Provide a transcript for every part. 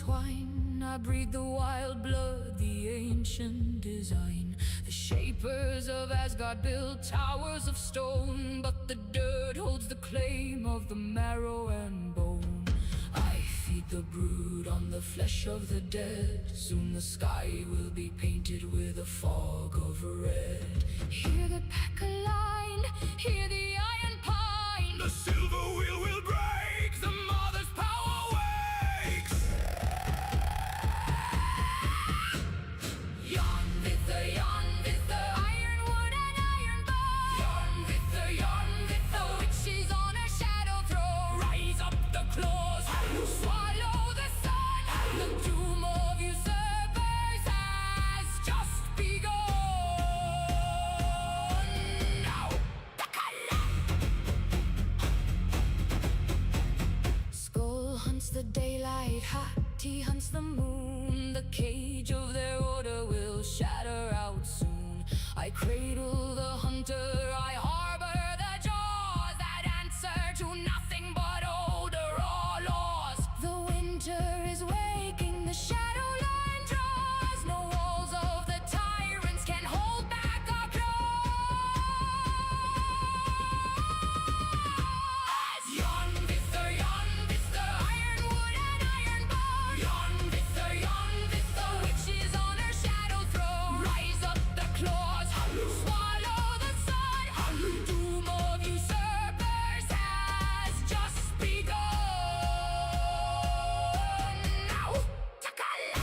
twine. I breathe the wild blood, the ancient design. The shapers of Asgard built towers of stone, but the dirt holds the claim of the marrow and bone. I feed the brood on the flesh of the dead. Soon the sky will be painted with a fog of red. Hear the pack align, hear the iron pine. The silver wheel will break, the mother's power wakes. Yarn with the ironwood and iron bar. Yarn with the Witches on a shadow throne. rise up the claws. Swallow the sun. The doom of usurpers has just begun. Now, Skull hunts the daylight, Hati hunts the moon. The cage of their order will shatter out soon. I cradle the hunter, I harbor the jaws that answer to nothing but older or lost. The winter is waking, the shadow line draws. No walls of the tyrants can hold back our claws. yarn with the Ironwood and iron bar. yarn with the Witches on her shadow throne. rise up the claws. Swallow the sun. Doom of usurpers has just begun. Now, Takala.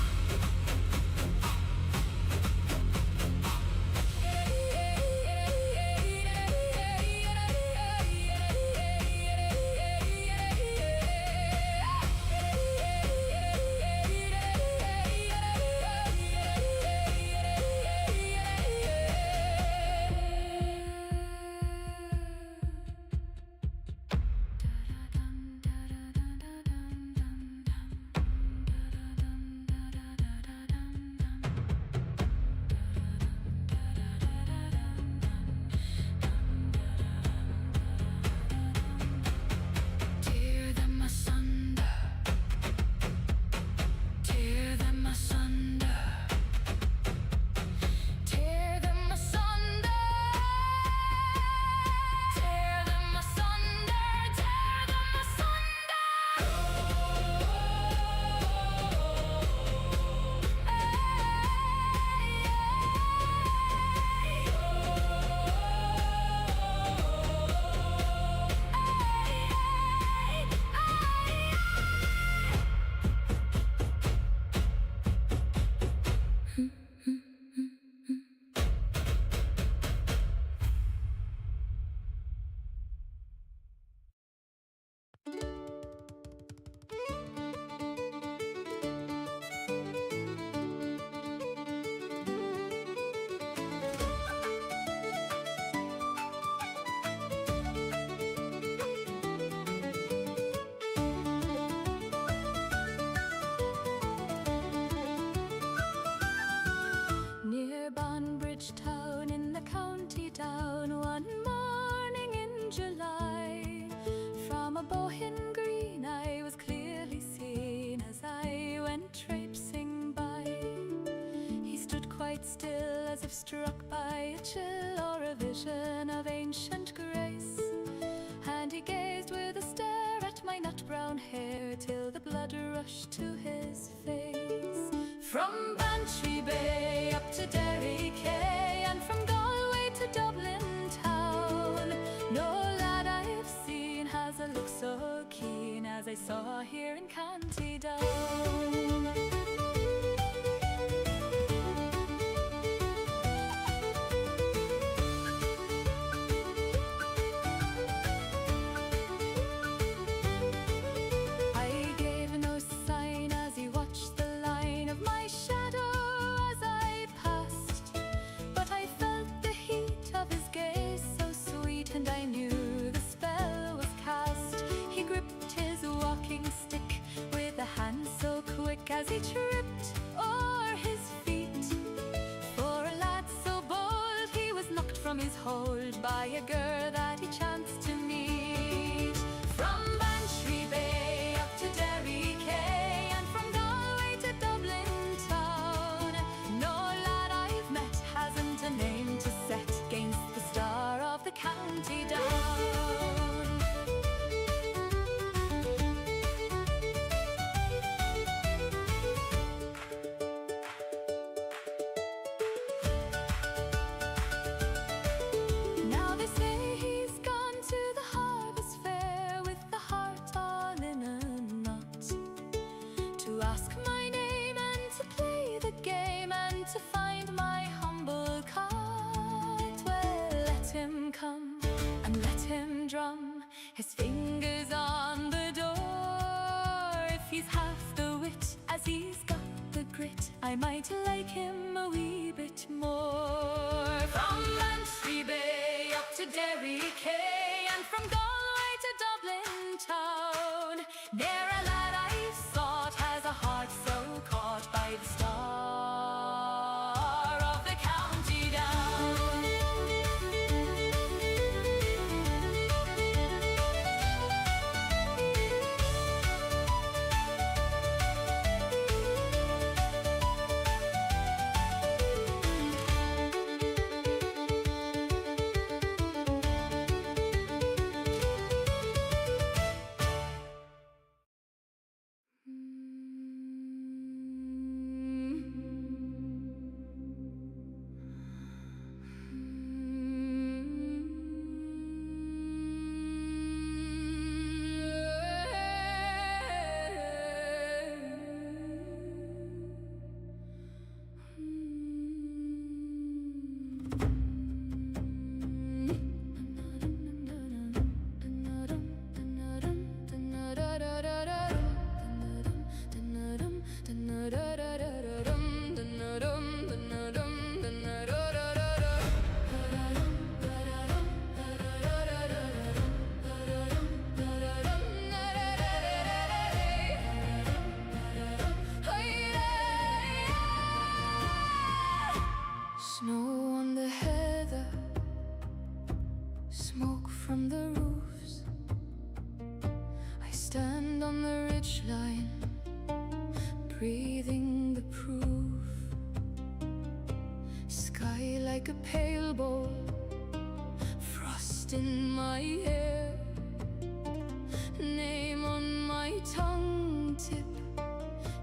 Tear them asunder, tear them asunder, tear them asunder, tear them asunder, tear them asunder. Near Banbridge town in the county down, one morning in July, from a bohin green I was clearly seen as I went traipsing by. He stood quite still as if struck by a chill or a vision of ancient grace, and he gazed with a stare at my nut-brown hair till the blood rushed to his face. From Bantry Bay up to Derry Quay, and from Galway to Dublin town, no lad I've seen has a look so keen as I saw here in County Down. I gave no sign as he watched the line of my shadow as I passed, but I felt the heat of his gaze so sweet, and I knew the spell was cast. He gripped his walking stick with a hand so quick as he tripped o'er his feet. For a lad so bold, he was knocked from his hold by a girl that he chanced to meet. From Bantry Bay up to Derry Quay, and from Galway his fingers on the door. If he's half the wit as he's got the grit, I might like him a wee bit more. From Bantry Bay up to Derry Quay, and from Galway to Dublin town, ne'er a lad I've sought has a heart so caught by the star of the county down. Snow on the heather, smoke from the roofs. I stand on the ridgeline, breathing the proof. Sky like a pale bowl, frost in my hair, name on my tongue tip,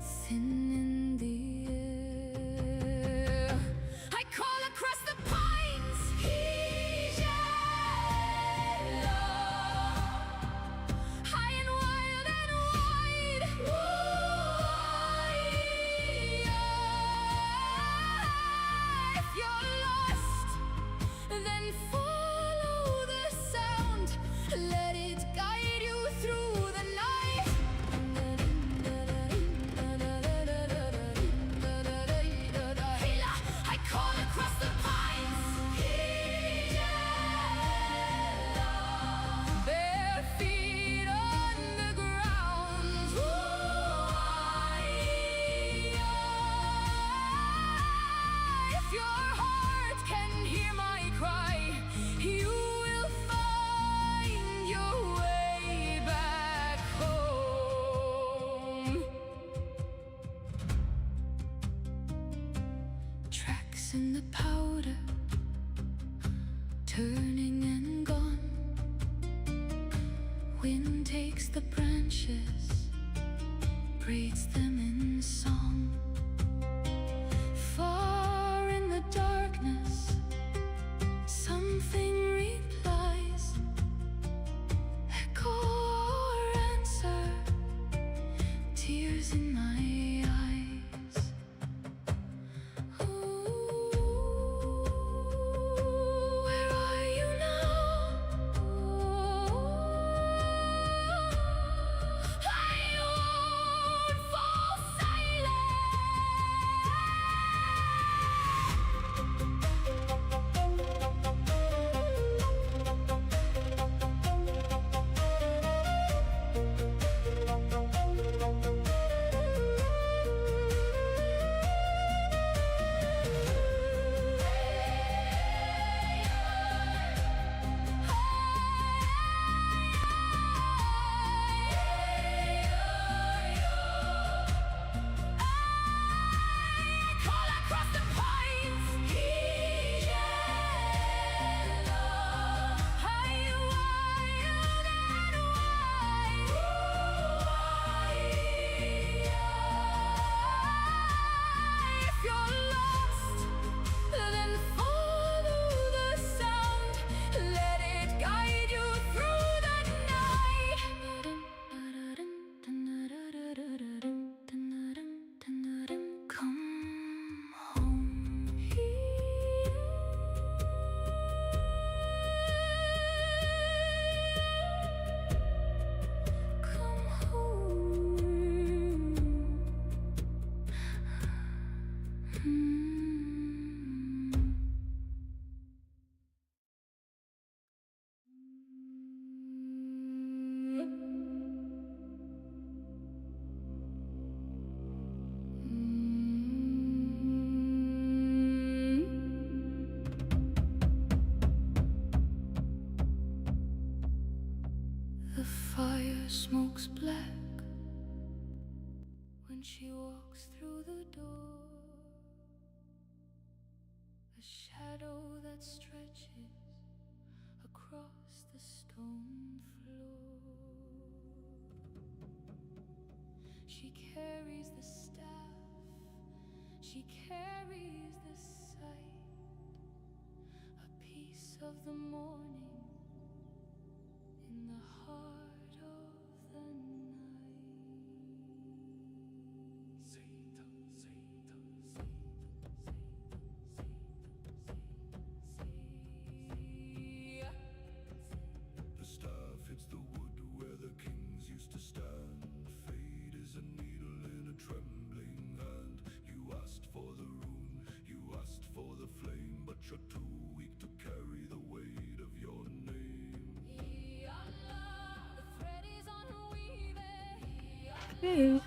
thin in the air. I call across the pines, he's yellow, high and wild and wide. If you're lost, then follow the sound. Let it guide you through the night. I call across the pines, he's yellow, bare feet on the ground. If your heart can hear my cry, you will find your way back home. Tracks in the powder, turning and gone. Wind takes the branches, braids them in song. Far in the darkness, something replies, echo or answer, tears in my eyes. Where are you now? I won't fall silent. fire smokes black when she walks through the door. A shadow that stretches across the stone floor. She carries the staff, she carries the sight, a piece of the morning in the heart of the night. The staff hits the wood where the kings used to stand. Fate is a needle in a trembling hand. You asked for the rune, you asked for the flame, but you're too weak to carry the weight of your name. Hey.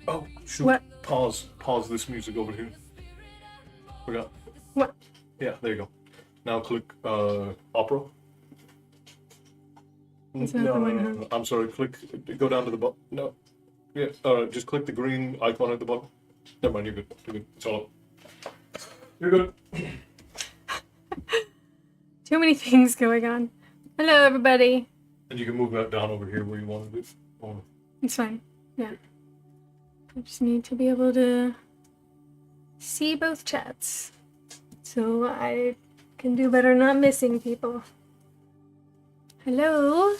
Oh, shoot. What? Pause this music over here. Forgot. What? Yeah, there you go. Now click opera. It's not the one, huh? I'm sorry, go down to the bottom. No. Yeah, just click the green icon at the bottom. Never mind, you're good. You're good. It's all up. You're good. Too many things going on. Hello, everybody. And you can move that down over here where you want it. It's fine. Yeah. I just need to be able to see both chats so I can do better not missing people. Hello.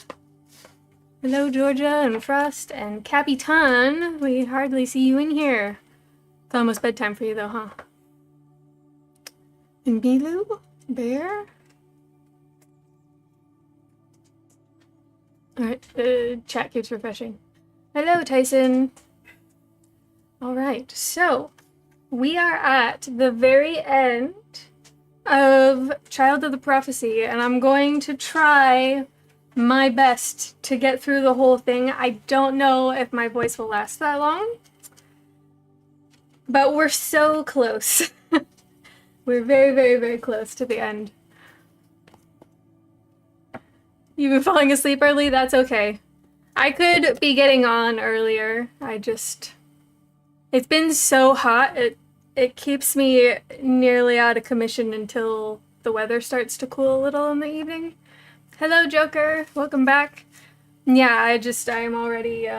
Hello, Georgia and Frost and Capitan. We hardly see you in here. It's almost bedtime for you, though, huh? And Bilu? Bear? Alright, chat keeps refreshing. Hello, Tyson. Alright, so we are at the very end of Child of the Prophecy, and I'm going to try my best to get through the whole thing. I don't know if my voice will last that long, but we're so close. We're very, very, very close to the end. You've been falling asleep early? That's okay. I could be getting on earlier. It's been so hot. It keeps me nearly out of commission until the weather starts to cool a little in the evening. Hello, Joker. Welcome back. Yeah, I'm already,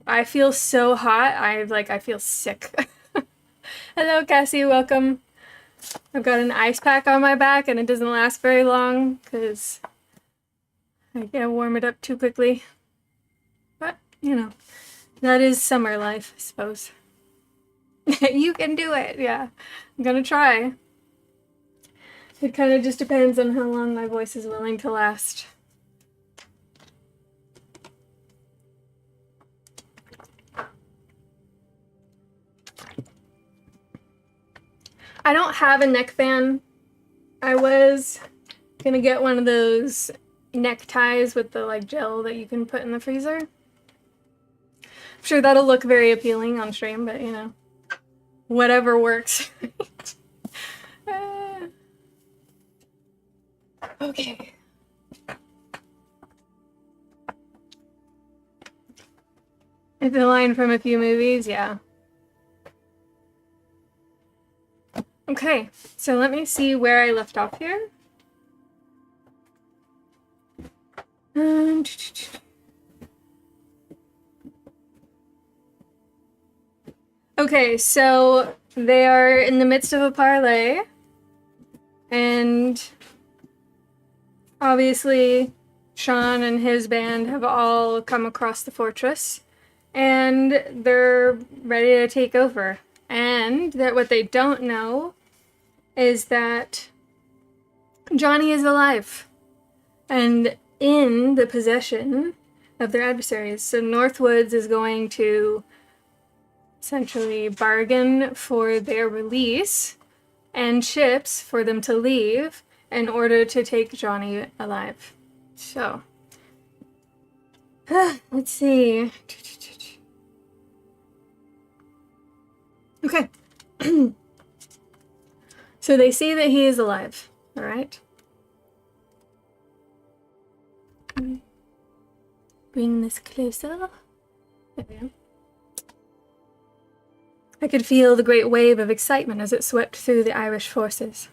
I feel so hot. I feel sick. Hello, Cassie. Welcome. I've got an ice pack on my back and it doesn't last very long because I can't warm it up too quickly. But, that is summer life, I suppose. You can do it. Yeah, I'm gonna try. It kind of just depends on how long my voice is willing to last. I don't have a neck fan. I was gonna get one of those neckties with the gel that you can put in the freezer. I'm sure that'll look very appealing on stream, but whatever works. Okay. It's a line from a few movies, yeah. Okay, so let me see where I left off here. Okay, so they are in the midst of a parlay, and obviously Sean and his band have all come across the fortress, and they're ready to take over. And that what they don't know is that Johnny is alive and in the possession of their adversaries. So Northwoods is going to essentially bargain for their release and ships for them to leave in order to take Johnny alive. So, let's see. Okay. So they see that he is alive, all right? bring this closer. There we go. I could feel the great wave of excitement as it swept through the Irish forces.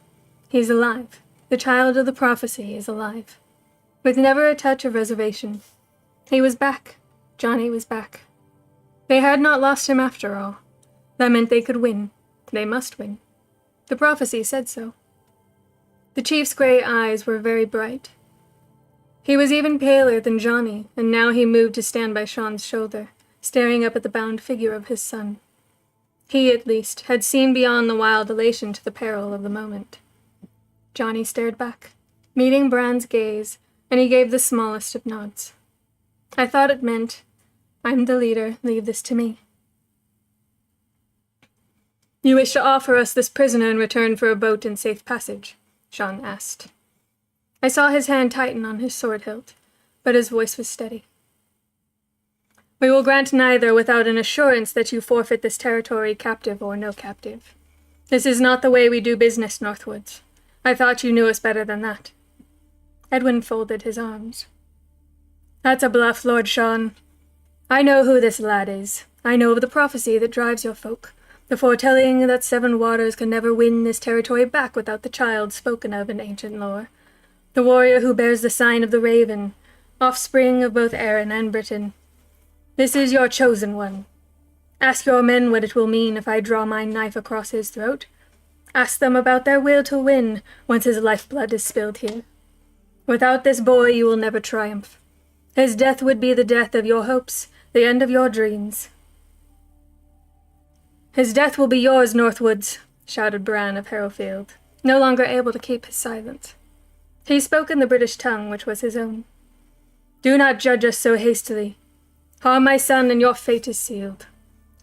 He's alive. The child of the prophecy is alive. With never a touch of reservation. He was back. Johnny was back. They had not lost him after all. That meant they could win. They must win. The prophecy said so. The chief's gray eyes were very bright. He was even paler than Johnny, and now he moved to stand by Sean's shoulder, staring up at the bound figure of his son. He, at least, had seen beyond the wild elation to the peril of the moment. Johnny stared back, meeting Bran's gaze, and he gave the smallest of nods. I thought it meant, I'm the leader, leave this to me. You wish to offer us this prisoner in return for a boat and safe passage? Sean asked. I saw his hand tighten on his sword hilt, but his voice was steady. We will grant neither without an assurance that you forfeit this territory, captive or no captive. This is not the way we do business, Northwoods. I thought you knew us better than that. Edwin folded his arms. That's a bluff, Lord Sean. I know who this lad is. I know of the prophecy that drives your folk, the foretelling that 7 waters can never win this territory back without the child spoken of in ancient lore. The warrior who bears the sign of the raven, offspring of both Erin and Britain. This is your chosen one. Ask your men what it will mean if I draw my knife across his throat. Ask them about their will to win once his lifeblood is spilled here. Without this boy you will never triumph. His death would be the death of your hopes, the end of your dreams. His death will be yours, Northwoods, shouted Bran of Harrowfield, no longer able to keep his silence. He spoke in the British tongue, which was his own. Do not judge us so hastily. Harm my son, and your fate is sealed.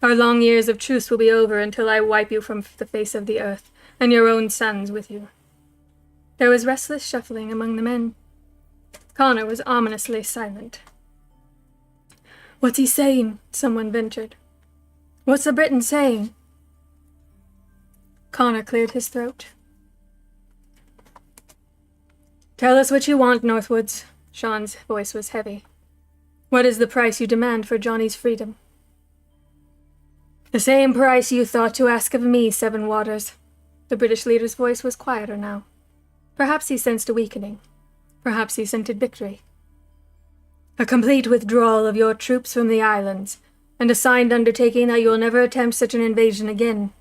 Our long years of truce will be over until I wipe you from the face of the earth, and your own sons with you. There was restless shuffling among the men. Connor was ominously silent. What's he saying? Someone ventured. What's the Briton saying? Connor cleared his throat. Tell us what you want, Northwoods. Sean's voice was heavy. What is the price you demand for Johnny's freedom? The same price you thought to ask of me, Seven Waters. The British leader's voice was quieter now. Perhaps he sensed a weakening. Perhaps he scented victory. A complete withdrawal of your troops from the islands, and a signed undertaking that you will never attempt such an invasion again.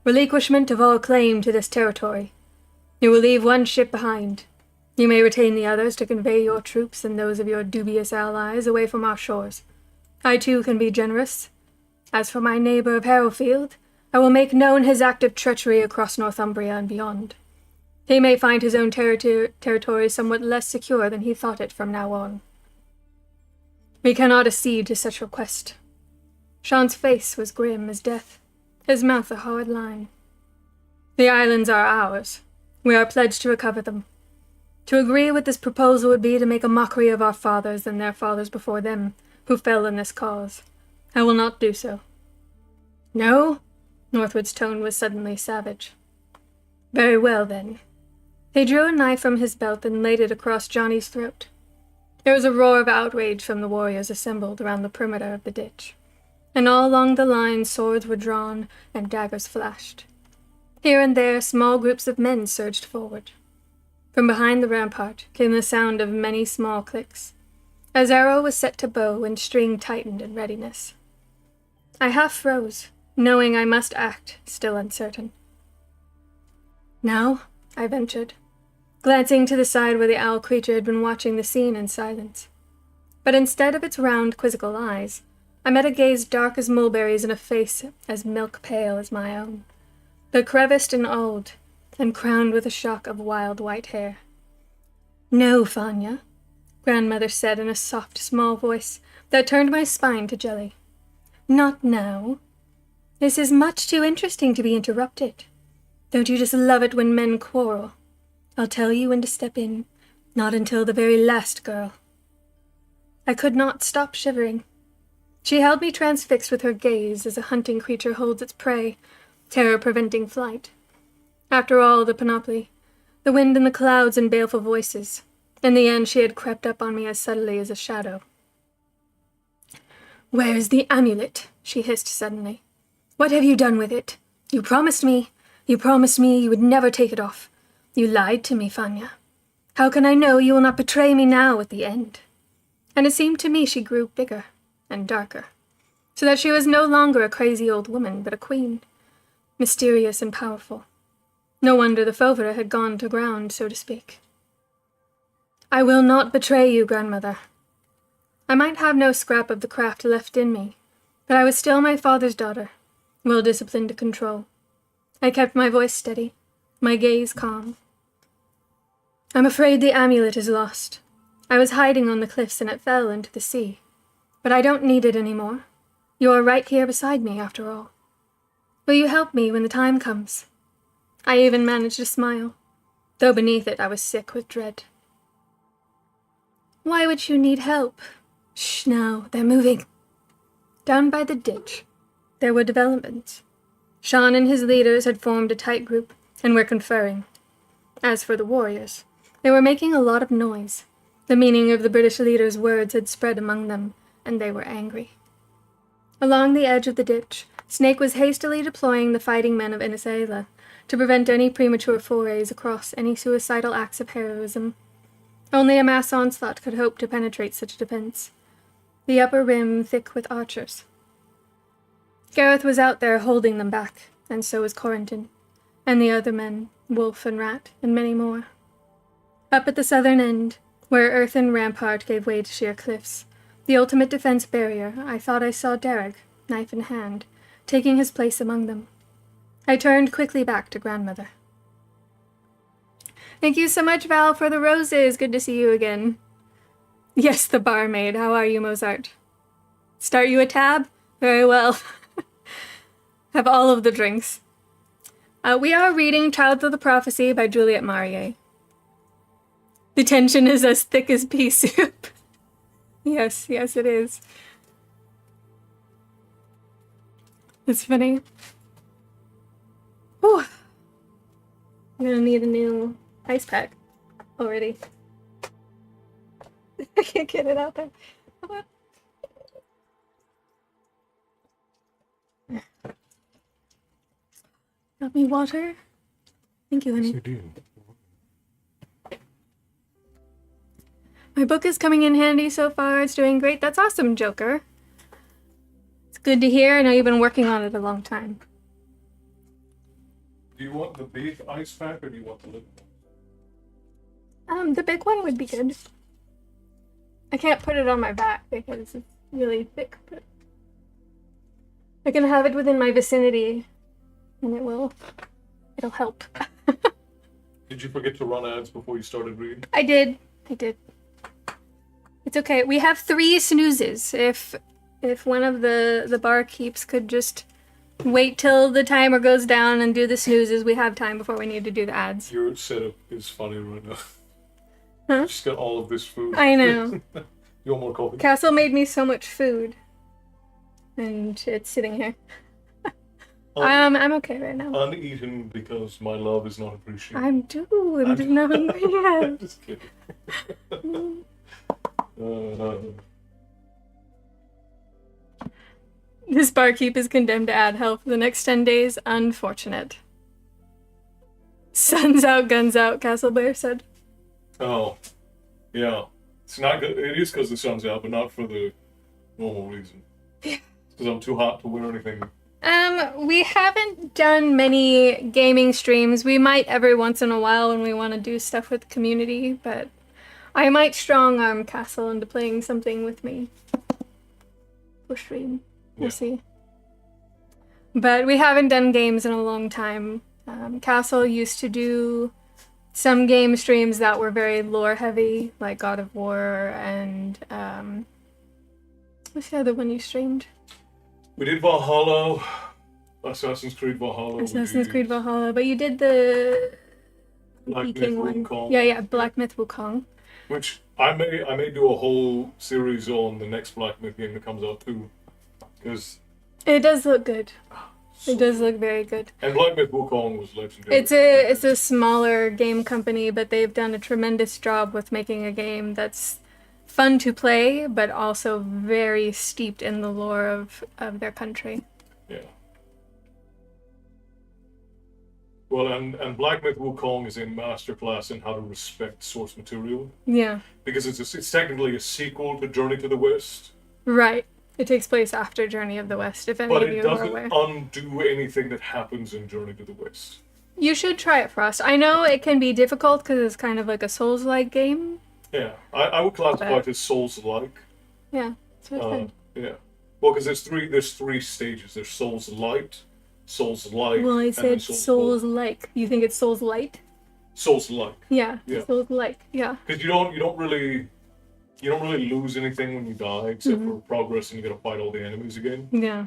Relinquishment of all claim to this territory. You will leave one ship behind. You may retain the others to convey your troops and those of your dubious allies away from our shores. I too can be generous. As for my neighbour of Harrowfield, I will make known his act of treachery across Northumbria and beyond. He may find his own territory somewhat less secure than he thought it from now on. We cannot accede to such request. Sean's face was grim as death, his mouth a hard line. The islands are ours. We are pledged to recover them. To agree with this proposal would be to make a mockery of our fathers and their fathers before them, who fell in this cause. I will not do so. No? Northwood's tone was suddenly savage. Very well, then. He drew a knife from his belt and laid it across Johnny's throat. There was a roar of outrage from the warriors assembled around the perimeter of the ditch, and all along the line swords were drawn and daggers flashed. Here and there small groups of men surged forward. From behind the rampart came the sound of many small clicks, as arrow was set to bow and string tightened in readiness. I half froze, knowing I must act, still uncertain. Now, I ventured, glancing to the side where the owl creature had been watching the scene in silence. But instead of its round, quizzical eyes, I met a gaze dark as mulberries and a face as milk-pale as my own, but creviced and old, and crowned with a shock of wild white hair. No, Fanya, grandmother said in a soft, small voice that turned my spine to jelly. Not now. This is much too interesting to be interrupted. Don't you just love it when men quarrel? I'll tell you when to step in. Not until the very last, girl. I could not stop shivering. She held me transfixed with her gaze as a hunting creature holds its prey, terror preventing flight. After all, the panoply, the wind and the clouds and baleful voices. In the end, she had crept up on me as subtly as a shadow. Where is the amulet? She hissed suddenly. What have you done with it? You promised me you would never take it off. You lied to me, Fanya. How can I know you will not betray me now at the end? And it seemed to me she grew bigger and darker, so that she was no longer a crazy old woman, but a queen, mysterious and powerful. No wonder the Fovera had gone to ground, so to speak. I will not betray you, grandmother. I might have no scrap of the craft left in me, but I was still my father's daughter, well disciplined to control. I kept my voice steady, my gaze calm. I'm afraid the amulet is lost. I was hiding on the cliffs and it fell into the sea. But I don't need it anymore. You are right here beside me, after all. Will you help me when the time comes? I even managed to smile, though beneath it I was sick with dread. Why would you need help? Shh now, they're moving. Down by the ditch, there were developments. Sean and his leaders had formed a tight group and were conferring. As for the warriors, they were making a lot of noise. The meaning of the British leaders' words had spread among them, and they were angry. Along the edge of the ditch, Snake was hastily deploying the fighting men of Inisela to prevent any premature forays across any suicidal acts of heroism. Only a mass onslaught could hope to penetrate such a defense, the upper rim thick with archers. Gareth was out there holding them back, and so was Corrington, and the other men, Wolf and Rat, and many more. Up at the southern end, where earthen rampart gave way to sheer cliffs, the ultimate defense barrier, I thought I saw Derek, knife in hand, taking his place among them. I turned quickly back to grandmother. Thank you so much, Val, for the roses. Good to see you again. Yes, the barmaid. How are you, Mozart? Start you a tab? Very well. Have all of the drinks. We are reading Child of the Prophecy by Juliette Marie. The tension is as thick as pea soup. Yes, it is. It's funny. Whew. I'm gonna need a new ice pack already. I can't get it out there. Hold on. Got me water. Thank you, honey. Yes, you do. My book is coming in handy so far. It's doing great. That's awesome, Joker. It's good to hear. I know you've been working on it a long time. Do you want the big ice pack or do you want the little The big one would be good. I can't put it on my back because it's really thick, but I can have it within my vicinity and it'll help. Did you forget to run ads before you started reading? I did. It's okay. We have 3 snoozes. If one of the barkeeps could just wait till the timer goes down and do the snoozes, we have time before we need to do the ads. Your setup is funny right now. Huh? You just got all of this food. I know. You want more coffee? Castle made me so much food. And it's sitting here. I'm okay right now. Uneaten because my love is not appreciated. I'm doomed. No, I'm just kidding. This barkeep is condemned to add hell for the next 10 days. Unfortunate. Sun's out, guns out, Castle Bear said. Oh, yeah. It's not good. It is because the sun's out, but not for the normal reason. Yeah. Because I'm too hot to wear anything. We haven't done many gaming streams. We might every once in a while when we want to do stuff with the community, but I might strong-arm Castle into playing something with me. For stream. We'll see. But we haven't done games in a long time. Castle used to do some game streams that were very lore-heavy, like God of War and... what's the other one you streamed? We did Valhalla, Assassin's Creed Valhalla. Assassin's Creed Valhalla, but you did the Black Myth Viking one. Wukong. Yeah, Black Myth Wukong. Which I may do a whole series on the next Black Myth game that comes out too, because it does look good. It does look very good. And Black Myth Wukong was legendary. It's a smaller game company, but they've done a tremendous job with making a game that's fun to play, but also very steeped in the lore of their country. Yeah. Well, and Black Myth Wukong is a masterclass in how to respect source material. Yeah. Because it's technically a sequel to Journey to the West. Right. It takes place after Journey of the West, if any But of you it are doesn't aware. undo anything that happens in Journey to the West. You should try it, Frost. I know it can be difficult because it's kind of like a Souls-like game. Yeah, I would classify it as Souls-like. Yeah, that's what I said. Yeah. Well, because there's three stages. There's Souls-light, Souls-like, Well, I and said then Souls-like. You think it's Souls-light? Souls-like. Yeah, Yeah. Souls-like, yeah. Because you don't really lose anything when you die except for progress, and you gotta fight all the enemies again. Yeah.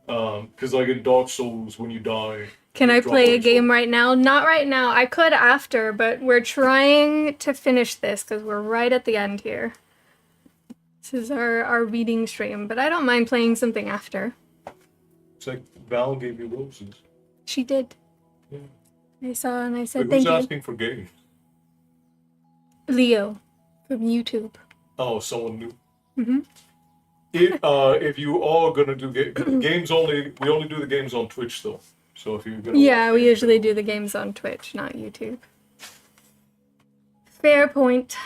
Because like in Dark Souls, when you die, Can you I drop play all a your game souls. right now? Not right now. I could after, but we're trying to finish this because we're right at the end here. This is our reading stream, but I don't mind playing something after. It's like Val gave you roses. She did. Yeah. I saw and I said Wait, thank who's you. asking for games? Leo from YouTube. Oh, someone new. Mhm. If you are gonna do games only, we only do the games on Twitch though. So if you're gonna Yeah, watch we games, usually do the games on Twitch, not YouTube. Fair point.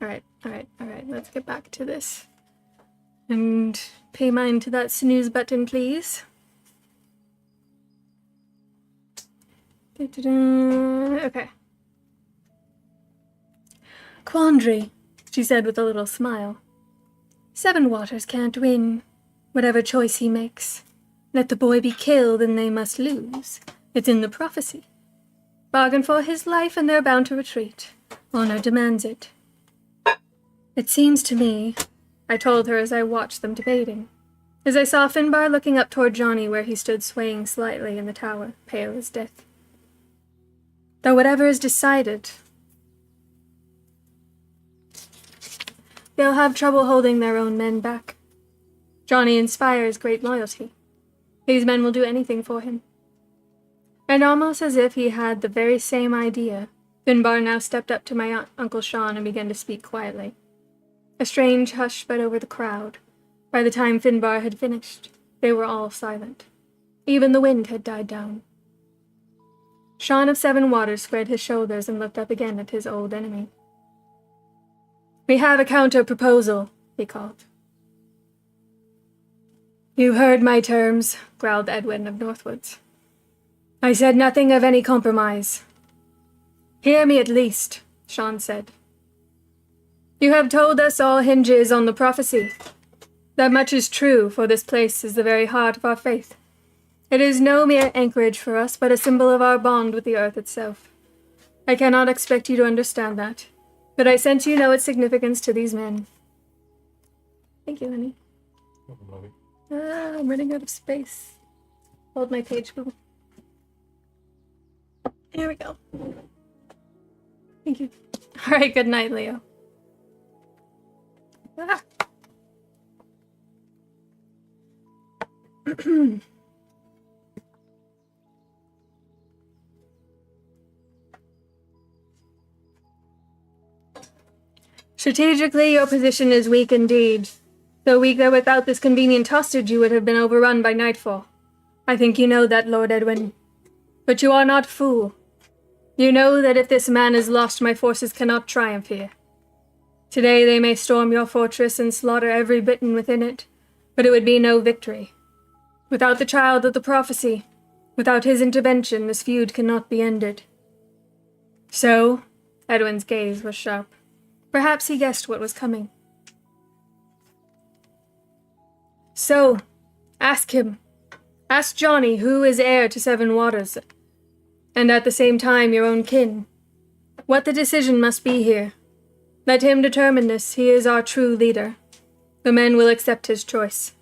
Alright. Let's get back to this. And pay mind to that snooze button, please. Da-da-da. Okay. Quandary, she said with a little smile. Seven Waters can't win, whatever choice he makes. Let the boy be killed and they must lose. It's in the prophecy. Bargain for his life and they're bound to retreat. Honor demands it. It seems to me, I told her as I watched them debating, as I saw Finbar looking up toward Johnny where he stood swaying slightly in the tower, pale as death. Though whatever is decided, they'll have trouble holding their own men back. Johnny inspires great loyalty. These men will do anything for him. And almost as if he had the very same idea, Finbar now stepped up to my Uncle Sean and began to speak quietly. A strange hush spread over the crowd. By the time Finbar had finished, they were all silent. Even the wind had died down. Sean of Seven Waters squared his shoulders and looked up again at his old enemy. We have a counter-proposal, he called. You heard my terms, growled Edwin of Northwoods. I said nothing of any compromise. Hear me at least, Sean said. You have told us all hinges on the prophecy. That much is true, for this place is the very heart of our faith. It is no mere anchorage for us, but a symbol of our bond with the earth itself. I cannot expect you to understand that, but I sense you know its significance to these men. Thank you, honey. I'm running out of space. Hold my page, boo. Here we go. Thank you. All right, good night, Leo. Ah. Strategically, your position is weak indeed. So weak that without this convenient hostage you would have been overrun by nightfall. I think you know that, Lord Edwin. But you are not fool. You know that if this man is lost, my forces cannot triumph here. Today they may storm your fortress and slaughter every Briton within it, but it would be no victory. Without the child of the prophecy, without his intervention, this feud cannot be ended. So, Edwin's gaze was sharp. Perhaps he guessed what was coming. So, ask him. Ask Johnny who is heir to Seven Waters, and at the same time your own kin. What the decision must be here. Let him determine this. He is our true leader. The men will accept his choice.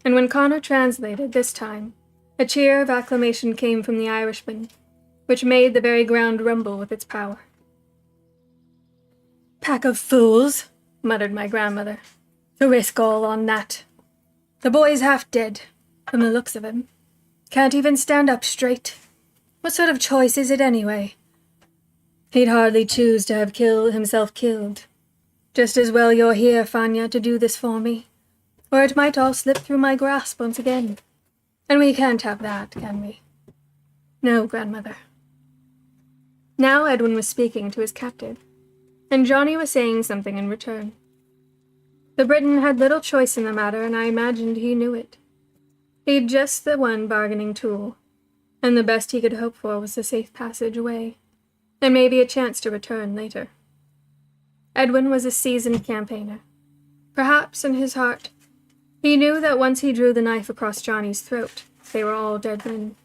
And when Connor translated this time, a cheer of acclamation came from the Irishman, which made the very ground rumble with its power. Pack of fools, muttered my grandmother. To risk all on that. The boy's half dead, from the looks of him. Can't even stand up straight. What sort of choice is it anyway? He'd hardly choose to have himself killed. Just as well you're here, Fanya, to do this for me, or it might all slip through my grasp once again. And we can't have that, can we? No, grandmother. Now Edwin was speaking to his captive, and Johnny was saying something in return. The Briton had little choice in the matter, and I imagined he knew it. He'd just the one bargaining tool, and the best he could hope for was a safe passage away, and maybe a chance to return later. Edwin was a seasoned campaigner. Perhaps in his heart, he knew that once he drew the knife across Johnny's throat, they were all dead men.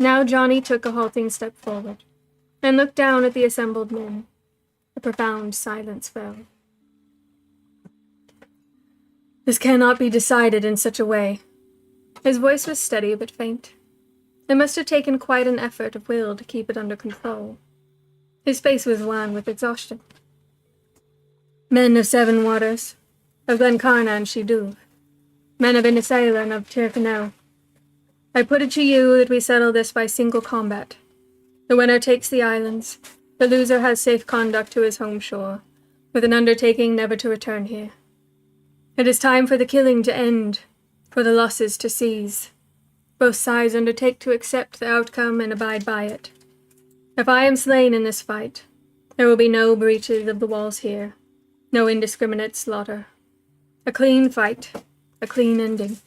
Now Johnny took a halting step forward, and looked down at the assembled men. A profound silence fell. This cannot be decided in such a way. His voice was steady but faint. It must have taken quite an effort of will to keep it under control. His face was wan with exhaustion. Men of Seven Waters, of Glencarna and Shidoof, men of Innisfail and of Tyrconnell, I put it to you that we settle this by single combat. The winner takes the islands, the loser has safe conduct to his home shore, with an undertaking never to return here. It is time for the killing to end, for the losses to cease. Both sides undertake to accept the outcome and abide by it. If I am slain in this fight, there will be no breaches of the walls here, no indiscriminate slaughter. A clean fight, a clean ending.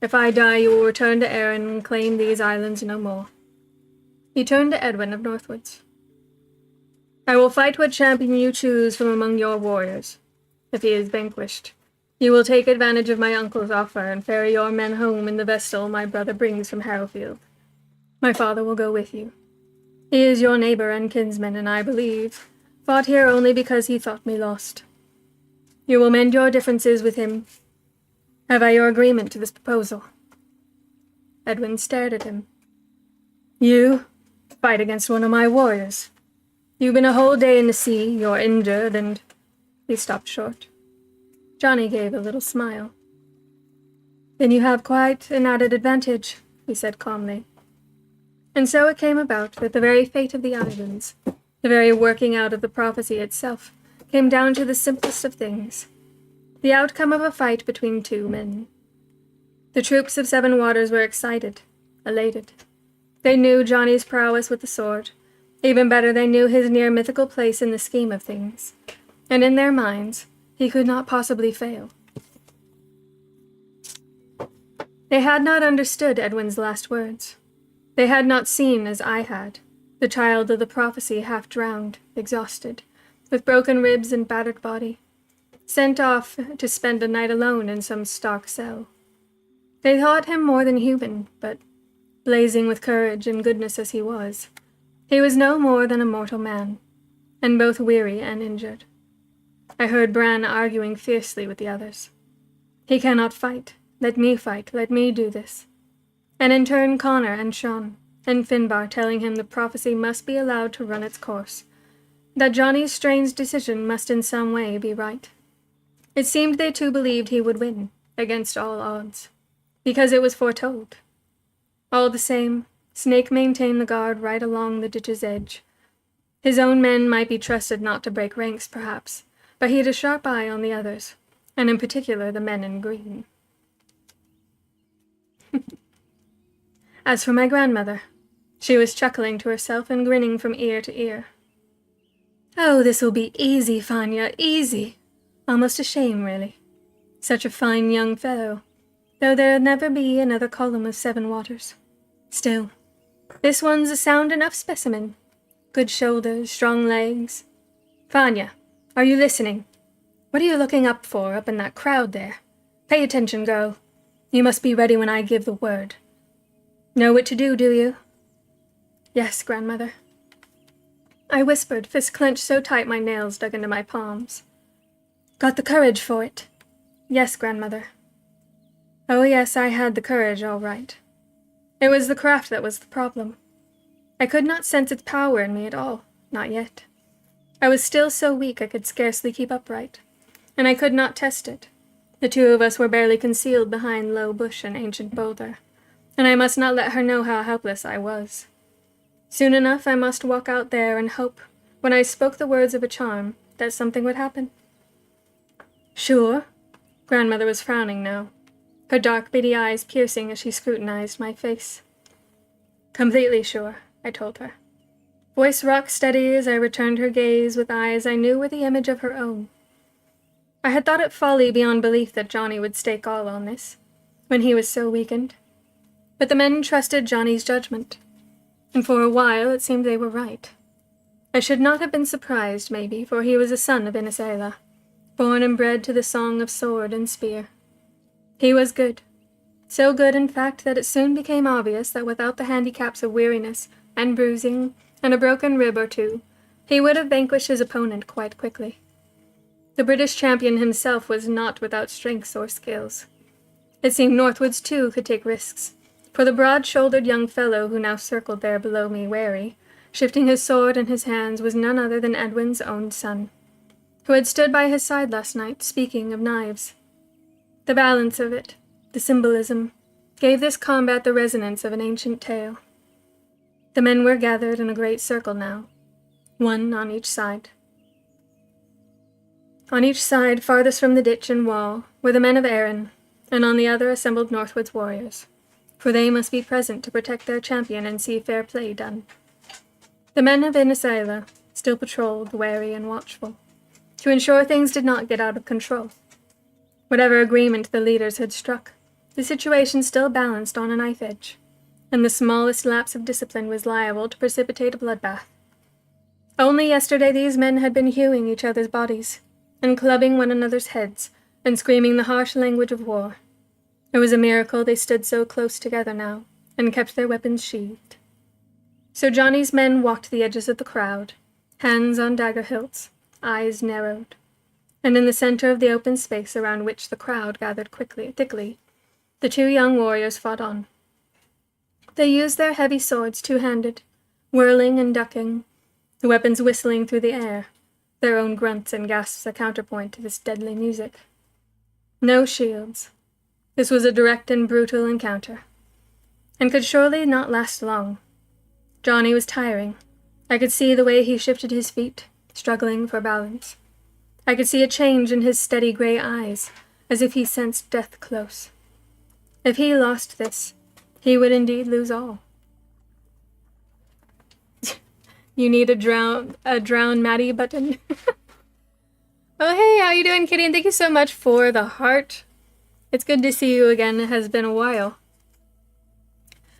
If I die, you will return to Erin and claim these islands no more. He turned to Edwin of Northwoods. I will fight what champion you choose from among your warriors. If he is vanquished, you will take advantage of my uncle's offer and ferry your men home in the vessel my brother brings from Harrowfield. My father will go with you. He is your neighbor and kinsman, and I believe, fought here only because he thought me lost. You will mend your differences with him. Have I your agreement to this proposal? Edwin stared at him. You fight against one of my warriors. You've been a whole day in the sea, you're injured, and... He stopped short. Johnny gave a little smile. Then you have quite an added advantage, he said calmly. And so it came about that the very fate of the islands, the very working out of the prophecy itself, came down to the simplest of things, the outcome of a fight between two men. The troops of Seven Waters were excited, elated. They knew Johnny's prowess with the sword. Even better, they knew his near-mythical place in the scheme of things, and in their minds, he could not possibly fail. They had not understood Edwin's last words. They had not seen, as I had, the child of the prophecy half drowned, exhausted, with broken ribs and battered body, sent off to spend a night alone in some stark cell. They thought him more than human, but, blazing with courage and goodness as he was no more than a mortal man, and both weary and injured. I heard Bran arguing fiercely with the others. He cannot fight. Let me fight. Let me do this. And in turn Connor and Sean and Finbar telling him the prophecy must be allowed to run its course, that Johnny's strange decision must in some way be right. It seemed they too believed he would win, against all odds, because it was foretold. All the same, Snake maintained the guard right along the ditch's edge. His own men might be trusted not to break ranks, perhaps, but he had a sharp eye on the others, and in particular the men in green. As for my grandmother, she was chuckling to herself and grinning from ear to ear. Oh, this will be easy, Fanya, easy. Almost a shame, really. Such a fine young fellow, though there'll never be another column of Seven Waters. Still, this one's a sound enough specimen. Good shoulders, strong legs. Fanya, are you listening? What are you looking up for, up in that crowd there? Pay attention, girl. You must be ready when I give the word. Know what to do you? Yes, grandmother. I whispered, fist clenched so tight my nails dug into my palms. Got the courage for it? Yes, grandmother. Oh yes, I had the courage, all right. It was the craft that was the problem. I could not sense its power in me at all, not yet. I was still so weak I could scarcely keep upright, and I could not test it. The two of us were barely concealed behind low bush and ancient boulder, and I must not let her know how helpless I was. Soon enough I must walk out there and hope, when I spoke the words of a charm, that something would happen. Sure? Grandmother was frowning now, her dark beady eyes piercing as she scrutinized my face. Completely sure, I told her. Voice rock steady as I returned her gaze with eyes I knew were the image of her own. I had thought it folly beyond belief that Johnny would stake all on this, when he was so weakened. But the men trusted Johnny's judgment, and for a while it seemed they were right. I should not have been surprised, maybe, for he was a son of Inisela, born and bred to the song of sword and spear. He was good, so good in fact that it soon became obvious that without the handicaps of weariness and bruising and a broken rib or two, he would have vanquished his opponent quite quickly. The British champion himself was not without strengths or skills. It seemed Northwoods, too, could take risks, for the broad-shouldered young fellow who now circled there below me wary, shifting his sword in his hands, was none other than Edwin's own son, who had stood by his side last night, speaking of knives. The balance of it, the symbolism, gave this combat the resonance of an ancient tale. The men were gathered in a great circle now, one on each side. On each side, farthest from the ditch and wall, were the men of Erin, and on the other assembled Northwood's warriors, for they must be present to protect their champion and see fair play done. The men of Inisela still patrolled, wary and watchful, to ensure things did not get out of control. Whatever agreement the leaders had struck, the situation still balanced on a knife edge, and the smallest lapse of discipline was liable to precipitate a bloodbath. Only yesterday these men had been hewing each other's bodies, and clubbing one another's heads, and screaming the harsh language of war. It was a miracle they stood so close together now, and kept their weapons sheathed. So Johnny's men walked the edges of the crowd, hands on dagger hilts, eyes narrowed, and in the center of the open space around which the crowd gathered thickly, the two young warriors fought on. They used their heavy swords two-handed, whirling and ducking, the weapons whistling through the air, their own grunts and gasps a counterpoint to this deadly music. No shields. This was a direct and brutal encounter, and could surely not last long. Johnny was tiring. I could see the way he shifted his feet, struggling for balance. I could see a change in his steady gray eyes, as if he sensed death close. If he lost this, he would indeed lose all. You need a drown Maddie button. Oh, hey, how you doing, Kitty? And thank you so much for the heart. It's good to see you again. It has been a while.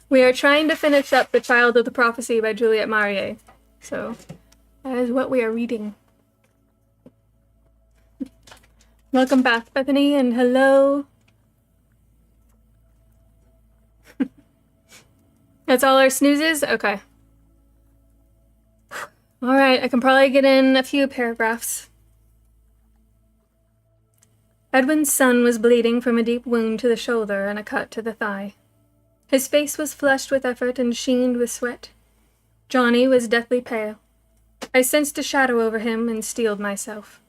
We are trying to finish up The Child of the Prophecy by Juliette Marie. So, that is what we are reading. Welcome back, Bethany, and hello. That's all our snoozes? Okay. Alright, I can probably get in a few paragraphs. Edwin's son was bleeding from a deep wound to the shoulder and a cut to the thigh. His face was flushed with effort and sheened with sweat. Johnny was deathly pale. I sensed a shadow over him and steeled myself.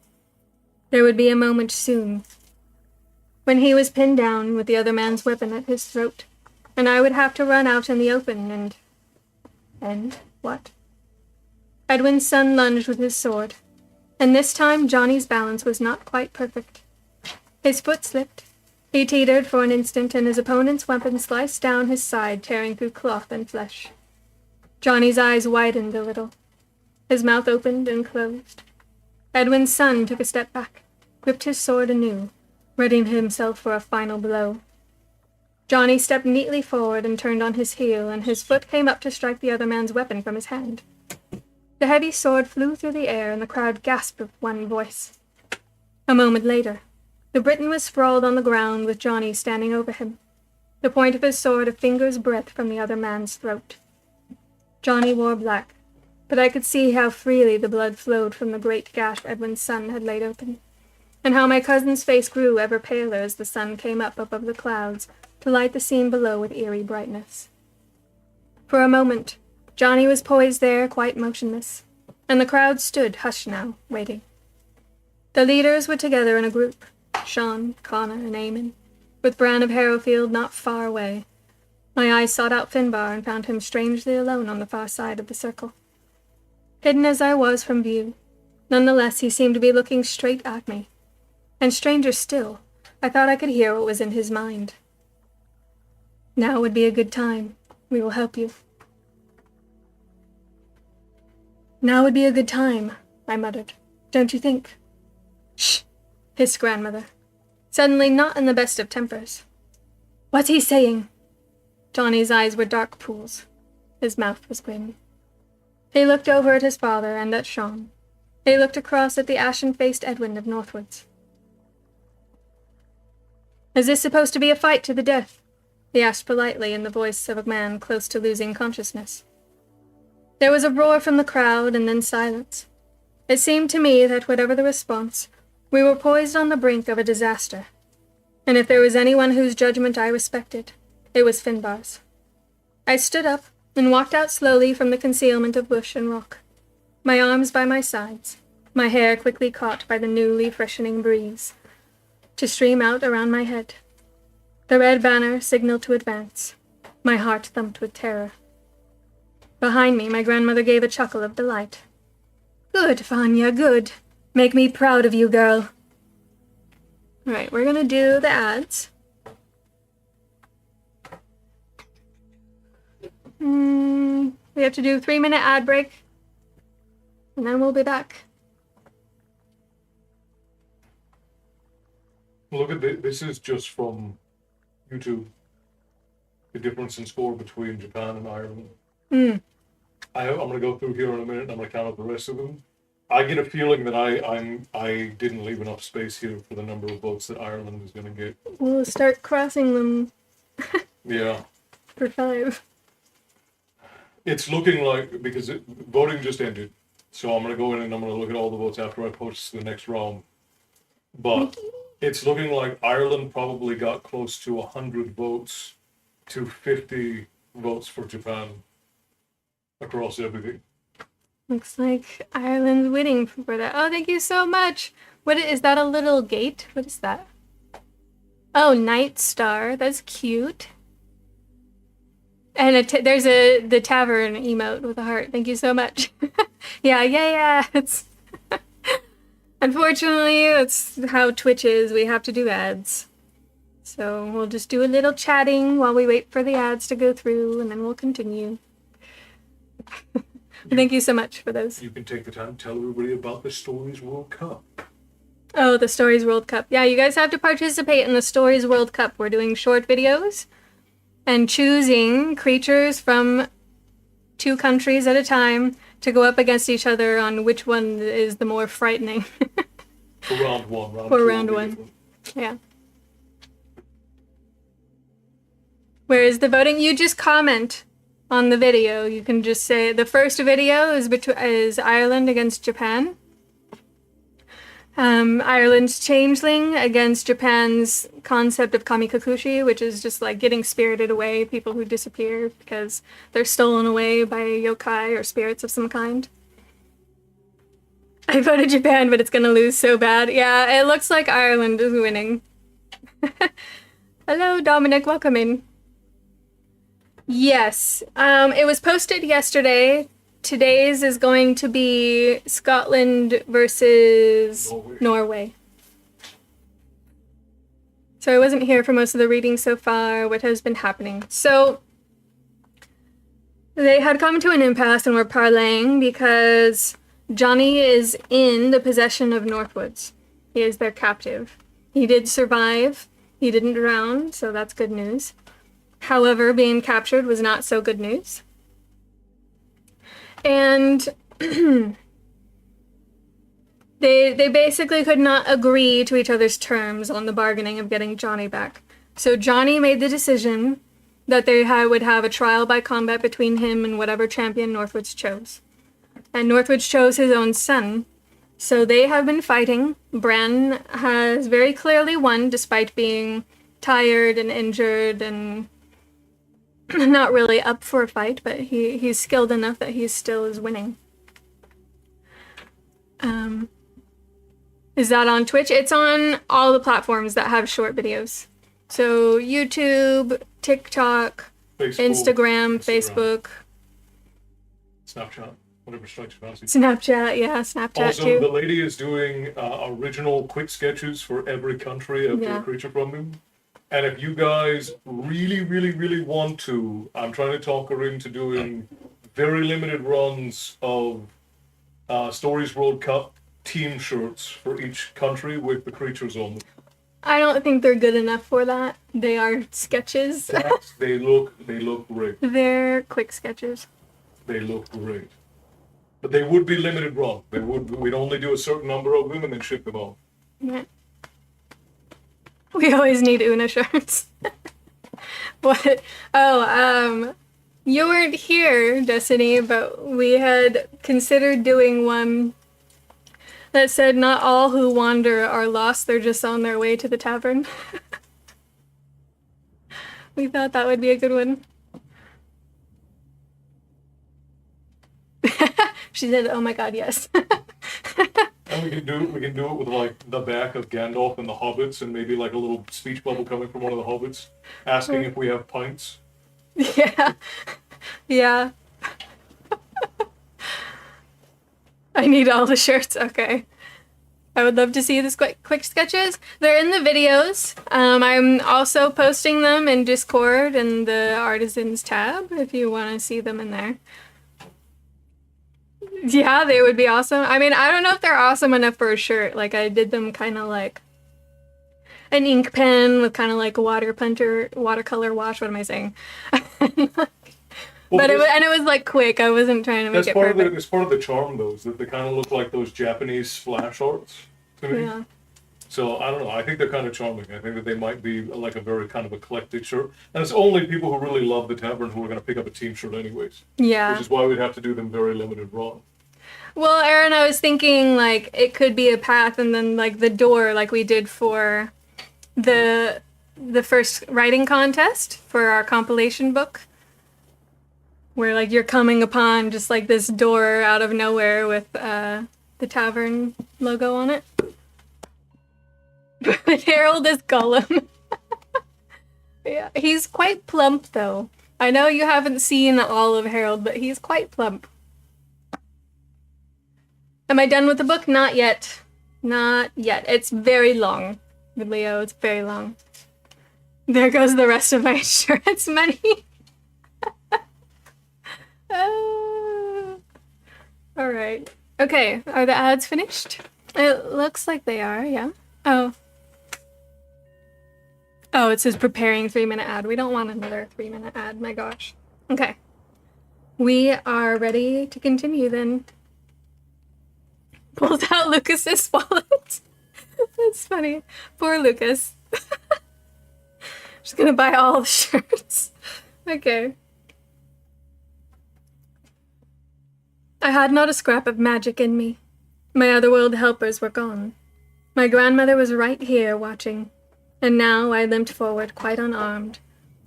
There would be a moment soon, when he was pinned down with the other man's weapon at his throat, and I would have to run out in the open and what? Edwin's son lunged with his sword, and this time Johnny's balance was not quite perfect. His foot slipped. He teetered for an instant, and his opponent's weapon sliced down his side, tearing through cloth and flesh. Johnny's eyes widened a little. His mouth opened and closed. Edwin's son took a step back, gripped his sword anew, readying himself for a final blow. Johnny stepped neatly forward and turned on his heel, and his foot came up to strike the other man's weapon from his hand. The heavy sword flew through the air, and the crowd gasped with one voice. A moment later, the Briton was sprawled on the ground with Johnny standing over him, the point of his sword a finger's breadth from the other man's throat. Johnny wore black, but I could see how freely the blood flowed from the great gash Edwin's son had laid open, and how my cousin's face grew ever paler as the sun came up above the clouds to light the scene below with eerie brightness. For a moment, Johnny was poised there, quite motionless, and the crowd stood hushed now, waiting. The leaders were together in a group, Sean, Connor, and Eamon, with Bran of Harrowfield not far away. My eyes sought out Finbar and found him strangely alone on the far side of the circle. Hidden as I was from view, Nonetheless, he seemed to be looking straight at me. And stranger still, I thought I could hear what was in his mind. Now would be a good time. We will help you. Now would be a good time, I muttered. Don't you think? Shh, hissed grandmother, suddenly not in the best of tempers. What's he saying? Johnny's eyes were dark pools. His mouth was grim. He looked over at his father and at Sean. He looked across at the ashen-faced Edwin of Northwoods. Is this supposed to be a fight to the death? He asked politely in the voice of a man close to losing consciousness. There was a roar from the crowd and then silence. It seemed to me that whatever the response, we were poised on the brink of a disaster. And if there was anyone whose judgment I respected, it was Finbar's. I stood up and walked out slowly from the concealment of bush and rock, my arms by my sides, my hair quickly caught by the newly freshening breeze, to stream out around my head. The red banner signaled to advance. My heart thumped with terror. Behind me, my grandmother gave a chuckle of delight. Good, Vanya, good. Make me proud of you, girl. All right, we're gonna do the ads. We have to do a 3-minute ad break, and then we'll be back. Look at this. This is just from YouTube. The difference in score between Japan and Ireland. I'm going to go through here in a minute and I'm going to count up the rest of them. I get a feeling that I didn't leave enough space here for the number of votes that Ireland is going to get. We'll start crossing them. Yeah. For 5. It's looking like, because voting just ended, so I'm going to go in and I'm going to look at all the votes after I post the next round. But it's looking like Ireland probably got close to 100 votes to 50 votes for Japan across everything. Looks like Ireland's winning for that. Oh, thank you so much. What is that, a little gate? What is that? Oh, Night Star. That's cute. And there's the tavern emote with a heart. Thank you so much. yeah. It's unfortunately, that's how Twitch is. We have to do ads. So we'll just do a little chatting while we wait for the ads to go through, and then we'll continue. Thank you so much for those. You can take the time to tell everybody about the Stories World Cup. Oh, the Stories World Cup. Yeah, you guys have to participate in the Stories World Cup. We're doing short videos and choosing creatures from 2 countries at a time to go up against each other on which one is the more frightening. For round 1. For round 1. Yeah. Where is the voting? You just comment on the video. You can just say the first video is Ireland against Japan. Ireland's Changeling against Japan's concept of Kamikakushi, which is just like getting spirited away, people who disappear because they're stolen away by yokai or spirits of some kind. I voted Japan, but it's gonna lose so bad. Yeah, it looks like Ireland is winning. Hello, Dominic, welcome in. Yes, it was posted yesterday. Today's is going to be Scotland versus Norway. So I wasn't here for most of the reading so far, what has been happening. So they had come to an impasse and were parleying because Johnny is in the possession of Northwoods. He is their captive. He did survive. He didn't drown, so that's good news. However, being captured was not so good news. And they basically could not agree to each other's terms on the bargaining of getting Johnny back. So Johnny made the decision that they would have a trial by combat between him and whatever champion Northwoods chose. And Northwoods chose his own son. So they have been fighting. Bran has very clearly won despite being tired and injured and not really up for a fight, but he's skilled enough that he still is winning. Is that on Twitch? It's on all the platforms that have short videos. So YouTube, TikTok, Instagram, Facebook. Snapchat. whatever strikes your fancy. Snapchat, yeah, Snapchat Also, too. the lady is doing original quick sketches for every country after Yeah. a creature from them. And if you guys really, really, really want to, I'm trying to talk her into doing very limited runs of Stories World Cup team shirts for each country with the creatures on them. I don't think they're good enough for that. They are sketches. They look great. They're quick sketches. They look great. But they would be limited run. We'd only do a certain number of them and then ship them off. Yeah. We always need Oonagh shirts. What? Oh, you weren't here, Destiny, but we had considered doing one that said not all who wander are lost, they're just on their way to the tavern. We thought that would be a good one. She said, oh my god, yes. And we can do it with like the back of Gandalf and the hobbits and maybe like a little speech bubble coming from one of the hobbits asking if we have pints. Yeah. Yeah. I need all the shirts. Okay. I would love to see the quick sketches. They're in the videos. I'm also posting them in Discord and the Artisans tab if you want to see them in there. Yeah, they would be awesome. I mean, I don't know if they're awesome enough for a shirt. Like, I did them kind of like an ink pen with kind of like a watercolor wash. What am I saying? Well, But it was like quick. I wasn't trying to make it perfect. It's part of the charm, though, is that they kind of look like those Japanese splash arts to me. Yeah. So I don't know. I think they're kind of charming. I think that they might be like a very kind of eclectic shirt, and it's only people who really love the tavern who are going to pick up a team shirt anyways. Yeah. Which is why we'd have to do them very limited run. Well, Aaron, I was thinking like it could be a path, and then like the door, like we did for the first writing contest for our compilation book, where like you're coming upon just like this door out of nowhere with the tavern logo on it. Harold is Gollum. Yeah, he's quite plump though. I know you haven't seen all of Harold, but he's quite plump. Am I done with the book? Not yet. Not yet. It's very long. Leo, it's very long. There goes the rest of my insurance money. Alright. Okay, are the ads finished? It looks like they are, yeah. Oh. Oh, it says preparing 3-minute ad. We don't want another 3-minute ad, my gosh. Okay. We are ready to continue then. Pulls out Lucas's wallet. That's funny. Poor Lucas. Just gonna buy all the shirts. Okay. I had not a scrap of magic in me. My otherworld helpers were gone. My grandmother was right here watching, and now I limped forward quite unarmed,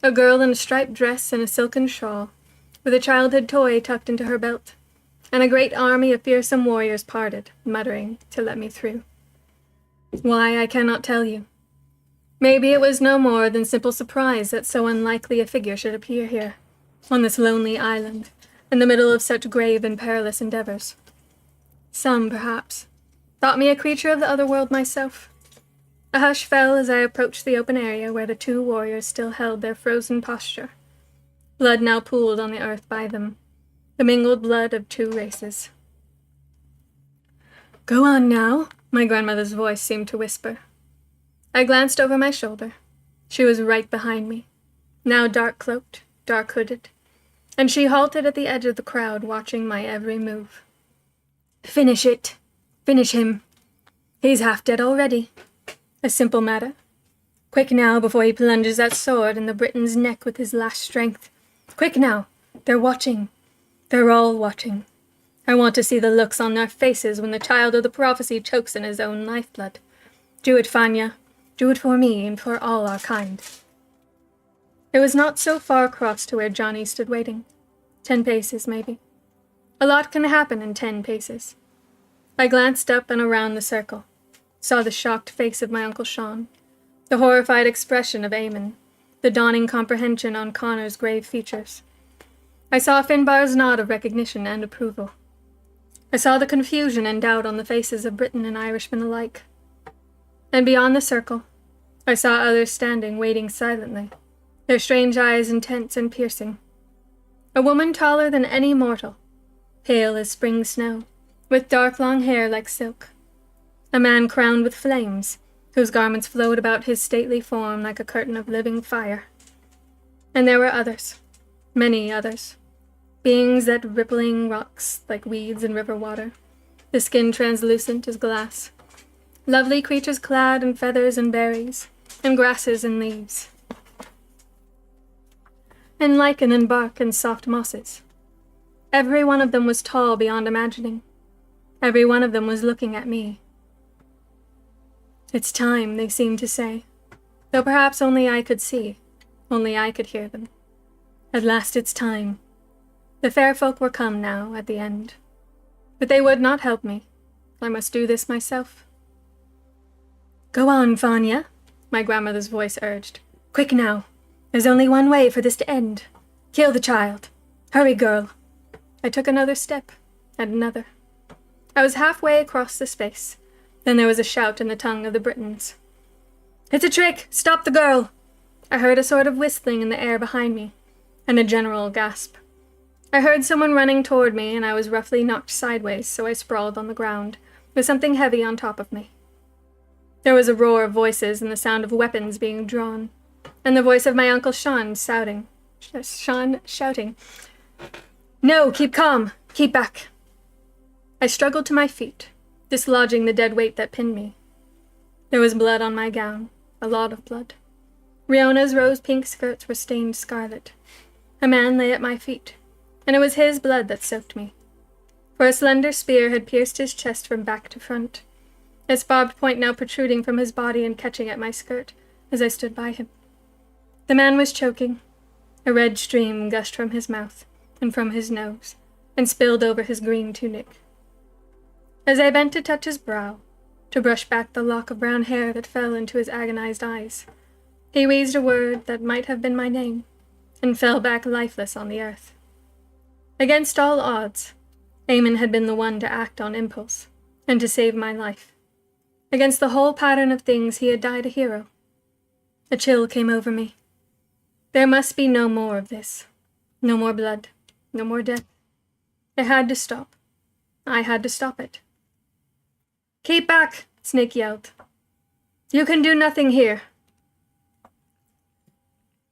a girl in a striped dress and a silken shawl, with a childhood toy tucked into her belt, and a great army of fearsome warriors parted, muttering to let me through. Why, I cannot tell you. Maybe it was no more than simple surprise that so unlikely a figure should appear here, on this lonely island, in the middle of such grave and perilous endeavors. Some, perhaps, thought me a creature of the other world myself. A hush fell as I approached the open area where the two warriors still held their frozen posture. Blood now pooled on the earth by them, the mingled blood of two races. Go on now, my grandmother's voice seemed to whisper. I glanced over my shoulder. She was right behind me, now dark-cloaked, dark-hooded, and she halted at the edge of the crowd, watching my every move. Finish it. Finish him. He's half dead already. A simple matter. Quick now, before he plunges that sword in the Briton's neck with his last strength. Quick now. They're watching. They're all watching. I want to see the looks on their faces when the child of the prophecy chokes in his own lifeblood. Do it, Fanya. Do it for me and for all our kind. It was not so far across to where Johnny stood waiting. 10 paces, maybe. A lot can happen in 10 paces. I glanced up and around the circle, saw the shocked face of my Uncle Sean, the horrified expression of Eamon, the dawning comprehension on Connor's grave features. I saw Finbar's nod of recognition and approval. I saw the confusion and doubt on the faces of Briton and Irishman alike. And beyond the circle, I saw others standing, waiting silently, their strange eyes intense and piercing. A woman taller than any mortal, pale as spring snow, with dark long hair like silk. A man crowned with flames, whose garments flowed about his stately form like a curtain of living fire. And there were others, many others, beings that rippling rocks like weeds in river water, the skin translucent as glass. Lovely creatures clad in feathers and berries, and grasses and leaves, and lichen and bark and soft mosses. Every one of them was tall beyond imagining. Every one of them was looking at me. It's time, they seemed to say, though perhaps only I could see, only I could hear them. At last it's time. The fair folk were come now, at the end. But they would not help me. I must do this myself. Go on, Vanya, my grandmother's voice urged. Quick now. There's only one way for this to end. Kill the child. Hurry, girl. I took another step, and another. I was halfway across the space. Then there was a shout in the tongue of the Britons. It's a trick! Stop the girl! I heard a sort of whistling in the air behind me, and a general gasp. I heard someone running toward me, and I was roughly knocked sideways, so I sprawled on the ground, with something heavy on top of me. There was a roar of voices and the sound of weapons being drawn, and the voice of my Uncle Sean shouting. No, keep calm! Keep back! I struggled to my feet, dislodging the dead weight that pinned me. There was blood on my gown, a lot of blood. Riona's rose-pink skirts were stained scarlet. A man lay at my feet, and it was his blood that soaked me. For a slender spear had pierced his chest from back to front, its barbed point now protruding from his body and catching at my skirt as I stood by him. The man was choking. A red stream gushed from his mouth and from his nose, and spilled over his green tunic. As I bent to touch his brow, to brush back the lock of brown hair that fell into his agonized eyes, he wheezed a word that might have been my name, and fell back lifeless on the earth. Against all odds, Eamon had been the one to act on impulse, and to save my life. Against the whole pattern of things, he had died a hero. A chill came over me. There must be no more of this. No more blood. No more death. It had to stop. I had to stop it. Keep back, Snake yelled. You can do nothing here.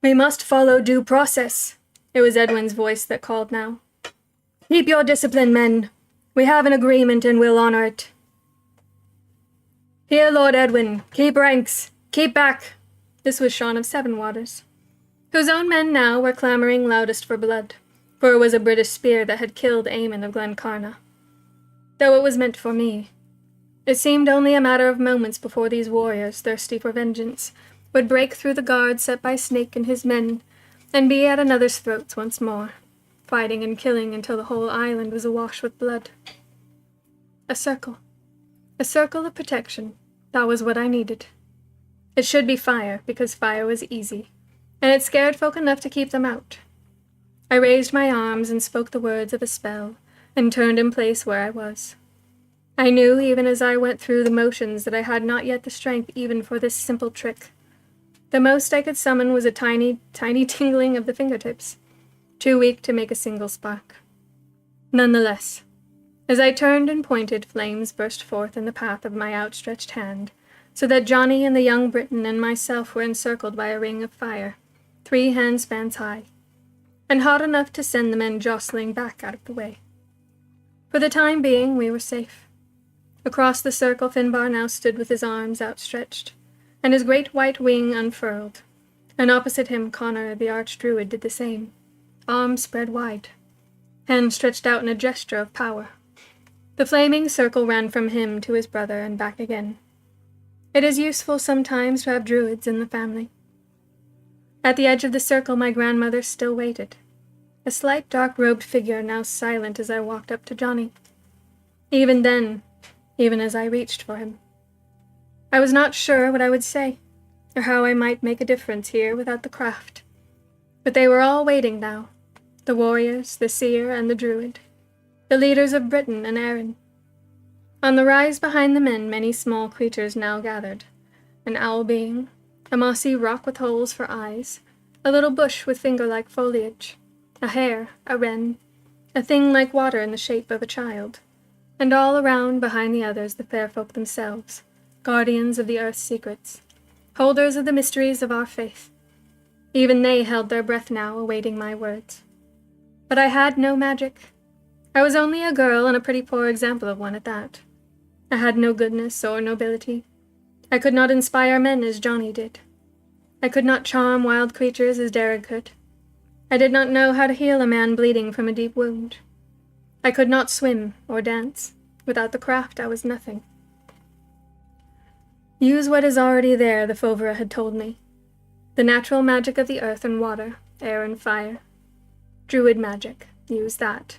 We must follow due process. It was Edwin's voice that called now. Keep your discipline, men. We have an agreement and we'll honor it. Here, Lord Edwin, keep ranks. Keep back. This was Sean of Seven Waters, whose own men now were clamoring loudest for blood, for it was a British spear that had killed Eamon of Glencarna. Though it was meant for me, it seemed only a matter of moments before these warriors, thirsty for vengeance, would break through the guard set by Snake and his men, and be at another's throats once more, fighting and killing until the whole island was awash with blood. A circle of protection, that was what I needed. It should be fire, because fire was easy, and it scared folk enough to keep them out. I raised my arms and spoke the words of a spell, and turned in place where I was. I knew, even as I went through the motions, that I had not yet the strength even for this simple trick. The most I could summon was a tiny, tiny tingling of the fingertips, too weak to make a single spark. Nonetheless, as I turned and pointed, flames burst forth in the path of my outstretched hand, so that Johnny and the young Briton and myself were encircled by a ring of fire, 3 handspans high, and hot enough to send the men jostling back out of the way. For the time being, we were safe. Across the circle, Finbar now stood with his arms outstretched, and his great white wing unfurled, and opposite him Connor the archdruid did the same, arms spread wide, hands stretched out in a gesture of power. The flaming circle ran from him to his brother and back again. It is useful sometimes to have druids in the family. At the edge of the circle my grandmother still waited, a slight dark-robed figure now silent as I walked up to Johnny. Even then, even as I reached for him, I was not sure what I would say, or how I might make a difference here without the craft. But they were all waiting now, the warriors, the seer, and the druid. the leaders of Britain and Erin. On the rise behind the men, many small creatures now gathered. An owl being, a mossy rock with holes for eyes, a little bush with finger-like foliage, a hare, a wren, a thing like water in the shape of a child, and all around, behind the others, the fair folk themselves, guardians of the earth's secrets, holders of the mysteries of our faith. Even they held their breath now, awaiting my words. But I had no magic. I was only a girl, and a pretty poor example of one at that. I had no goodness or nobility. I could not inspire men as Johnny did. I could not charm wild creatures as Derek could. I did not know how to heal a man bleeding from a deep wound. I could not swim or dance. Without the craft, I was nothing. Use what is already there, the Fovera had told me. The natural magic of the earth and water, air and fire. Druid magic, use that.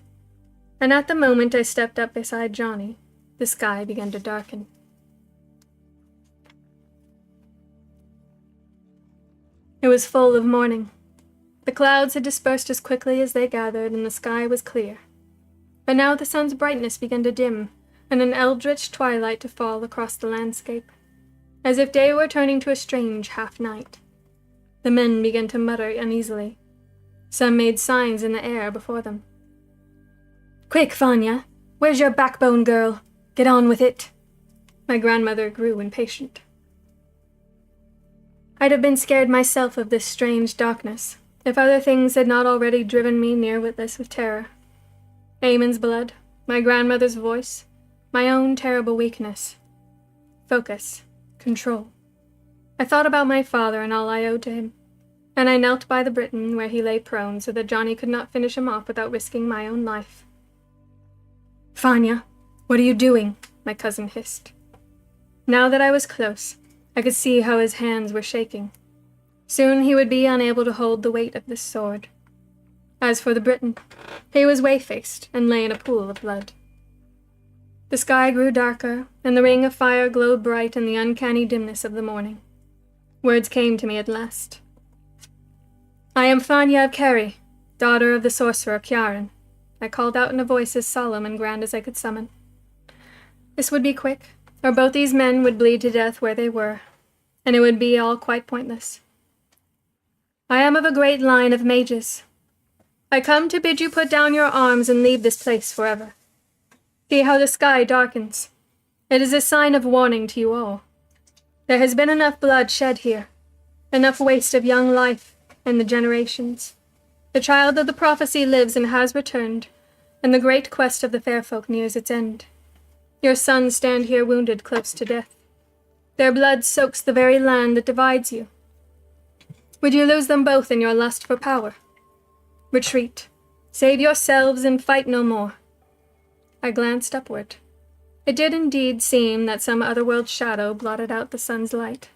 And at the moment I stepped up beside Johnny, the sky began to darken. It was full of morning. The clouds had dispersed as quickly as they gathered, and the sky was clear. But now the sun's brightness began to dim, and an eldritch twilight to fall across the landscape, as if day were turning to a strange half-night. The men began to mutter uneasily. Some made signs in the air before them. "Quick, Fanya! Where's your backbone, girl? Get on with it!" My grandmother grew impatient. I'd have been scared myself of this strange darkness, if other things had not already driven me near witless with terror. Eamon's blood, my grandmother's voice, my own terrible weakness. Focus, control. I thought about my father and all I owed to him, and I knelt by the Briton where he lay prone so that Johnny could not finish him off without risking my own life. "Fanya, what are you doing?" my cousin hissed. Now that I was close, I could see how his hands were shaking. Soon he would be unable to hold the weight of this sword. As for the Briton, he was way-faced and lay in a pool of blood. The sky grew darker, and the ring of fire glowed bright in the uncanny dimness of the morning. Words came to me at last. "I am Fanya of Kerry, daughter of the sorcerer Ciaran," I called out in a voice as solemn and grand as I could summon. This would be quick, or both these men would bleed to death where they were, and it would be all quite pointless. "I am of a great line of mages. I come to bid you put down your arms and leave this place forever. See how the sky darkens. It is a sign of warning to you all. There has been enough blood shed here, enough waste of young life and the generations. The child of the prophecy lives and has returned, and the great quest of the fair folk nears its end. Your sons stand here wounded close to death. Their blood soaks the very land that divides you. Would you lose them both in your lust for power? Retreat, save yourselves, and fight no more." I glanced upward. It did indeed seem that some otherworld shadow blotted out the sun's light.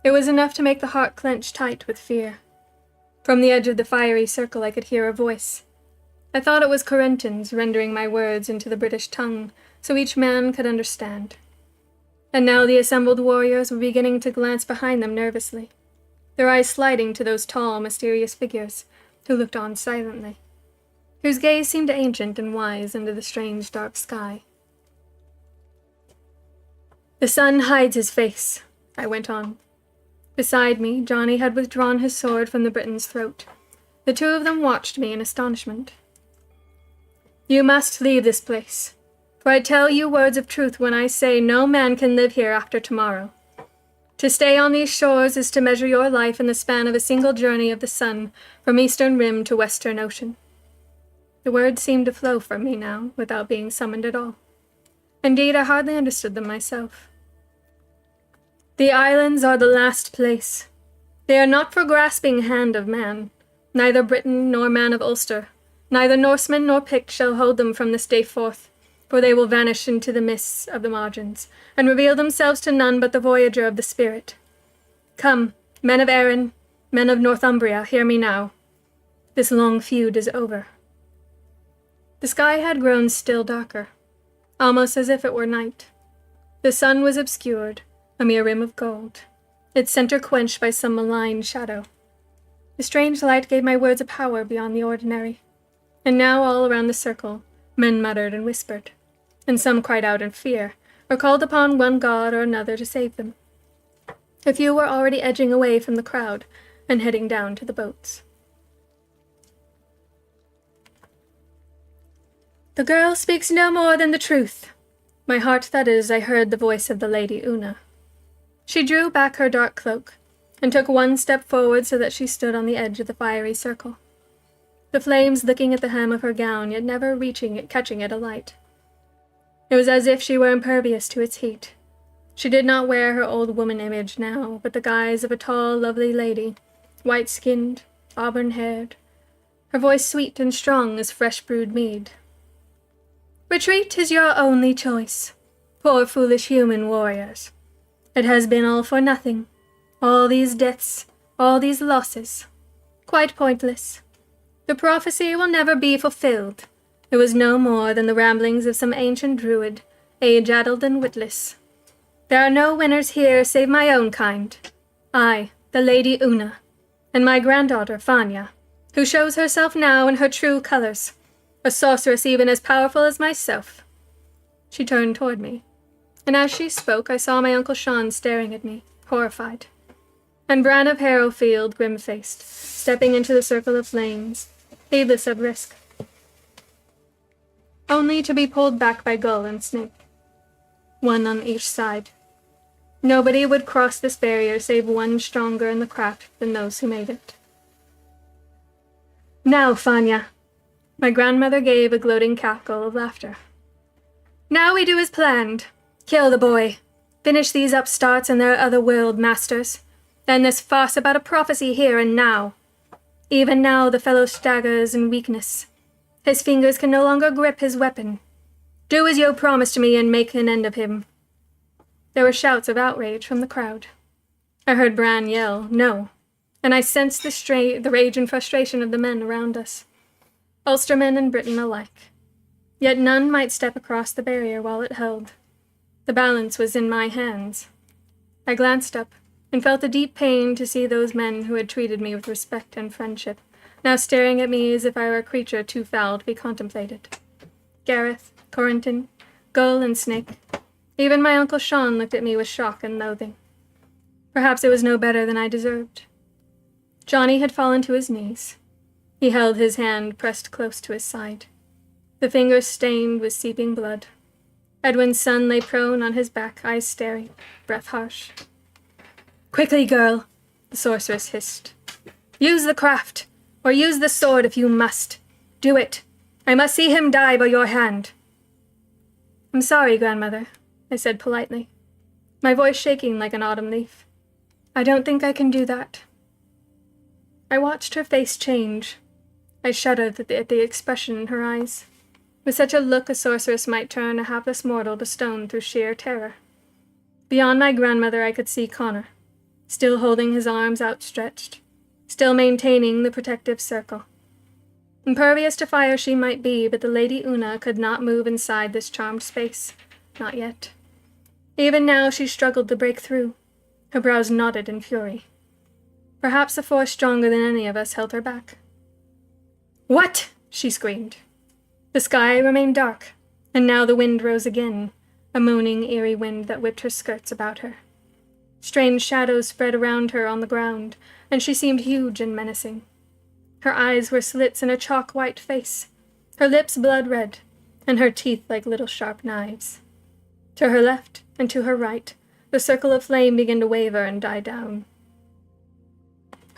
It was enough to make the heart clench tight with fear. From the edge of the fiery circle I could hear a voice. I thought it was Corentin's, rendering my words into the British tongue, so each man could understand. And now the assembled warriors were beginning to glance behind them nervously, their eyes sliding to those tall, mysterious figures who looked on silently, whose gaze seemed ancient and wise into the strange dark sky. "The sun hides his face," I went on. Beside me, Johnny had withdrawn his sword from the Briton's throat. The two of them watched me in astonishment. "You must leave this place, for I tell you words of truth when I say no man can live here after tomorrow. To stay on these shores is to measure your life in the span of a single journey of the sun from eastern rim to western ocean." The words seemed to flow from me now, without being summoned at all. Indeed, I hardly understood them myself. "The islands are the last place. They are not for grasping hand of man. Neither Briton nor man of Ulster, neither Norseman nor Pict shall hold them from this day forth, for they will vanish into the mists of the margins, and reveal themselves to none but the voyager of the spirit. Come, men of Erin, men of Northumbria, hear me now. This long feud is over." The sky had grown still darker, almost as if it were night. The sun was obscured, a mere rim of gold, its center quenched by some malign shadow. The strange light gave my words a power beyond the ordinary, and now all around the circle, Men muttered and whispered, and some cried out in fear, or called upon one god or another to save them. A few were already edging away from the crowd and heading down to the boats. "The girl speaks no more than the truth." My heart thudded as I heard the voice of the Lady Oonagh. She drew back her dark cloak, and took one step forward so that she stood on the edge of the fiery circle, the flames licking at the hem of her gown, yet never catching it alight. It was as if she were impervious to its heat. She did not wear her old woman image now, but the guise of a tall, lovely lady, white-skinned, auburn-haired, her voice sweet and strong as fresh-brewed mead. "Retreat is your only choice, poor foolish human warriors. It has been all for nothing. All these deaths, all these losses. Quite pointless. The prophecy will never be fulfilled. It was no more than the ramblings of some ancient druid, age-addled and witless. There are no winners here save my own kind. I, the Lady Oonagh, and my granddaughter Fanya, who shows herself now in her true colors, a sorceress even as powerful as myself." She turned toward me, and as she spoke I saw my Uncle Sean staring at me, horrified, and Bran of Harrowfield grim-faced, stepping into the circle of flames, heedless of risk, only to be pulled back by Gull and Snake, one on each side. Nobody would cross this barrier save one stronger in the craft than those who made it. "Now, Fanya," my grandmother gave a gloating cackle of laughter. "Now we do as planned. Kill the boy. Finish these upstarts and their other-world masters. End this farce about a prophecy here and now. Even now the fellow staggers in weakness. His fingers can no longer grip his weapon. Do as you promised me and make an end of him." There were shouts of outrage from the crowd. I heard Bran yell, "No," and I sensed the rage and frustration of the men around us, Ulstermen and Britain alike. Yet none might step across the barrier while it held. The balance was in my hands. I glanced up and felt a deep pain to see those men who had treated me with respect and friendship, now staring at me as if I were a creature too foul to be contemplated. Gareth, Corrington, Gull, and Snake. Even my Uncle Sean looked at me with shock and loathing. Perhaps it was no better than I deserved. Johnny had fallen to his knees. He held his hand pressed close to his side, the fingers stained with seeping blood. Edwin's son lay prone on his back, eyes staring, breath harsh. "Quickly, girl," the sorceress hissed. "Use the craft, or use the sword if you must. Do it. I must see him die by your hand." "I'm sorry, grandmother," I said politely, my voice shaking like an autumn leaf. "I don't think I can do that." I watched her face change. I shuddered at the expression in her eyes. With such a look, a sorceress might turn a hapless mortal to stone through sheer terror. Beyond my grandmother I could see Connor, still holding his arms outstretched, still maintaining the protective circle. Impervious to fire she might be, but the Lady Oonagh could not move inside this charmed space. Not yet. Even now she struggled to break through. Her brows knotted in fury. Perhaps a force stronger than any of us held her back. "What?" she screamed. The sky remained dark, and now the wind rose again, a moaning, eerie wind that whipped her skirts about her. Strange shadows spread around her on the ground, and she seemed huge and menacing. Her eyes were slits in a chalk-white face, her lips blood-red, and her teeth like little sharp knives. To her left and to her right, the circle of flame began to waver and die down.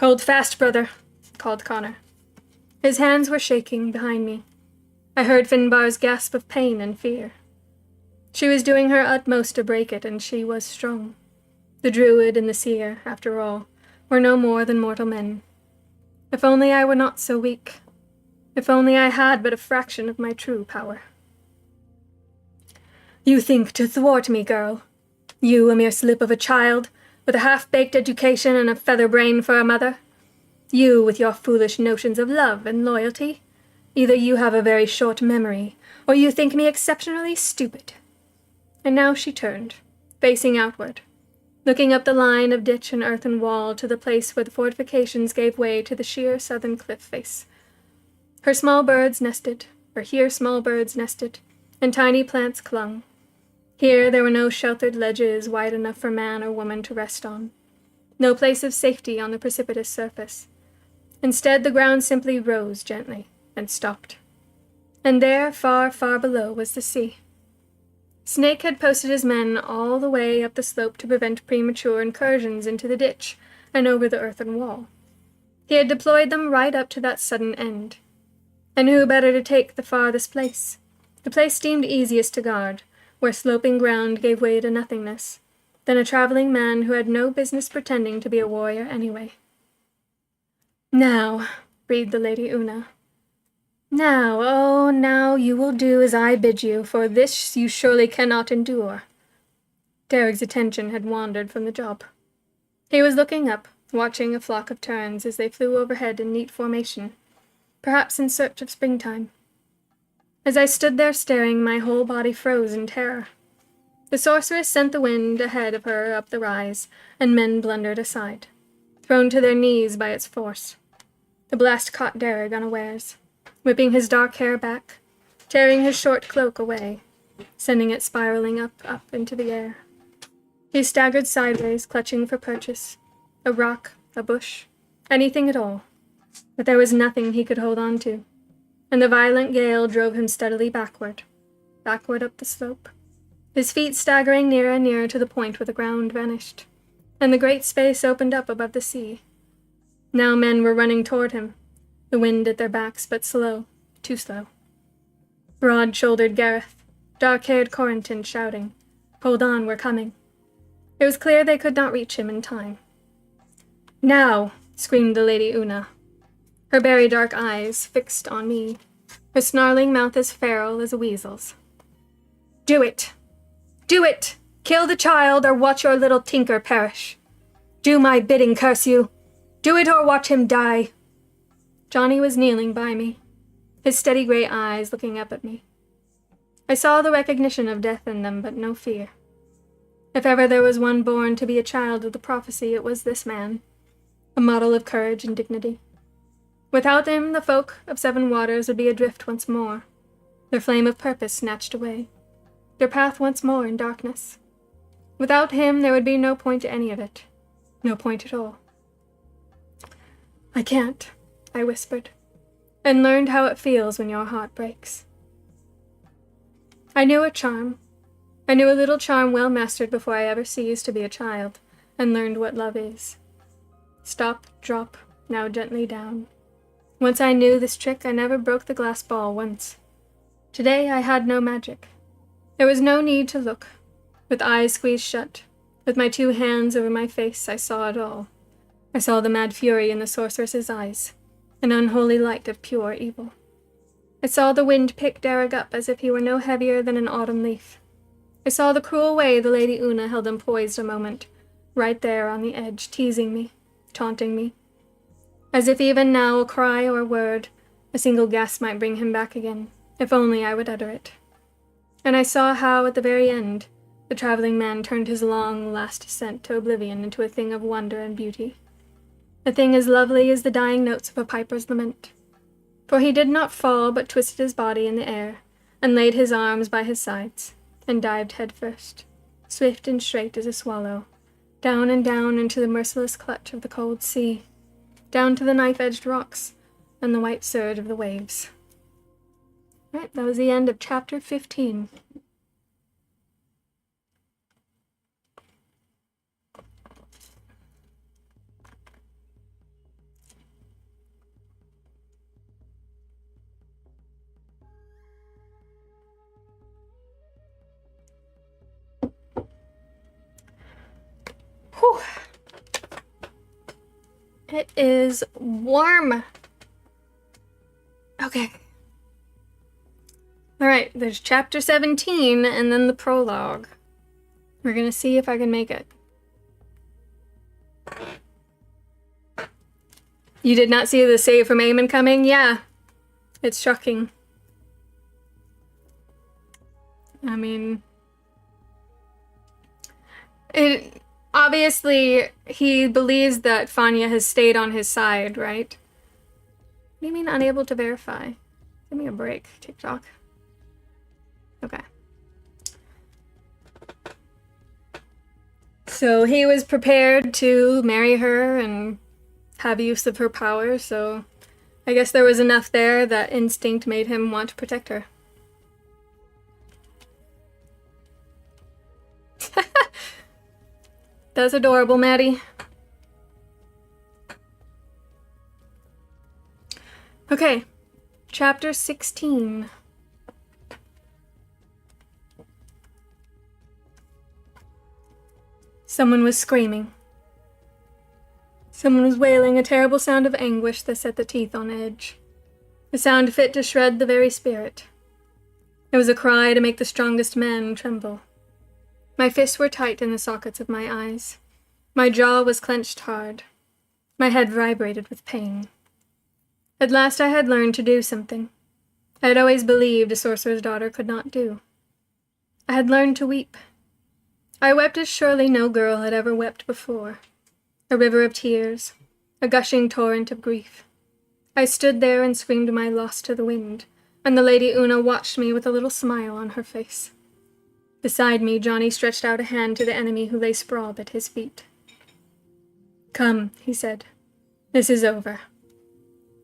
"Hold fast, brother," called Connor. His hands were shaking behind me. I heard Finbar's gasp of pain and fear. She was doing her utmost to break it, and she was strong. The druid and the seer, after all, were no more than mortal men. If only I were not so weak. If only I had but a fraction of my true power. "You think to thwart me, girl? You, a mere slip of a child, with a half-baked education and a feather brain for a mother? You, with your foolish notions of love and loyalty? Either you have a very short memory, or you think me exceptionally stupid." And now she turned, facing outward, looking up the line of ditch and earthen wall to the place where the fortifications gave way to the sheer southern cliff face. Her small birds nested, for here small birds nested, and tiny plants clung. Here there were no sheltered ledges wide enough for man or woman to rest on, no place of safety on the precipitous surface. Instead, the ground simply rose gently and stopped. And there, far, far below, was the sea. Snake had posted his men all the way up the slope to prevent premature incursions into the ditch and over the earthen wall. He had deployed them right up to that sudden end. And who better to take the farthest place? The place deemed easiest to guard, where sloping ground gave way to nothingness, than a traveling man who had no business pretending to be a warrior anyway. "Now," breathed the Lady Oonagh. "Now, oh, now you will do as I bid you, for this you surely cannot endure." Derek's attention had wandered from the job. He was looking up, watching a flock of terns as they flew overhead in neat formation, perhaps in search of springtime. As I stood there staring, my whole body froze in terror. The sorceress sent the wind ahead of her up the rise, and men blundered aside, thrown to their knees by its force. The blast caught Derek unawares, whipping his dark hair back, tearing his short cloak away, sending it spiraling up into the air. He staggered sideways, clutching for purchase, a rock, a bush, anything at all. But there was nothing he could hold on to, and the violent gale drove him steadily backward up the slope, his feet staggering nearer and nearer to the point where the ground vanished, and the great space opened up above the sea. Now men were running toward him, the wind at their backs, but slow, too slow. Broad-shouldered Gareth, dark-haired Corentin shouting, "Hold on, we're coming." It was clear they could not reach him in time. "Now!" screamed the Lady Oonagh, her berry dark eyes fixed on me, her snarling mouth as feral as a weasel's. "Do it! Do it! Kill the child, or watch your little tinker perish! Do my bidding, curse you! Do it, or watch him die!" Johnny was kneeling by me, his steady gray eyes looking up at me. I saw the recognition of death in them, but no fear. If ever there was one born to be a child of the prophecy, it was this man, a model of courage and dignity. Without him, the folk of Seven Waters would be adrift once more, their flame of purpose snatched away, their path once more in darkness. Without him, there would be no point to any of it, no point at all. "I can't," I whispered, and learned how it feels when your heart breaks. I knew a charm. I knew a little charm well mastered before I ever ceased to be a child, and learned what love is. Stop, drop, now gently down. Once I knew this trick, I never broke the glass ball once. Today I had no magic. There was no need to look. With eyes squeezed shut, with my two hands over my face, I saw it all. I saw the mad fury in the sorceress's eyes, an unholy light of pure evil. I saw the wind pick Derek up as if he were no heavier than an autumn leaf. I saw the cruel way the Lady Oonagh held him poised a moment, right there on the edge, teasing me, taunting me, as if even now a cry or a word, a single gasp might bring him back again, if only I would utter it. And I saw how, at the very end, the traveling man turned his long last ascent to oblivion into a thing of wonder and beauty, a thing as lovely as the dying notes of a piper's lament. For he did not fall, but twisted his body in the air, and laid his arms by his sides, and dived head first, swift and straight as a swallow, down and down into the merciless clutch of the cold sea, down to the knife-edged rocks and the white surge of the waves. Right, that was the end of chapter 15. Whew. It is warm. Okay. Alright, there's chapter 17 and then the prologue. We're gonna see if I can make it. You did not see the save from Eamon coming? Yeah. It's shocking. I mean, it obviously he believes that Fanya has stayed on his side, right? What do you mean unable to verify? Give me a break, TikTok. Okay. So he was prepared to marry her and have use of her power, so I guess there was enough there that instinct made him want to protect her. That's adorable, Maddie. Okay, chapter 16. Someone was screaming. Someone was wailing, a terrible sound of anguish that set the teeth on edge. A sound fit to shred the very spirit. It was a cry to make the strongest man tremble. My fists were tight in the sockets of my eyes. My jaw was clenched hard. My head vibrated with pain. At last I had learned to do something I had always believed a sorcerer's daughter could not do. I had learned to weep. I wept as surely no girl had ever wept before. A river of tears, a gushing torrent of grief. I stood there and screamed my loss to the wind, and the Lady Oonagh watched me with a little smile on her face. Beside me, Johnny stretched out a hand to the enemy who lay sprawled at his feet. "Come," he said. "This is over.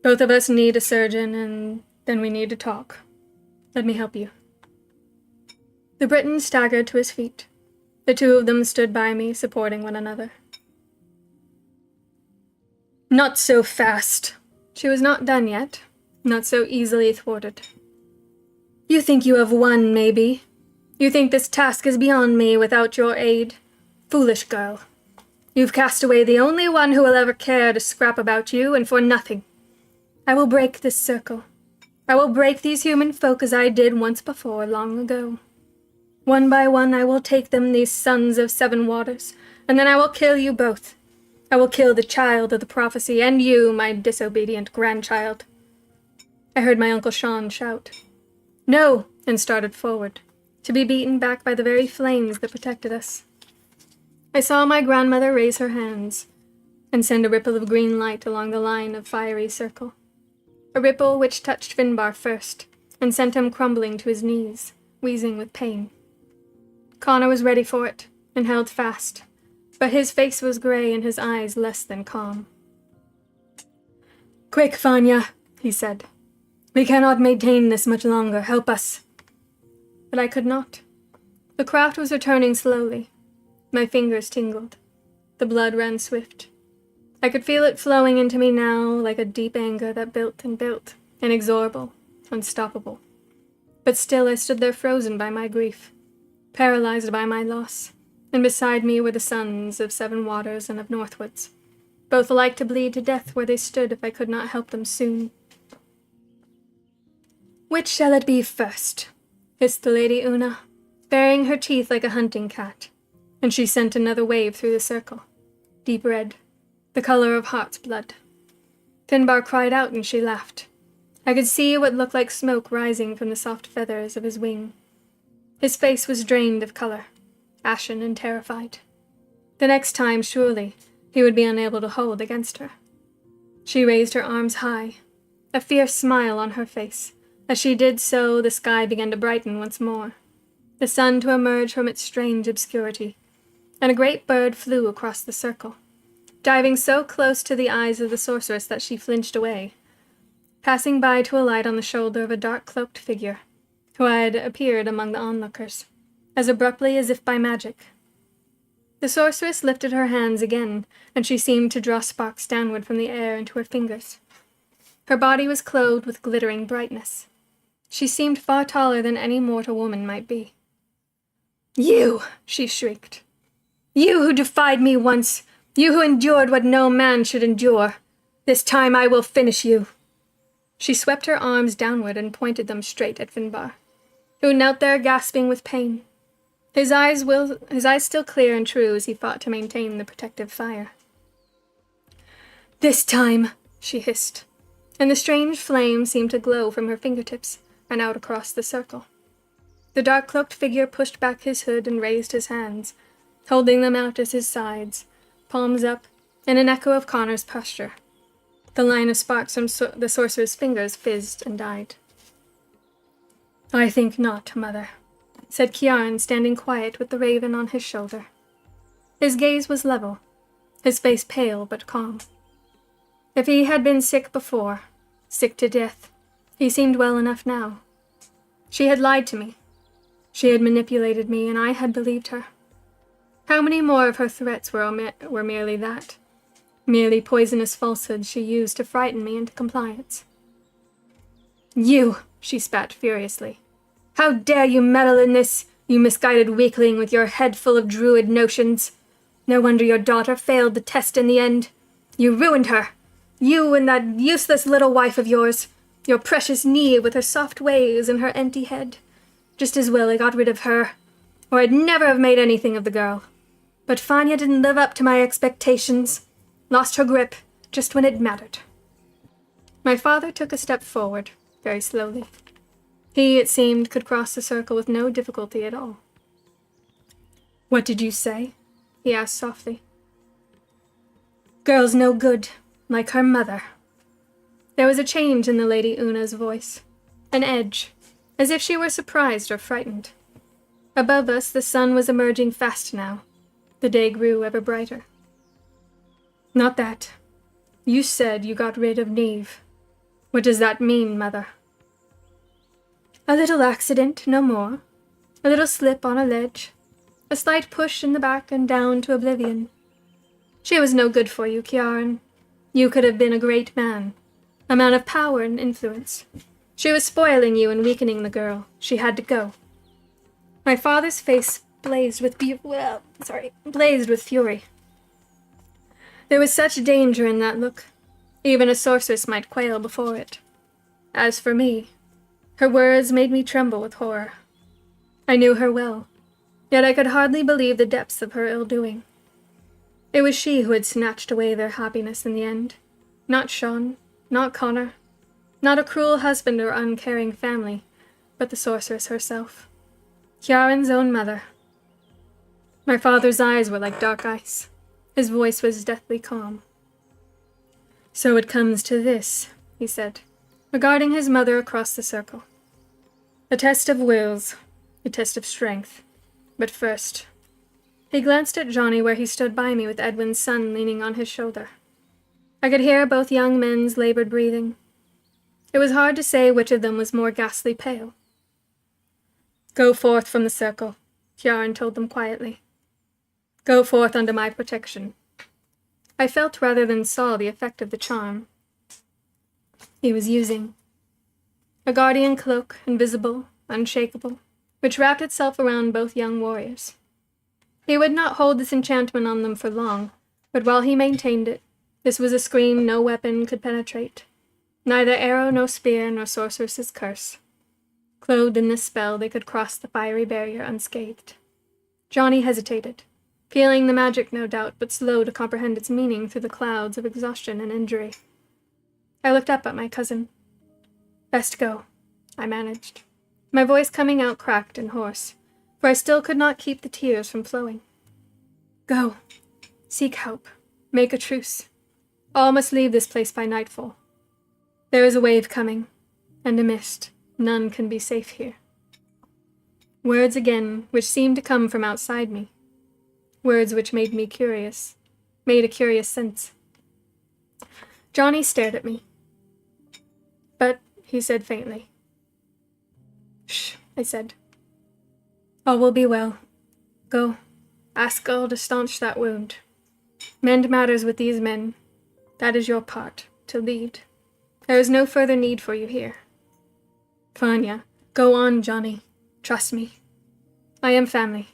Both of us need a surgeon, and then we need to talk. Let me help you." The Briton staggered to his feet. The two of them stood by me, supporting one another. "Not so fast." She was not done yet, not so easily thwarted. "You think you have won, maybe. You think this task is beyond me without your aid. Foolish girl. You've cast away the only one who will ever care to scrap about you, and for nothing. I will break this circle. I will break these human folk as I did once before, long ago. One by one I will take them, these sons of seven waters, and then I will kill you both. I will kill the child of the prophecy, and you, my disobedient grandchild." I heard my Uncle Sean shout, "No!" and started forward, to be beaten back by the very flames that protected us. I saw my grandmother raise her hands and send a ripple of green light along the line of fiery circle. A ripple which touched Finbar first and sent him crumbling to his knees, wheezing with pain. Connor was ready for it and held fast, but his face was grey and his eyes less than calm. "Quick, Fanya," he said. "We cannot maintain this much longer. Help us." But I could not. The craft was returning slowly. My fingers tingled. The blood ran swift. I could feel it flowing into me now like a deep anger that built and built, inexorable, unstoppable. But still I stood there frozen by my grief, paralyzed by my loss, and beside me were the sons of Seven Waters and of Northwoods, both alike to bleed to death where they stood if I could not help them soon. "Which shall it be first?" hissed the Lady Oonagh, baring her teeth like a hunting cat, and she sent another wave through the circle, deep red, the color of heart's blood. Finbar cried out and she laughed. I could see what looked like smoke rising from the soft feathers of his wing. His face was drained of color, ashen and terrified. The next time, surely, he would be unable to hold against her. She raised her arms high, a fierce smile on her face. As she did so, the sky began to brighten once more, the sun to emerge from its strange obscurity, and a great bird flew across the circle, diving so close to the eyes of the sorceress that she flinched away, passing by to alight on the shoulder of a dark-cloaked figure, who had appeared among the onlookers, as abruptly as if by magic. The sorceress lifted her hands again, and she seemed to draw sparks downward from the air into her fingers. Her body was clothed with glittering brightness. She seemed far taller than any mortal woman might be. "You!" she shrieked. "You who defied me once! You who endured what no man should endure! This time I will finish you!" She swept her arms downward and pointed them straight at Finbar, who knelt there gasping with pain, his eyes still clear and true as he fought to maintain the protective fire. "This time," she hissed, and the strange flame seemed to glow from her fingertips and out across the circle. The dark-cloaked figure pushed back his hood and raised his hands, holding them out at his sides, palms up, in an echo of Connor's posture. The line of sparks from the sorcerer's fingers fizzed and died. I think not, mother, said Ciaran, standing quiet with the raven on his shoulder. His gaze was level, his face pale but calm. If he had been sick before, sick to death, he seemed well enough now. She had lied to me. She had manipulated me, and I had believed her. How many more of her threats were merely that? Merely poisonous falsehoods she used to frighten me into compliance. You, she spat furiously. How dare you meddle in this, you misguided weakling with your head full of druid notions? No wonder your daughter failed the test in the end. You ruined her. You and that useless little wife of yours. Your precious Neve with her soft ways and her empty head. Just as well I got rid of her, or I'd never have made anything of the girl. But Fanya didn't live up to my expectations. Lost her grip just when it mattered. My father took a step forward, very slowly. He, it seemed, could cross the circle with no difficulty at all. What did you say? He asked softly. Girl's no good, like her mother. There was a change in the Lady Oonagh's voice, an edge, as if she were surprised or frightened. Above us, the sun was emerging fast now. The day grew ever brighter. Not that. You said you got rid of Neve. What does that mean, mother? A little accident, no more. A little slip on a ledge. A slight push in the back and down to oblivion. She was no good for you, Ciaran. You could have been a great man. A man of power and influence. She was spoiling you and weakening the girl. She had to go. My father's face blazed with fury. There was such danger in that look. Even a sorceress might quail before it. As for me, her words made me tremble with horror. I knew her well, yet I could hardly believe the depths of her ill-doing. It was she who had snatched away their happiness in the end, not Sean, not Connor, not a cruel husband or uncaring family, but the sorceress herself, Ciaran's own mother. My father's eyes were like dark ice. His voice was deathly calm. So it comes to this, he said, regarding his mother across the circle. A test of wills, a test of strength. But first, he glanced at Johnny where he stood by me with Edwin's son leaning on his shoulder. I could hear both young men's labored breathing. It was hard to say which of them was more ghastly pale. Go forth from the circle, Ciaran told them quietly. Go forth under my protection. I felt rather than saw the effect of the charm he was using. A guardian cloak, invisible, unshakable, which wrapped itself around both young warriors. He would not hold this enchantment on them for long, but while he maintained it, this was a screen no weapon could penetrate. Neither arrow, nor spear, nor sorceress's curse. Clothed in this spell, they could cross the fiery barrier unscathed. Johnny hesitated, feeling the magic no doubt, but slow to comprehend its meaning through the clouds of exhaustion and injury. I looked up at my cousin. Best go, I managed, my voice coming out cracked and hoarse, for I still could not keep the tears from flowing. Go, seek help, make a truce. All must leave this place by nightfall. There is a wave coming, and a mist. None can be safe here. Words again, which seemed to come from outside me. Words which made me curious, made a curious sense. Johnny stared at me. But, he said faintly. Shh, I said. All will be well. Go, ask Gull to staunch that wound. Mend matters with these men. That is your part, to lead. There is no further need for you here. Fanya, go on, Johnny. Trust me. I am family.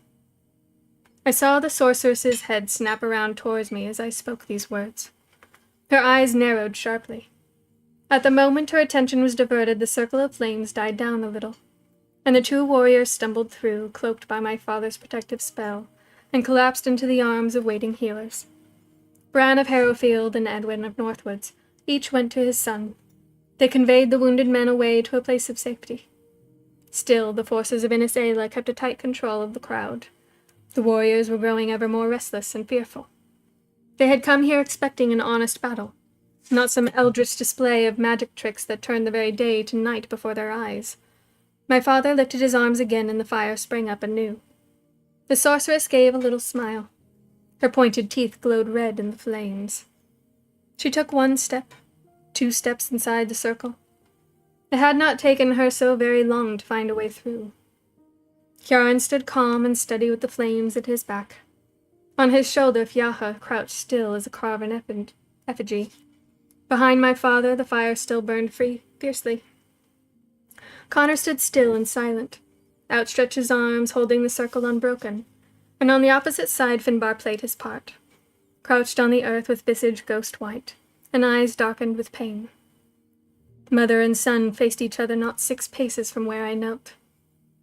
I saw the sorceress's head snap around towards me as I spoke these words. Her eyes narrowed sharply. At the moment her attention was diverted, the circle of flames died down a little, and the two warriors stumbled through, cloaked by my father's protective spell, and collapsed into the arms of waiting healers. Bran of Harrowfield and Edwin of Northwoods each went to his son. They conveyed the wounded men away to a place of safety. Still, the forces of Innis Ayla kept a tight control of the crowd. The warriors were growing ever more restless and fearful. They had come here expecting an honest battle, not some eldritch display of magic tricks that turned the very day to night before their eyes. My father lifted his arms again and the fire sprang up anew. The sorceress gave a little smile. Her pointed teeth glowed red in the flames. She took 1 step, 2 steps inside the circle. It had not taken her so very long to find a way through. Kjaran stood calm and steady with the flames at his back. On his shoulder, Fiacha crouched still as a carven effigy. Behind my father, the fire still burned fiercely. Connor stood still and silent, outstretched his arms, holding the circle unbroken, and on the opposite side Finbar played his part, crouched on the earth with visage ghost white, and eyes darkened with pain. Mother and son faced each other not 6 paces from where I knelt,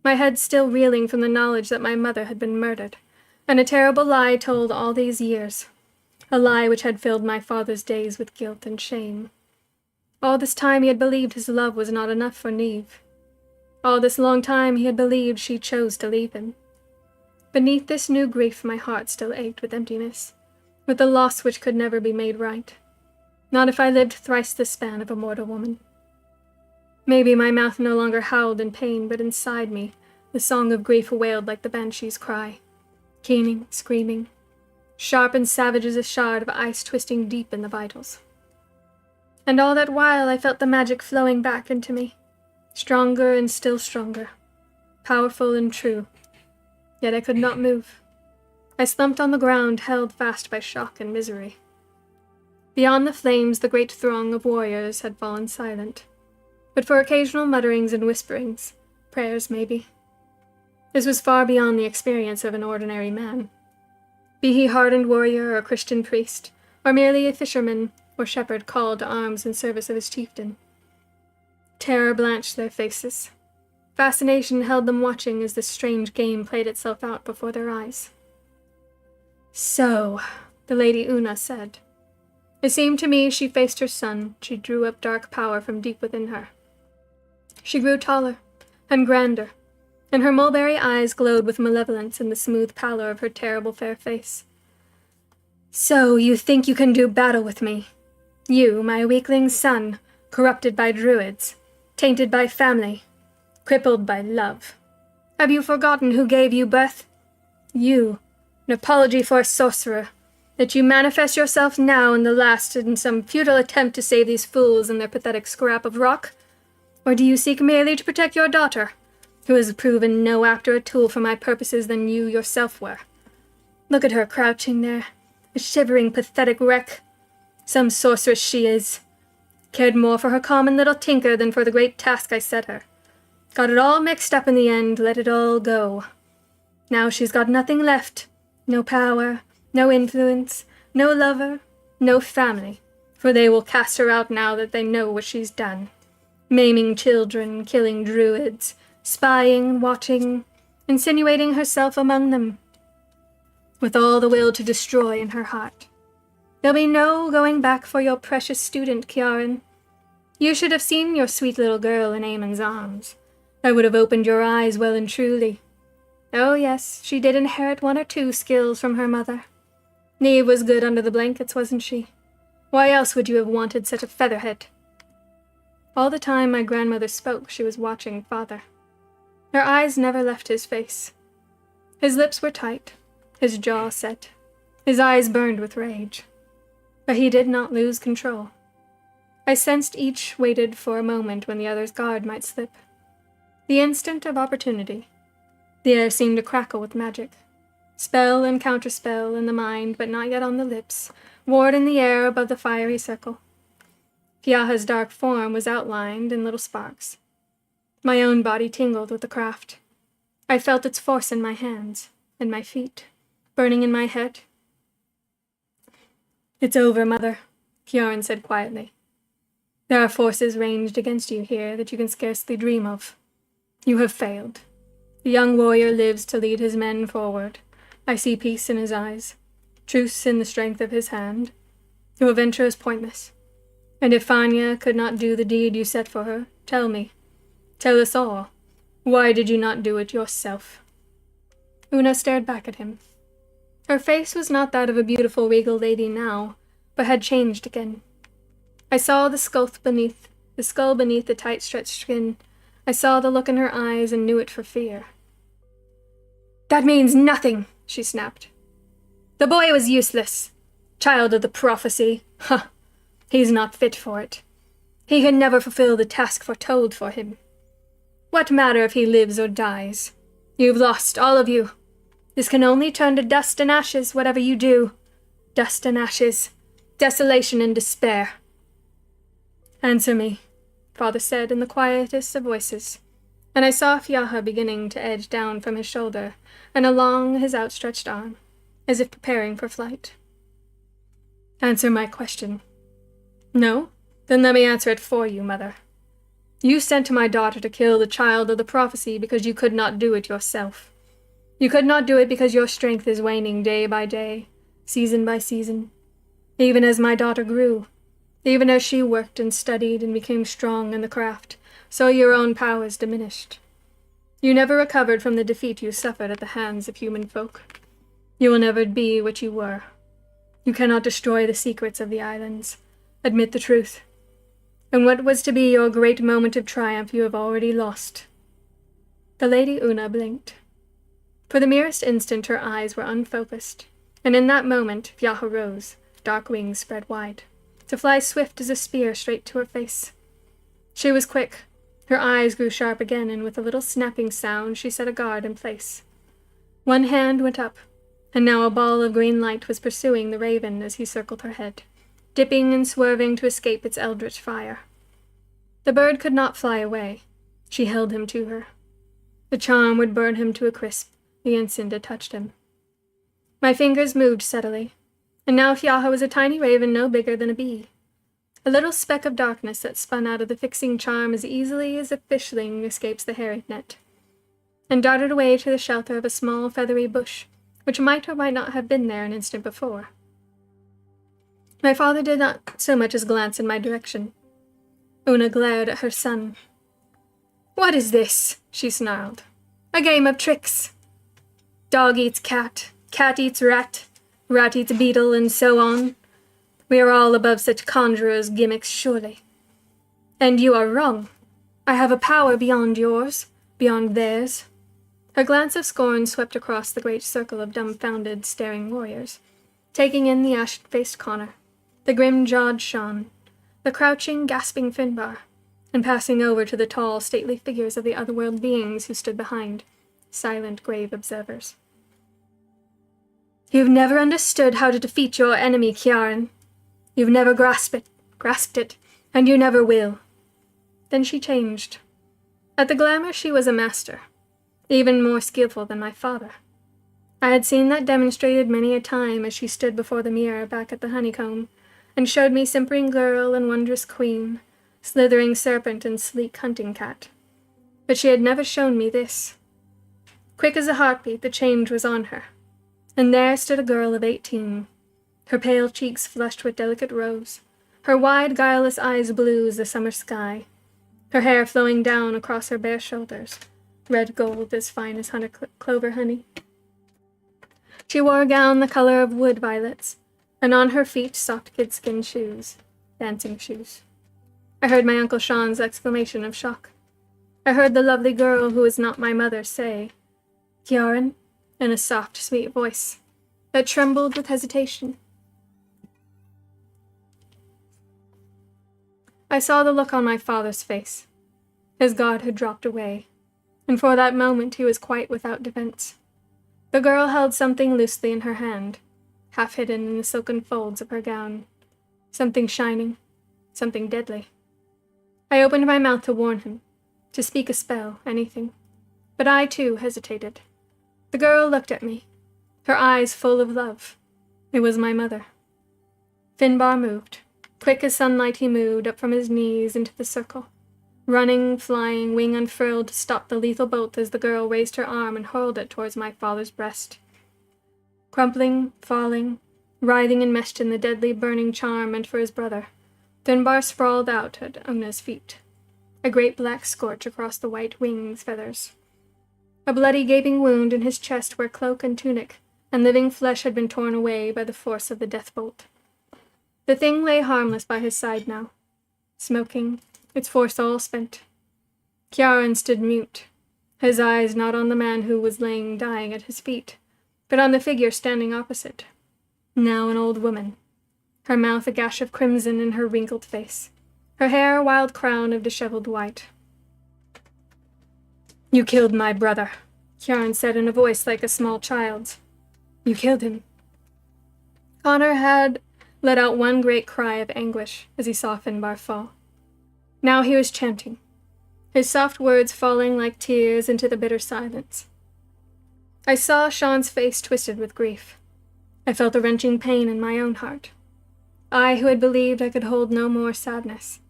my head still reeling from the knowledge that my mother had been murdered, and a terrible lie told all these years, a lie which had filled my father's days with guilt and shame. All this time he had believed his love was not enough for Neve. All this long time he had believed she chose to leave him. Beneath this new grief my heart still ached with emptiness, with the loss which could never be made right, not if I lived thrice the span of a mortal woman. Maybe my mouth no longer howled in pain, but inside me the song of grief wailed like the banshee's cry, keening, screaming, sharp and savage as a shard of ice twisting deep in the vitals. And all that while I felt the magic flowing back into me, stronger and still stronger, powerful and true. Yet I could not move. I slumped on the ground, held fast by shock and misery. Beyond the flames, the great throng of warriors had fallen silent, but for occasional mutterings and whisperings, prayers maybe. This was far beyond the experience of an ordinary man. Be he hardened warrior or Christian priest, or merely a fisherman or shepherd called to arms in service of his chieftain. Terror blanched their faces. Fascination held them watching as this strange game played itself out before their eyes. So, the Lady Oonagh said. It seemed to me she faced her son, she drew up dark power from deep within her. She grew taller and grander, and her mulberry eyes glowed with malevolence in the smooth pallor of her terrible fair face. So, you think you can do battle with me? You, my weakling son, corrupted by druids, tainted by family, crippled by love. Have you forgotten who gave you birth? You, an apology for a sorcerer, that you manifest yourself now in the last in some futile attempt to save these fools and their pathetic scrap of rock? Or do you seek merely to protect your daughter, who has proven no apter a tool for my purposes than you yourself were? Look at her crouching there, a shivering, pathetic wreck. Some sorceress she is. Cared more for her common little tinker than for the great task I set her. Got it all mixed up in the end, let it all go. Now she's got nothing left. No power, no influence, no lover, no family, for they will cast her out now that they know what she's done. Maiming children, killing druids, spying, watching, insinuating herself among them, with all the will to destroy in her heart. There'll be no going back for your precious student, Kjaran. You should have seen your sweet little girl in Aemon's arms. That would have opened your eyes well and truly. Oh yes, she did inherit 1 or 2 skills from her mother. Neve was good under the blankets, wasn't she? Why else would you have wanted such a featherhead? All the time my grandmother spoke, she was watching father. Her eyes never left his face. His lips were tight, his jaw set, his eyes burned with rage. But he did not lose control. I sensed each waited for a moment when the other's guard might slip. The instant of opportunity. The air seemed to crackle with magic. Spell and counterspell in the mind, but not yet on the lips, warred in the air above the fiery circle. Fiacha's dark form was outlined in little sparks. My own body tingled with the craft. I felt its force in my hands and my feet, burning in my head. It's over, Mother, Kjaran said quietly. There are forces ranged against you here that you can scarcely dream of. You have failed. The young warrior lives to lead his men forward. I see peace in his eyes, truce in the strength of his hand. Your venture is pointless. And if Fanya could not do the deed you set for her, tell me. Tell us all. Why did you not do it yourself? Oonagh stared back at him. Her face was not that of a beautiful regal lady now, but had changed again. I saw the skull beneath the tight-stretched skin. I saw the look in her eyes and knew it for fear. "That means nothing," she snapped. "The boy was useless. Child of the prophecy. Huh. He's not fit for it. He can never fulfill the task foretold for him. What matter if he lives or dies? You've lost, all of you. This can only turn to dust and ashes, whatever you do. Dust and ashes. Desolation and despair." "Answer me," Father said in the quietest of voices, and I saw Fyaha beginning to edge down from his shoulder and along his outstretched arm, as if preparing for flight. "Answer my question." "No? Then let me answer it for you, Mother. You sent my daughter to kill the child of the prophecy because you could not do it yourself. You could not do it because your strength is waning day by day, season by season. Even as my daughter grew, even as she worked and studied and became strong in the craft, so your own powers diminished. You never recovered from the defeat you suffered at the hands of human folk. You will never be what you were. You cannot destroy the secrets of the islands. Admit the truth. And what was to be your great moment of triumph you have already lost." The Lady Oonagh blinked. For the merest instant her eyes were unfocused, and in that moment Fyaha rose, dark wings spread wide, to fly swift as a spear straight to her face. She was quick. Her eyes grew sharp again, and with a little snapping sound she set a guard in place. One hand went up, and now a ball of green light was pursuing the raven as he circled her head, dipping and swerving to escape its eldritch fire. The bird could not fly away. She held him to her. The charm would burn him to a crisp the instant it touched him. My fingers moved steadily, and now Fyaha was a tiny raven no bigger than a bee, a little speck of darkness that spun out of the fixing charm as easily as a fishling escapes the herring net, and darted away to the shelter of a small feathery bush, which might or might not have been there an instant before. My father did not so much as glance in my direction. Oonagh glared at her son. "What is this?" she snarled. "A game of tricks. Dog eats cat, cat eats rat, rat eats beetle, and so on. We are all above such conjurers' gimmicks, surely. And you are wrong. I have a power beyond yours, beyond theirs." Her glance of scorn swept across the great circle of dumbfounded, staring warriors, taking in the ashen-faced Connor, the grim-jawed Sean, the crouching, gasping Finbar, and passing over to the tall, stately figures of the otherworld beings who stood behind, silent, grave observers. "You've never understood how to defeat your enemy, Ciaran. You've never grasped it, and you never will." Then she changed. At the glamour she was a master, even more skillful than my father. I had seen that demonstrated many a time as she stood before the mirror back at the honeycomb, and showed me simpering girl and wondrous queen, slithering serpent and sleek hunting cat. But she had never shown me this. Quick as a heartbeat, the change was on her, and there stood a girl of 18, her pale cheeks flushed with delicate rose, her wide, guileless eyes blue as the summer sky, her hair flowing down across her bare shoulders, red gold as fine as clover honey. She wore a gown the color of wood violets, and on her feet soft kidskin shoes, dancing shoes. I heard my Uncle Sean's exclamation of shock. I heard the lovely girl who was not my mother say, "Ciaran," in a soft, sweet voice that trembled with hesitation. I saw the look on my father's face. His guard had dropped away, and for that moment he was quite without defense. The girl held something loosely in her hand, half hidden in the silken folds of her gown. Something shining, something deadly. I opened my mouth to warn him, to speak a spell, anything. But I, too, hesitated. The girl looked at me, her eyes full of love. It was my mother. Finbar moved. Quick as sunlight he moved up from his knees into the circle, running, flying, wing unfurled to stop the lethal bolt as the girl raised her arm and hurled it towards my father's breast. Crumpling, falling, writhing enmeshed in the deadly burning charm meant for his brother, Finbar sprawled out at Oonagh's feet, a great black scorch across the white wings feathers. A bloody gaping wound in his chest where cloak and tunic and living flesh had been torn away by the force of the death bolt. The thing lay harmless by his side now, smoking, its force all spent. Ciaran stood mute, his eyes not on the man who was laying dying at his feet, but on the figure standing opposite, now an old woman, her mouth a gash of crimson in her wrinkled face, her hair a wild crown of disheveled white. "You killed my brother," Ciaran said in a voice like a small child's. "You killed him." Connor had let out one great cry of anguish as he saw Finbar fall. Now he was chanting, his soft words falling like tears into the bitter silence. I saw Sean's face twisted with grief. I felt a wrenching pain in my own heart. I who had believed I could hold no more sadness.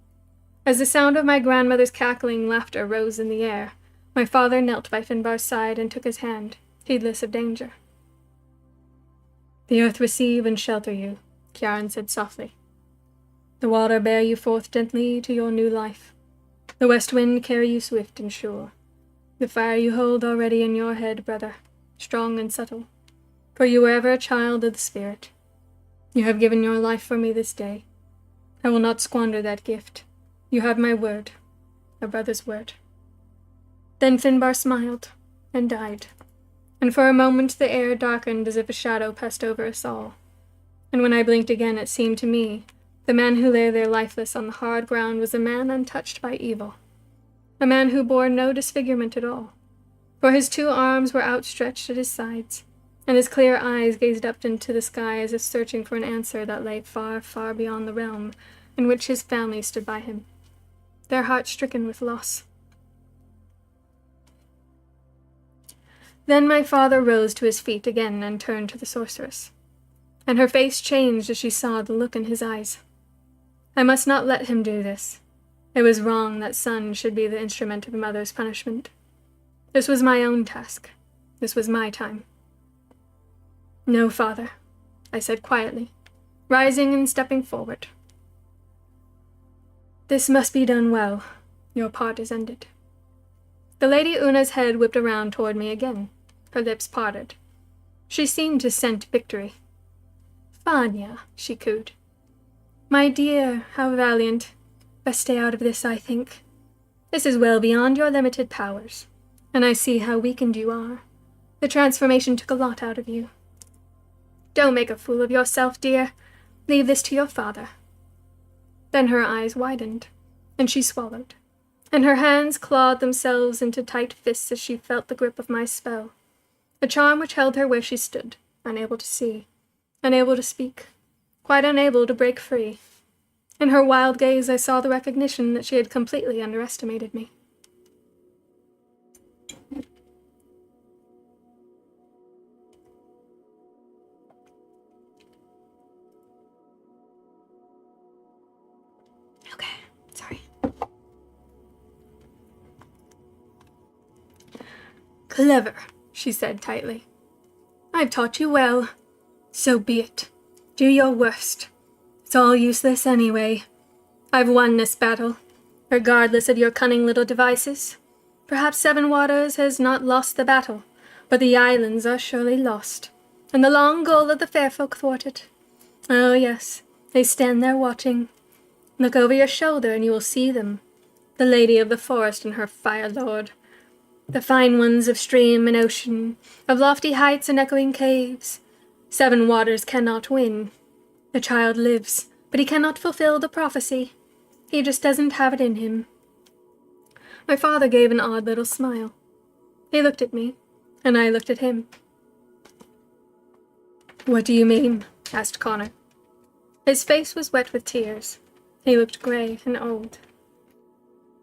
As the sound of my grandmother's cackling laughter rose in the air, my father knelt by Finbar's side and took his hand, heedless of danger. "The earth receive and shelter you," Ciaran said softly. "The water bear you forth gently to your new life. The west wind carry you swift and sure. The fire you hold already in your head, brother, strong and subtle, for you were ever a child of the spirit. You have given your life for me this day. I will not squander that gift. You have my word, a brother's word." Then Finbar smiled and died, and for a moment the air darkened as if a shadow passed over us all. And when I blinked again, it seemed to me the man who lay there lifeless on the hard ground was a man untouched by evil, a man who bore no disfigurement at all, for his 2 arms were outstretched at his sides, and his clear eyes gazed up into the sky as if searching for an answer that lay far, far beyond the realm in which his family stood by him, their hearts stricken with loss. Then my father rose to his feet again and turned to the sorceress, and her face changed as she saw the look in his eyes. I must not let him do this. It was wrong that son should be the instrument of a mother's punishment. This was my own task. This was my time. "No, father," I said quietly, rising and stepping forward. "This must be done well. Your part is ended." The Lady Oonagh's head whipped around toward me again. Her lips parted. She seemed to scent victory. "Fanya," she cooed. "My dear, how valiant. Best stay out of this, I think. This is well beyond your limited powers, and I see how weakened you are. The transformation took a lot out of you. Don't make a fool of yourself, dear. Leave this to your father." Then her eyes widened, and she swallowed, and her hands clawed themselves into tight fists as she felt the grip of my spell, a charm which held her where she stood, unable to see, unable to speak, quite unable to break free. In her wild gaze I saw the recognition that she had completely underestimated me. Okay, sorry. "Clever," she said tightly. "I've taught you well. So be it. Do your worst. It's all useless anyway. I've won this battle, regardless of your cunning little devices. Perhaps Seven Waters has not lost the battle, but the islands are surely lost, and the long goal of the fair folk thwarted. Oh yes, they stand there watching. Look over your shoulder and you will see them, the lady of the forest and her fire lord, the fine ones of stream and ocean, of lofty heights and echoing caves. Seven Waters cannot win. The child lives, but he cannot fulfill the prophecy. He just doesn't have it in him." My father gave an odd little smile. He looked at me, and I looked at him. "What do you mean?" asked Connor. His face was wet with tears. He looked grey and old.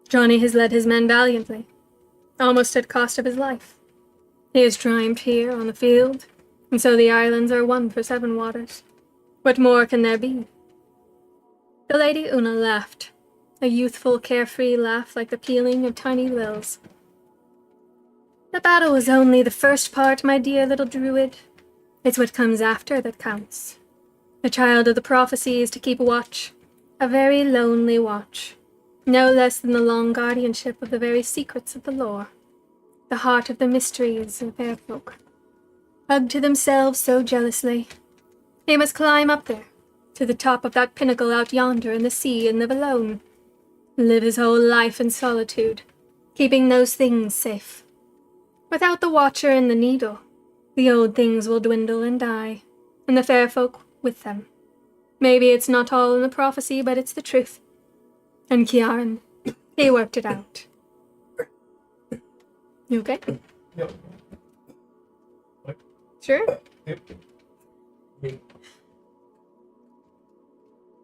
"Johnny has led his men valiantly, almost at cost of his life. He has triumphed here on the field, and so the islands are won for Seven Waters. What more can there be?" The Lady Oonagh laughed, a youthful, carefree laugh like the pealing of tiny lilies. "The battle is only the first part, my dear little druid. It's what comes after that counts. The child of the prophecy is to keep watch, a very lonely watch, no less than the long guardianship of the very secrets of the lore, the heart of the mysteries of fair folk, hugged to themselves so jealously. He must climb up there, to the top of that pinnacle out yonder in the sea, and live alone. Live his whole life in solitude, keeping those things safe. Without the Watcher and the Needle, the old things will dwindle and die, and the fair folk with them. Maybe it's not all in the prophecy, but it's the truth. And Kiaran, he worked it out. You okay? Yep. Sure? Yep.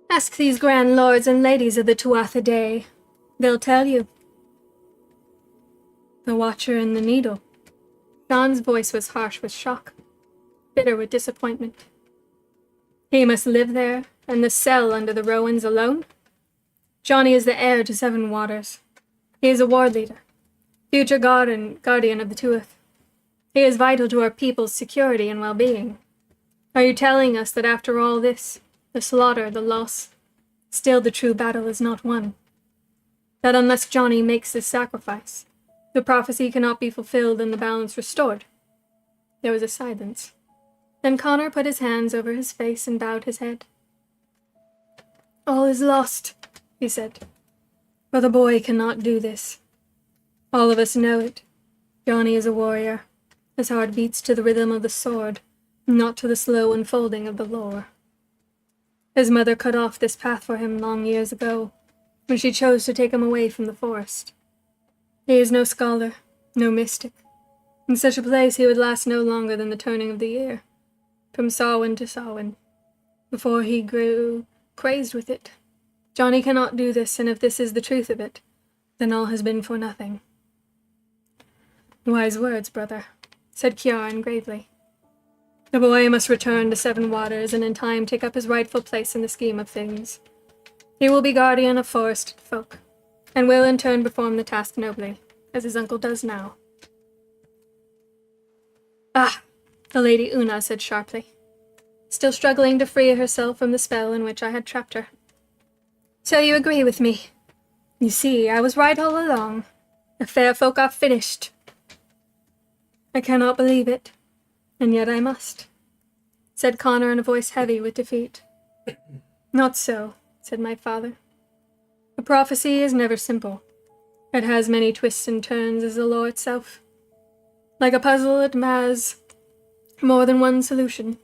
Ask these grand lords and ladies of the Tuatha Day. They'll tell you. The Watcher and the Needle. John's voice was harsh with shock, bitter with disappointment. He must live there, and the cell under the Rowans alone? Johnny is the heir to Seven Waters. He is a ward leader, future guardian of the Tuath. He is vital to our people's security and well-being. Are you telling us that after all this, the slaughter, the loss, still the true battle is not won? That unless Johnny makes this sacrifice, the prophecy cannot be fulfilled and the balance restored? There was a silence. Then Connor put his hands over his face and bowed his head. All is lost, he said. For the boy cannot do this. All of us know it. Johnny is a warrior. His heart beats to the rhythm of the sword, not to the slow unfolding of the lore. His mother cut off this path for him long years ago, when she chose to take him away from the forest. He is no scholar, no mystic. In such a place he would last no longer than the turning of the year, from Samhain to Samhain, before he grew crazed with it. Johnny cannot do this, and if this is the truth of it, then all has been for nothing. Wise words, brother, said Kiaran gravely. The boy must return to Seven Waters and in time take up his rightful place in the scheme of things. He will be guardian of forested folk, and will in turn perform the task nobly, as his uncle does now. Ah, the Lady Oonagh said sharply, still struggling to free herself from the spell in which I had trapped her. So you agree with me? You see, I was right all along. The fair folk are finished. I cannot believe it, and yet I must, said Connor in a voice heavy with defeat. Not so, said my father. A prophecy is never simple. It has many twists and turns as the law itself. Like a puzzle, it has more than one solution.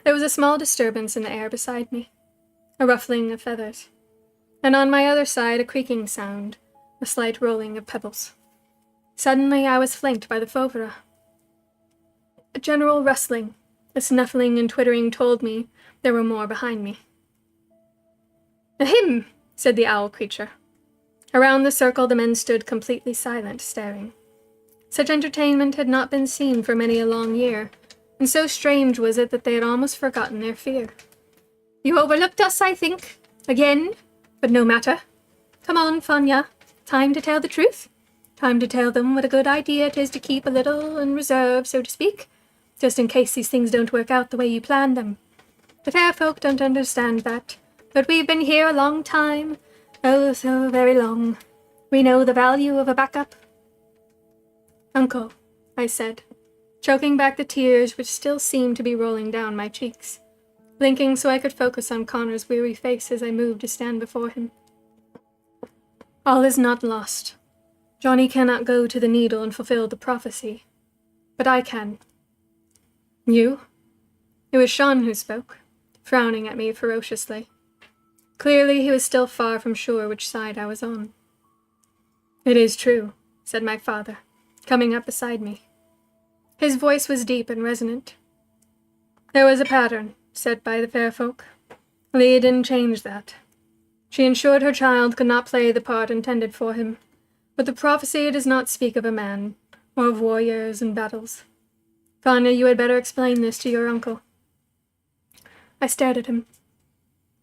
There was a small disturbance in the air beside me, a ruffling of feathers, and on my other side a creaking sound, a slight rolling of pebbles. Suddenly I was flanked by the Fovera. A general rustling, a snuffling and twittering told me there were more behind me. Ahem, said the owl creature. Around the circle the men stood completely silent, staring. Such entertainment had not been seen for many a long year, and so strange was it that they had almost forgotten their fear. You overlooked us, I think, again, but no matter. Come on, Fanya, time to tell the truth. Time to tell them what a good idea it is to keep a little in reserve, so to speak, just in case these things don't work out the way you planned them. The fair folk don't understand that, but we've been here a long time, oh, so very long. We know the value of a backup. Uncle, I said, choking back the tears which still seemed to be rolling down my cheeks, blinking so I could focus on Connor's weary face as I moved to stand before him. All is not lost. Johnny cannot go to the Needle and fulfill the prophecy, but I can. You? It was Sean who spoke, frowning at me ferociously. Clearly he was still far from sure which side I was on. It is true, said my father, coming up beside me. His voice was deep and resonant. There was a pattern set by the fair folk. Leah didn't change that. She ensured her child could not play the part intended for him, but the prophecy does not speak of a man, or of warriors and battles. Fanya, you had better explain this to your uncle. I stared at him.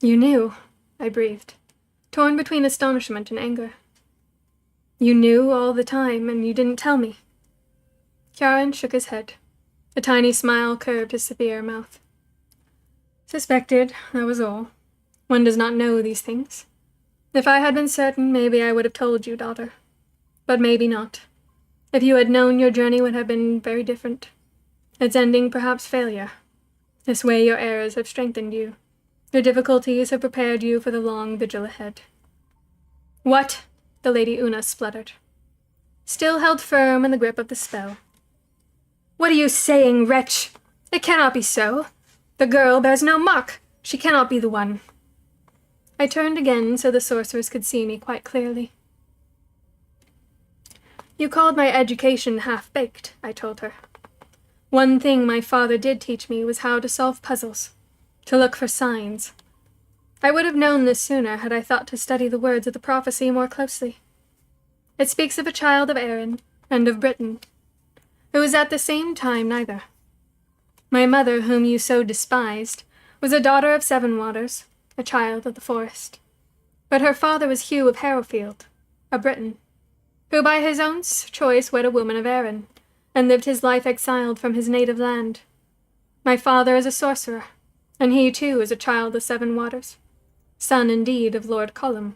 You knew, I breathed, torn between astonishment and anger. You knew all the time, and you didn't tell me. Kieran shook his head. A tiny smile curved his severe mouth. Suspected, that was all. One does not know these things. If I had been certain, maybe I would have told you, daughter. But maybe not. If you had known, your journey would have been very different. Its ending perhaps failure. This way your errors have strengthened you. Your difficulties have prepared you for the long vigil ahead. What? The Lady Oonagh spluttered. still held firm in the grip of the spell. "What are you saying, wretch? It cannot be so. The girl bears no mark. She cannot be the one." I turned again so the sorceress could see me quite clearly. "You called my education half-baked," I told her. "One thing my father did teach me was how to solve puzzles, to look for signs. I would have known this sooner had I thought to study the words of the prophecy more closely. It speaks of a child of Erin and of Britain, who was at the same time neither. My mother, whom you so despised, was a daughter of Seven Waters, a child of the forest. But her father was Hugh of Harrowfield, a Briton, who by his own choice wed a woman of Erin, and lived his life exiled from his native land. My father is a sorcerer, and he too is a child of Seven Waters, son indeed of Lord Cullum,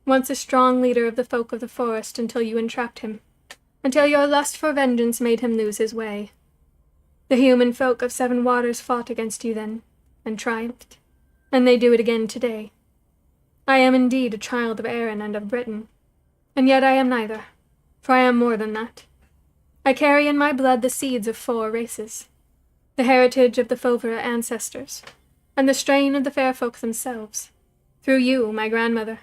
once a strong leader of the folk of the forest until you entrapped him, until your lust for vengeance made him lose his way. The human folk of Seven Waters fought against you then, and triumphed, and they do it again today. I am indeed a child of Erin and of Britain, and yet I am neither, for I am more than that. I carry in my blood the seeds of 4 races, the heritage of the Fovera ancestors, and the strain of the fair folk themselves, through you, my grandmother.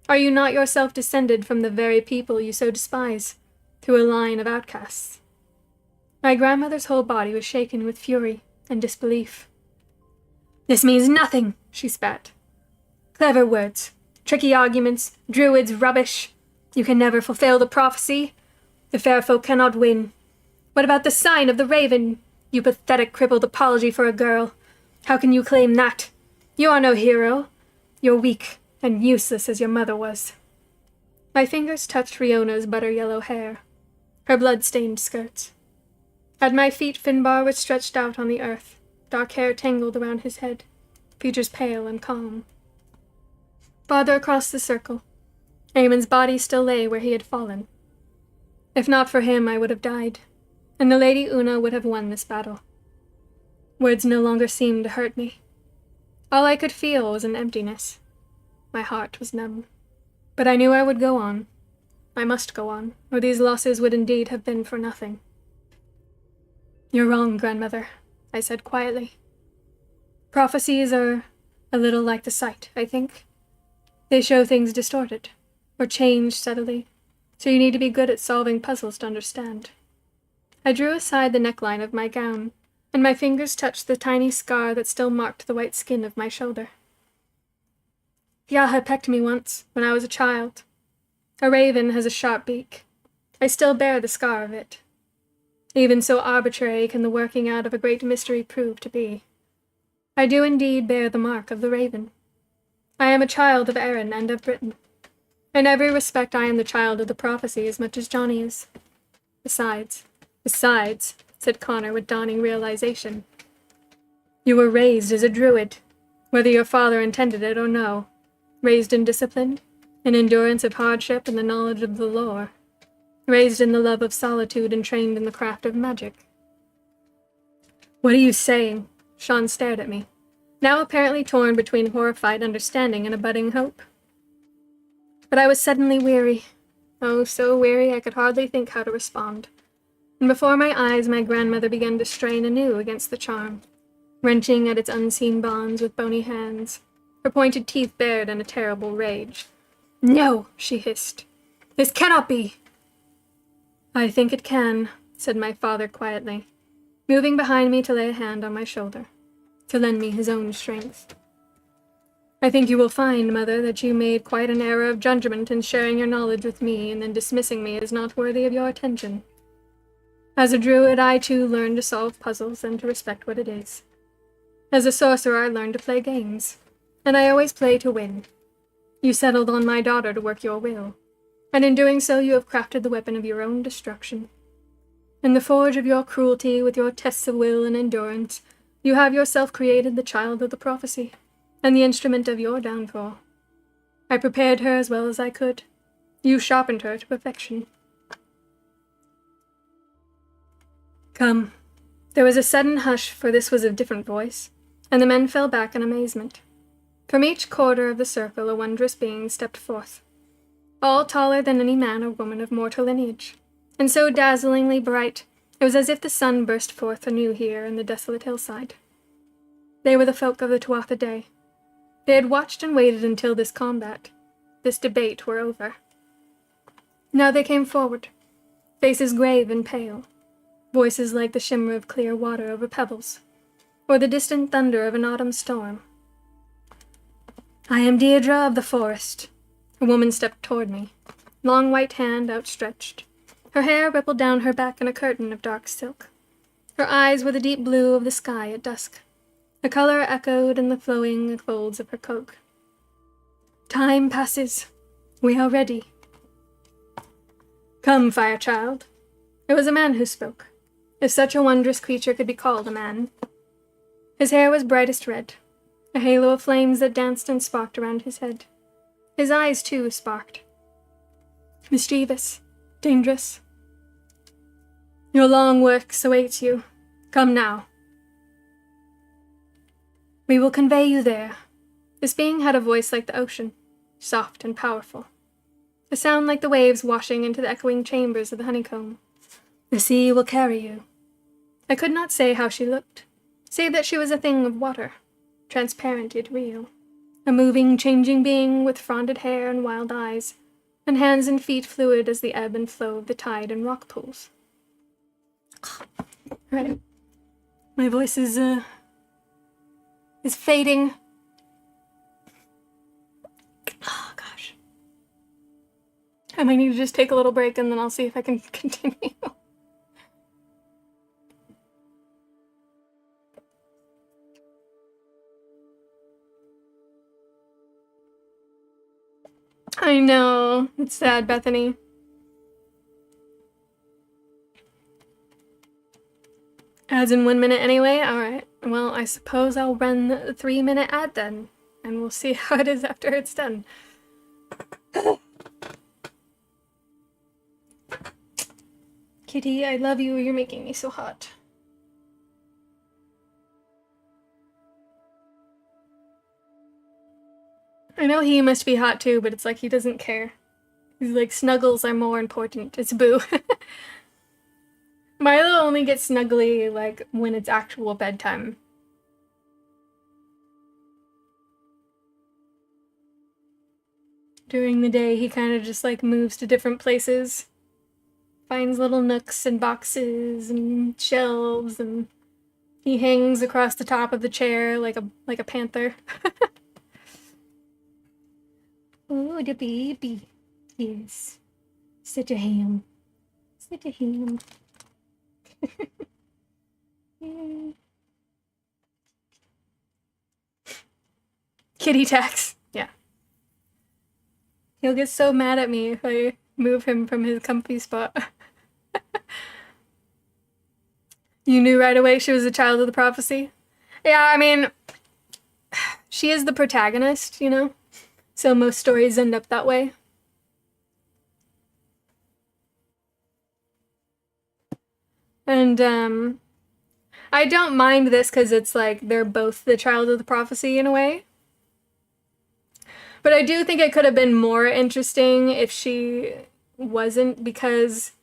Are you not yourself descended from the very people you so despise, through a line of outcasts?" My grandmother's whole body was shaken with fury and disbelief. "This means nothing," she spat. "Clever words, tricky arguments, druids' rubbish. You can never fulfill the prophecy. The fair folk cannot win. What about the sign of the raven? You pathetic, crippled apology for a girl. How can you claim that? You are no hero. You're weak and useless as your mother was." My fingers touched Riona's butter-yellow hair, her blood-stained skirts. At my feet Finbar was stretched out on the earth, dark hair tangled around his head, features pale and calm. Farther across the circle, Eamon's body still lay where he had fallen. If not for him, I would have died, and the Lady Oonagh would have won this battle. Words no longer seemed to hurt me. All I could feel was an emptiness. My heart was numb. But I knew I would go on. I must go on, or these losses would indeed have been for nothing. "You're wrong, grandmother," I said quietly. "Prophecies are a little like the sight, I think. They show things distorted, or changed subtly, so you need to be good at solving puzzles to understand." I drew aside the neckline of my gown, and my fingers touched the tiny scar that still marked the white skin of my shoulder. Yaha pecked me once, when I was a child. A raven has a sharp beak. I still bear the scar of it. Even so arbitrary can the working out of a great mystery prove to be. I do indeed bear the mark of the raven. I am a child of Erin and of Britain. In every respect I am the child of the prophecy as much as Johnny is. Besides, said Connor with dawning realization, you were raised as a druid, whether your father intended it or no. Raised in discipline, in endurance of hardship and the knowledge of the lore. Raised in the love of solitude and trained in the craft of magic. "What are you saying?" Sean stared at me, now apparently torn between horrified understanding and a budding hope. But I was suddenly weary. Oh, so weary I could hardly think how to respond. And before my eyes my grandmother began to strain anew against the charm, wrenching at its unseen bonds with bony hands, her pointed teeth bared in a terrible rage. "No," she hissed. "This cannot be." "I think it can," said my father quietly, moving behind me to lay a hand on my shoulder, to lend me his own strength. "I think you will find, Mother, that you made quite an error of judgment in sharing your knowledge with me and then dismissing me as not worthy of your attention. As a druid, I too learned to solve puzzles and to respect what it is. As a sorcerer, I learned to play games, and I always play to win. You settled on my daughter to work your will, and in doing so you have crafted the weapon of your own destruction. In the forge of your cruelty, with your tests of will and endurance, you have yourself created the child of the prophecy, and the instrument of your downfall. I prepared her as well as I could. You sharpened her to perfection." "Come." There was a sudden hush, for this was a different voice, and the men fell back in amazement. From each quarter of the circle a wondrous being stepped forth. all taller than any man or woman of mortal lineage, and so dazzlingly bright it was as if the sun burst forth anew here in the desolate hillside. They were the folk of the Tuatha Dé. They had watched and waited until this combat, this debate were over. Now they came forward, faces grave and pale, voices like the shimmer of clear water over pebbles, or the distant thunder of an autumn storm. "I am Deirdre of the forest." A woman stepped toward me, long white hand outstretched. Her hair rippled down her back in a curtain of dark silk. Her eyes were the deep blue of the sky at dusk. The color echoed in the flowing folds of her cloak. "Time passes. We are ready." "Come, fire child." It was a man who spoke, if such a wondrous creature could be called a man. His hair was brightest red, a halo of flames that danced and sparked around his head. His eyes, too, sparked. Mischievous, dangerous. "Your long works await you. Come now." "We will convey you there." This being had a voice like the ocean, soft and powerful. A sound like the waves washing into the echoing chambers of the honeycomb. "The sea will carry you." I could not say how she looked, save that she was a thing of water, transparent yet real. A moving, changing being with fronded hair and wild eyes, and hands and feet fluid as the ebb and flow of the tide in rock pools. Right. My voice is fading. Oh, gosh. I might need to just take a little break and then I'll see if I can continue. I know. It's sad, Bethany. Ads in 1 minute anyway? Alright. Well, I suppose I'll run the 3-minute ad then. And we'll see how it is after it's done. Kitty, I love you. You're making me so hot. I know he must be hot too, but it's like he doesn't care. He's like, snuggles are more important. It's Boo. Milo only gets snuggly like when it's actual bedtime. During the day, he kind of just like moves to different places. Finds little nooks and boxes and shelves, and he hangs across the top of the chair like a panther. Oh, the baby. Yes. Such a ham. Such a ham. Yeah. Kitty tax. Yeah. He'll get so mad at me if I move him from his comfy spot. You knew right away she was a child of the prophecy? Yeah, I mean, she is the protagonist, you know? So most stories end up that way. And, I don't mind this because it's like they're both the child of the prophecy in a way. But I do think it could have been more interesting if she wasn't, because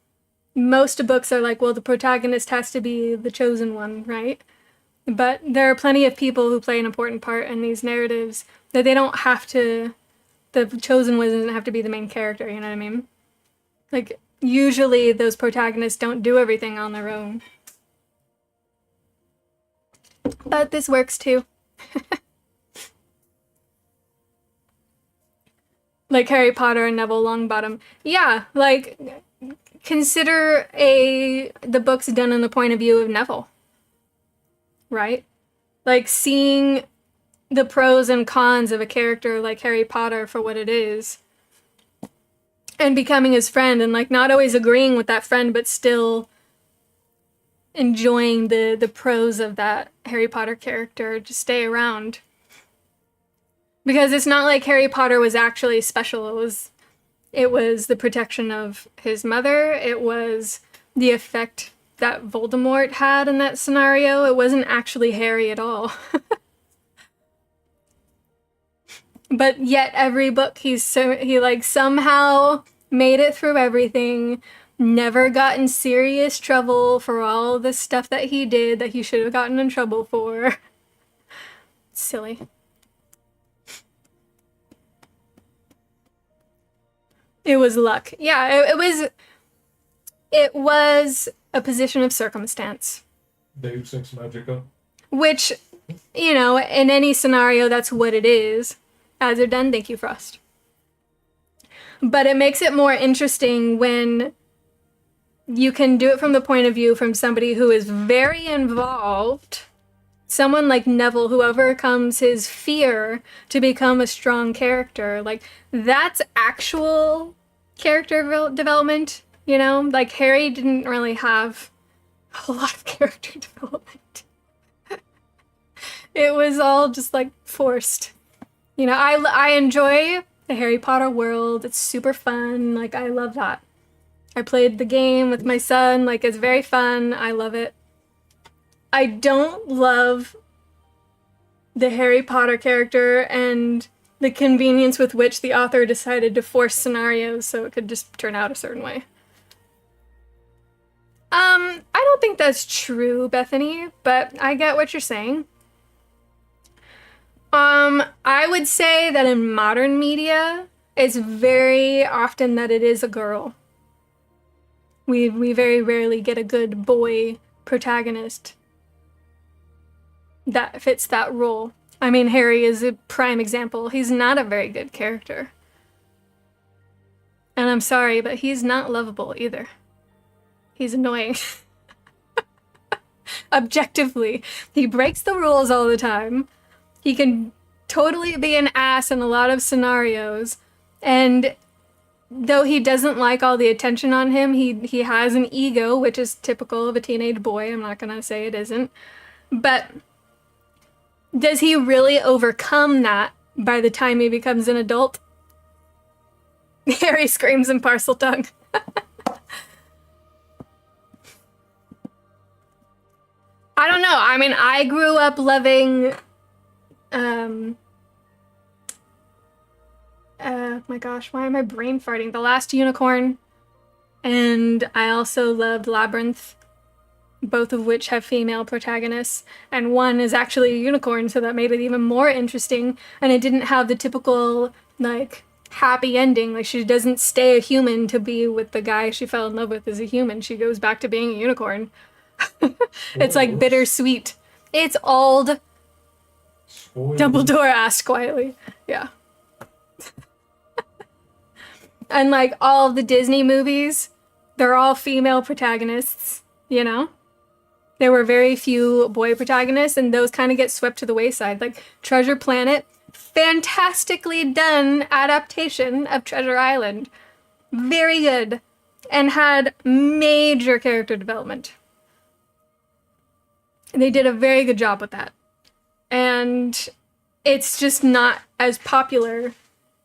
most books are like, well, the protagonist has to be the chosen one, right? But there are plenty of people who play an important part in these narratives that they don't have to, the chosen one doesn't have to be the main character, you know what I mean? Like, usually those protagonists don't do everything on their own. But this works too. Like Harry Potter and Neville Longbottom. Yeah, like, consider the books done in the point of view of Neville. Right? Like, seeing the pros and cons of a character like Harry Potter for what it is. And becoming his friend, and like not always agreeing with that friend, but still enjoying the pros of that Harry Potter character to stay around. Because it's not like Harry Potter was actually special. It was the protection of his mother. It was the effect that Voldemort had in that scenario. It wasn't actually Harry at all. But yet every book he like somehow made it through everything, never got in serious trouble for all the stuff that he did that he should have gotten in trouble for. Silly. It was luck. Yeah, it was a position of circumstance. Deus Ex Magica. Which, you know, in any scenario, that's what it is. As they're done, thank you, Frost. But it makes it more interesting when you can do it from the point of view from somebody who is very involved. Someone like Neville, who overcomes his fear to become a strong character. Like, that's actual character development, you know? Like, Harry didn't really have a lot of character development. It was all just, like, forced. You know, I enjoy the Harry Potter world. It's super fun. Like, I love that. I played the game with my son. Like, it's very fun. I love it. I don't love the Harry Potter character and the convenience with which the author decided to force scenarios so it could just turn out a certain way. I don't think that's true, Bethany, but I get what you're saying. I would say that in modern media, it's very often that it is a girl. We very rarely get a good boy protagonist that fits that role. I mean, Harry is a prime example. He's not a very good character. And I'm sorry, but he's not lovable either. He's annoying. Objectively. He breaks the rules all the time. He can totally be an ass in a lot of scenarios. And though he doesn't like all the attention on him, he has an ego, which is typical of a teenage boy. I'm not going to say it isn't. But does he really overcome that by the time he becomes an adult? Harry screams in Parseltongue. I don't know. I mean, I grew up loving my gosh, why am I brain farting? The Last Unicorn. And I also loved Labyrinth, both of which have female protagonists. And one is actually a unicorn, so that made it even more interesting. And it didn't have the typical, like, happy ending. Like, she doesn't stay a human to be with the guy she fell in love with as a human. She goes back to being a unicorn. It's like bittersweet. It's old. Spoiled. Dumbledore asked quietly. Yeah. And like all of the Disney movies, they're all female protagonists, you know? There were very few boy protagonists, and those kind of get swept to the wayside. Like Treasure Planet, fantastically done adaptation of Treasure Island. Very good. And had major character development. They did a very good job with that. And it's just not as popular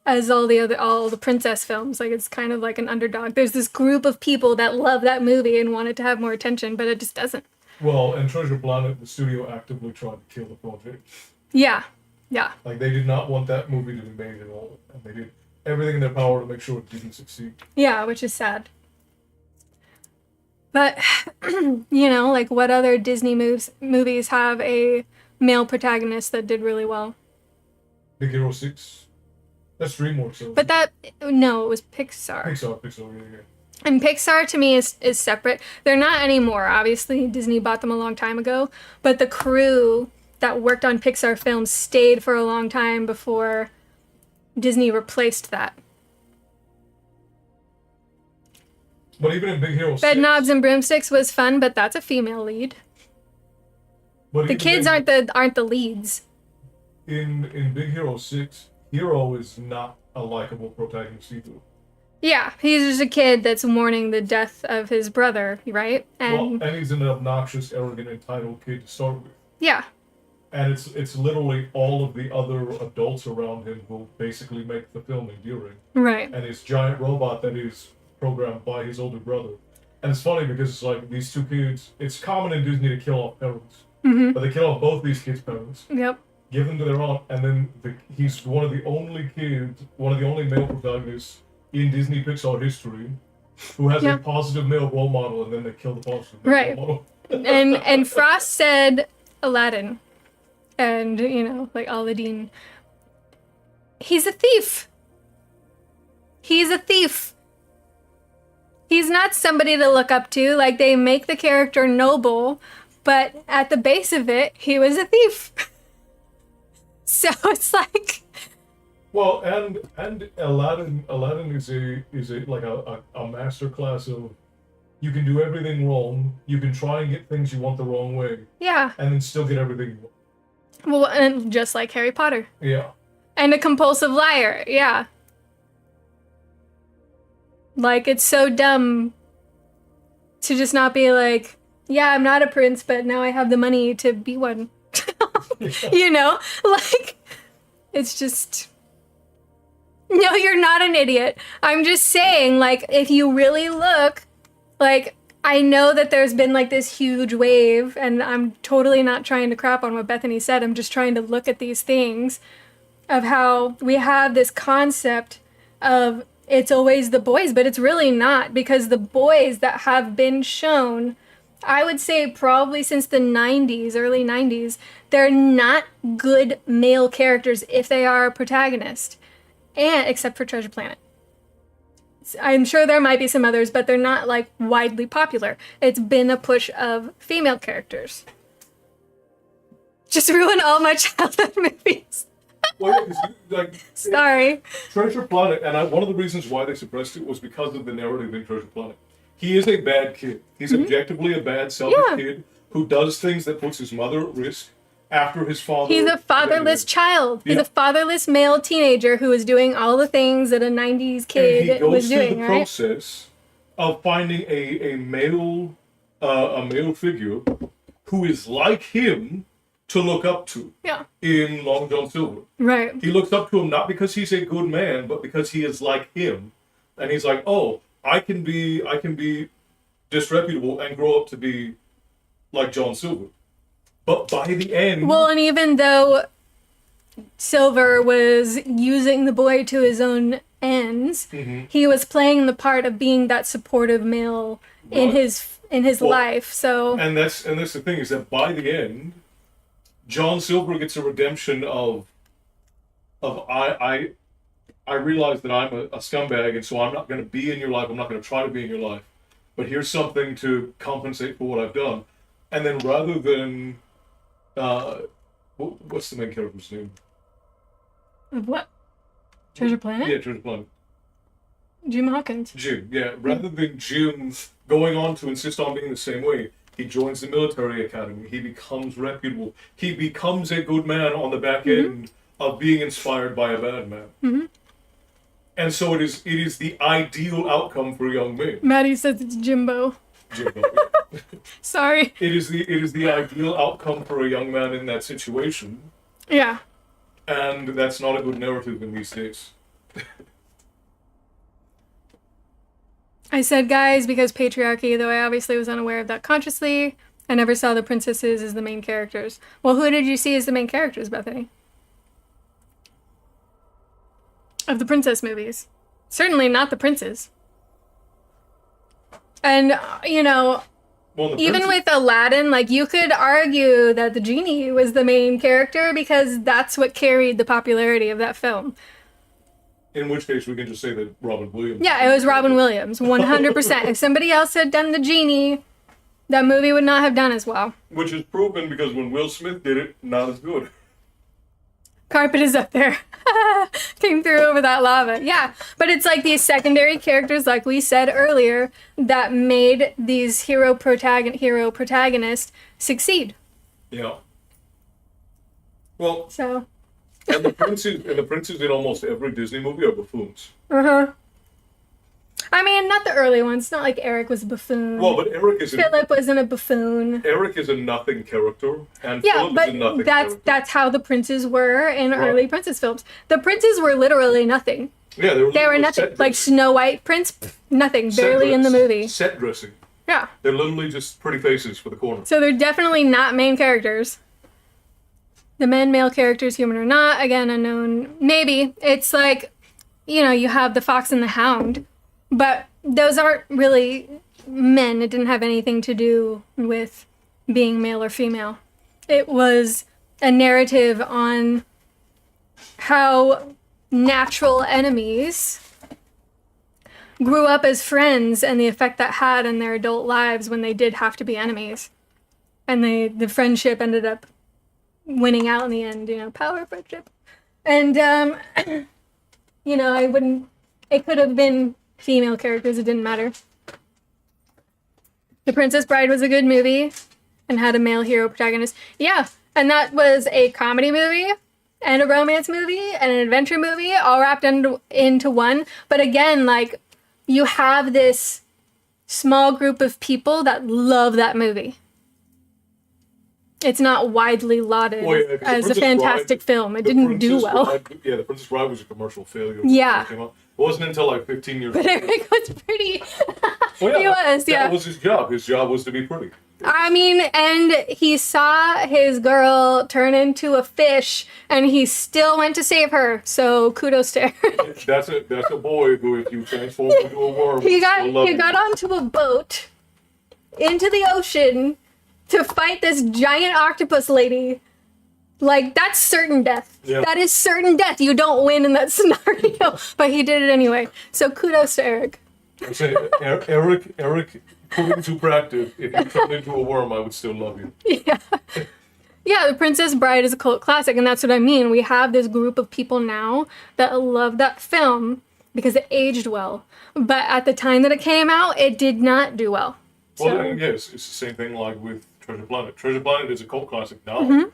as all the princess films. Like, it's kind of like an underdog. There's this group of people that love that movie and want it to have more attention, but it just doesn't. Well, in Treasure Planet, the studio actively tried to kill the project. Yeah. Yeah. Like, they did not want that movie to be made at all. And they did everything in their power to make sure it didn't succeed. Yeah, which is sad. But, you know, like, what other Disney movies have a male protagonist that did really well? Big Hero 6. That's DreamWorks. But no, it was Pixar. Pixar, yeah. And Pixar, to me, is separate. They're not anymore. Obviously, Disney bought them a long time ago. But the crew that worked on Pixar films stayed for a long time before Disney replaced that. But even in Big Hero 6... Bedknobs and Broomsticks was fun, but that's a female lead. But the kids aren't the leads. In Big Hero 6, Hero is not a likable protagonist either. Yeah, he's just a kid that's mourning the death of his brother, right? And he's an obnoxious, arrogant, entitled kid to start with. Yeah. And it's literally all of the other adults around him who basically make the film enduring. Right. And his giant robot that is programmed by his older brother. And it's funny because it's like these two kids, it's common in Disney to kill off parents. Mm-hmm. But they kill off both these kids' parents. Yep. given to their aunt, and then he's one of the only male protagonists in Disney Pixar history who has a positive male role model, and then they kill the positive male role model. and Frost said Aladdin, and like Aladdin. He's a thief. He's a thief. He's not somebody to look up to. Like, they make the character noble, but at the base of it, he was a thief. So it's like, well, and Aladdin is a like a master class of, you can do everything wrong, you can try and get things you want the wrong way, yeah. and then still get everything you want. Well, and just like Harry Potter. Yeah. And a compulsive liar, yeah. Like, it's so dumb to just not be like, yeah, I'm not a prince, but now I have the money to be one. Like, it's just, no, you're not an idiot. I'm just saying, like, if you really look, like, I know that there's been like this huge wave, and I'm totally not trying to crap on what Bethany said. I'm just trying to look at these things of how we have this concept of it's always the boys, but it's really not, because the boys that have been shown, I would say probably since the 90s, early 90s, they're not good male characters if they are a protagonist, and except for Treasure Planet. I'm sure there might be some others, but they're not like widely popular. It's been a push of female characters. Just ruin all my childhood movies. Well, like, sorry. Treasure Planet, and one of the reasons why they suppressed it was because of the narrative in Treasure Planet. He is a bad kid. He's objectively a bad, selfish kid who does things that puts his mother at risk after his father. He's a fatherless child. He's a fatherless male teenager who is doing all the things that a 90s kid was doing, the process of finding a male figure who is like him to look up to. Yeah. In Long John Silver. Right. He looks up to him not because he's a good man, but because he is like him. And he's like, oh, I can be disreputable and grow up to be like John Silver. But by the end... Well, and even though Silver was using the boy to his own ends, he was playing the part of being that supportive male in his life. So and that's the thing, is that by the end, John Silver gets a redemption of I realize that I'm a scumbag, and so I'm not going to be in your life. I'm not going to try to be in your life. But here's something to compensate for what I've done. And then rather than what's the main character's name? Of what? Treasure Planet? Yeah, Treasure Planet. Jim Hawkins. Jim, yeah. Rather than Jim going on to insist on being the same way, he joins the military academy. He becomes reputable. He becomes a good man on the back end of being inspired by a bad man. Mm-hmm. And so it is the ideal outcome for a young man. Maddie says it's Jimbo. Jimbo. Sorry. It is the ideal outcome for a young man in that situation. Yeah. And that's not a good narrative in these days. I said guys because patriarchy, though I obviously was unaware of that consciously. I never saw the princesses as the main characters. Well, who did you see as the main characters, Bethany? Of the princess movies. Certainly not the princes. And, even with Aladdin, like, you could argue that the genie was the main character because that's what carried the popularity of that film. In which case, we can just say that Robin Williams. Yeah, it was Robin Williams, 100%. If somebody else had done the genie, that movie would not have done as well. Which is proven because when Will Smith did it, not as good. Carpet is up there. Came through over that lava. Yeah, but it's like these secondary characters, like we said earlier, that made these hero protagonists succeed. Yeah. Well. So. And the princes in almost every Disney movie are buffoons. I mean, not the early ones. Not like Eric was a buffoon. Well, but Philip wasn't a buffoon. Eric is a nothing character, and Philip is a nothing character. That's how the princes were in early princess films. The princes were literally nothing. Yeah, they were nothing. Like Snow White prince, nothing, barely in the movie. Set dressing. Yeah. They're literally just pretty faces for the corner. So they're definitely not main characters. The male characters, human or not, again, unknown. Maybe. It's like, you have the fox and the hound, but those aren't really men. It didn't have anything to do with being male or female. It was a narrative on how natural enemies grew up as friends and the effect that had on their adult lives when they did have to be enemies. And the friendship ended up winning out in the end, power friendship. And, it could have been female characters, it didn't matter. The Princess Bride was a good movie and had a male hero protagonist. Yeah, and that was a comedy movie and a romance movie and an adventure movie all wrapped into one. But again, like, you have this small group of people that love that movie. It's not widely lauded as a fantastic film. It didn't do well. The Princess Bride was a commercial failure. Yeah. It wasn't until like 15 years But later. Eric was pretty... Well, He was, yeah. That was his job. His job was to be pretty. I mean, and he saw his girl turn into a fish, and he still went to save her. So kudos to Eric. That's a boy who, if you transform into a worm, He will love got you. onto a boat into the ocean to fight this giant octopus lady. Like, that's certain death. Yeah. That is certain death. You don't win in that scenario. But he did it anyway. So kudos to Eric. I'm saying, Eric, put into practice. If you turned into a worm, I would still love you. Yeah. Yeah, The Princess Bride is a cult classic, and that's what I mean. We have this group of people now that love that film because it aged well. But at the time that it came out, it did not do well. Well, yes, it's the same thing like with Treasure Planet. Treasure Planet is a cult classic now,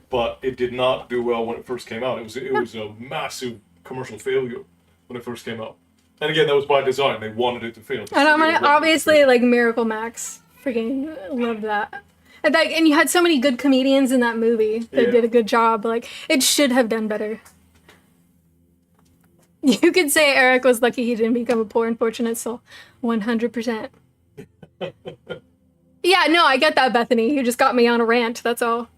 but it did not do well when it first came out. It was a massive commercial failure when it first came out. And again, that was by design. They wanted it to fail. And obviously, like, Miracle Max. Freaking loved that. And you had so many good comedians in that movie that did a good job. Like, it should have done better. You could say Eric was lucky he didn't become a poor, unfortunate soul. 100%. Yeah, no, I get that, Bethany. You just got me on a rant, that's all.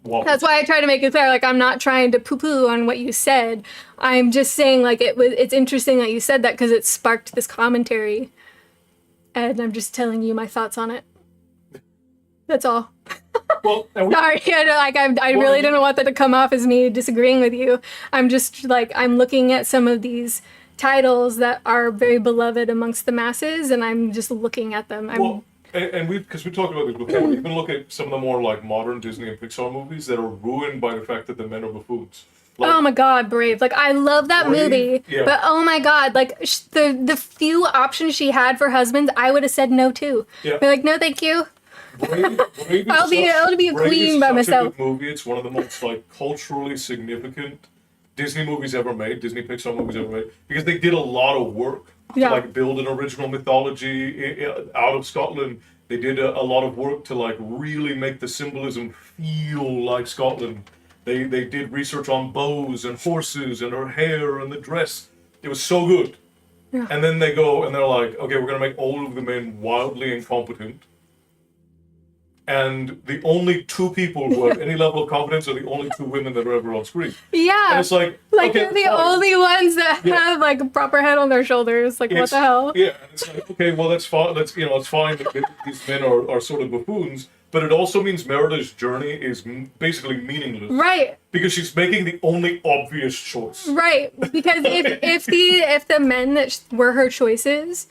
Wow. That's why I try to make it clear, like, I'm not trying to poo-poo on what you said. I'm just saying, like, it's interesting that you said that because it sparked this commentary. And I'm just telling you my thoughts on it. That's all. Well, Sorry, I really didn't want that to come off as me disagreeing with you. I'm just, like, I'm looking at some of these titles that are very beloved amongst the masses, and I'm just looking at them. Because we talked about this before, even look at some of the more like modern Disney and Pixar movies that are ruined by the fact that the men are buffoons. Like, oh my God, Brave! Like, I love that Brave, movie, yeah. but oh my God, like the few options she had for husbands, I would have said no to. Yeah. Be like, no, thank you. Brave I'll be a Brave queen is by such myself. a good movie. It's one of the most like culturally significant Disney movies ever made, Disney Pixar movies ever made, because they did a lot of work Yeah. to like build an original mythology out of Scotland. They did a lot of work to like really make the symbolism feel like Scotland. They did research on bows and horses and her hair and the dress. It was so good. Yeah. And then they go and they're like, okay, we're gonna make all of the men wildly incompetent. And the only two people who have any level of confidence are the only two women that are ever on screen. Yeah. And it's like okay, they're the fine. only ones that Yeah. have like a proper head on their shoulders. Like, what the hell? Yeah, and it's like, okay, well that's fine. It's fine that these men are sort of buffoons, but it also means Merida's journey is basically meaningless. Right. Because she's making the only obvious choice. Right, because if the men that were her choices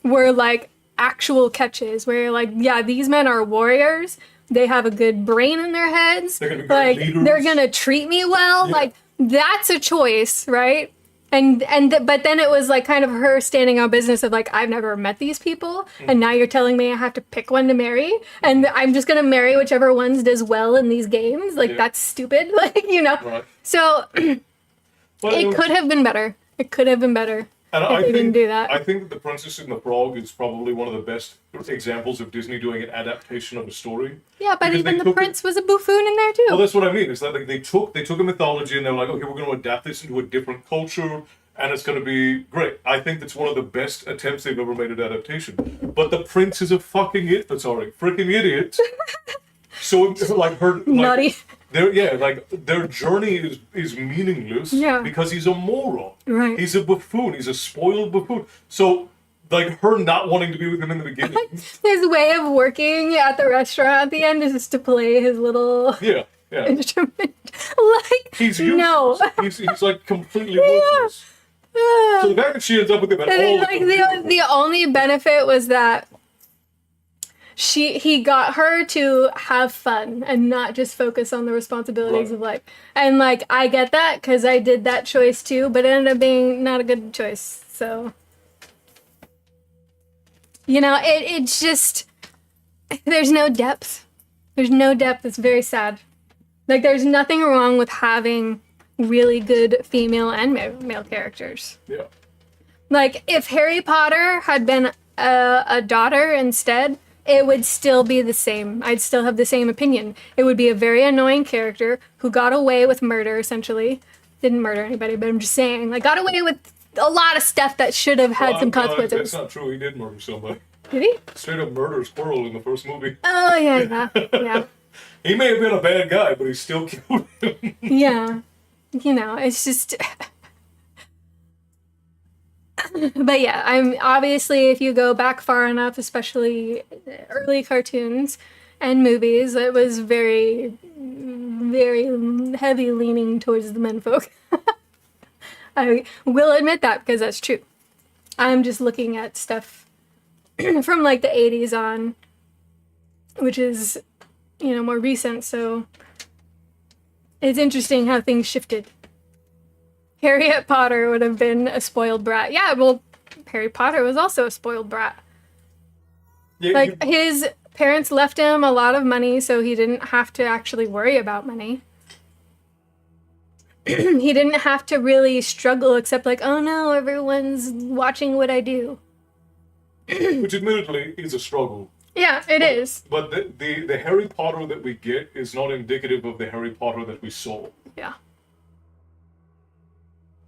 were like actual catches, where you're like, yeah, these men are warriors, they have a good brain in their heads, They're gonna be like great leaders. they're gonna treat me well, Yeah. like that's a choice, right? But then it was like kind of her standing on business of like, I've never met these people, and now you're telling me I have to pick one to marry, and I'm just gonna marry whichever ones does well in these games. Like, Yeah. that's stupid, like, you know. Right. So But it could have been better. It could have been better And if they didn't do that. I think that The Princess and the Frog is probably one of the best examples of Disney doing an adaptation of a story. Yeah, but because even they the took prince was a buffoon in there too. Well, that's what I mean. It's that like they took a mythology and they were like, okay, we're going to adapt this into a different culture, and it's going to be great. I think that's one of the best attempts they've ever made at adaptation. But the prince is a freaking idiot. So like her Nutty. their journey is meaningless Yeah. because he's a moron. Right. He's a buffoon. He's a spoiled buffoon. So, like, her not wanting to be with him in the beginning. His way of working at the restaurant at the end is just to play his little Yeah, yeah. instrument. Like, He's useless. no. He's like completely worthless. So the fact that she ends up with him at And all. then, like the only benefit was that he got her to have fun and not just focus on the responsibilities Right. of life. And like I get that because I did that choice too, but it ended up being not a good choice. So it's just there's no depth. There's no depth. It's very sad. Like there's nothing wrong with having really good female and male characters. Yeah. Like, if Harry Potter had been a daughter instead, it would still be the same. I'd still have the same opinion. It would be a very annoying character who got away with murder, essentially. Didn't murder anybody, but I'm just saying, like, got away with a lot of stuff that should have had some consequences. That's not true. He did murder somebody. Did he? Straight up murder Squirrel in the first movie. Oh, yeah. He may have been a bad guy, but he still killed him. Yeah. It's just... But yeah, I'm obviously, if you go back far enough, especially early cartoons and movies, it was very, very heavy leaning towards the menfolk. I will admit that because that's true. I'm just looking at stuff from like the 80s on, which is, more recent, so it's interesting how things shifted. Harriet Potter would have been a spoiled brat. Yeah, well, Harry Potter was also a spoiled brat. Yeah, Like, his parents left him a lot of money, so he didn't have to actually worry about money. He didn't have to really struggle, except like, oh no, everyone's watching what I do. which admittedly is a struggle. Yeah, it is. But the Harry Potter that we get is not indicative of the Harry Potter that we saw. Yeah.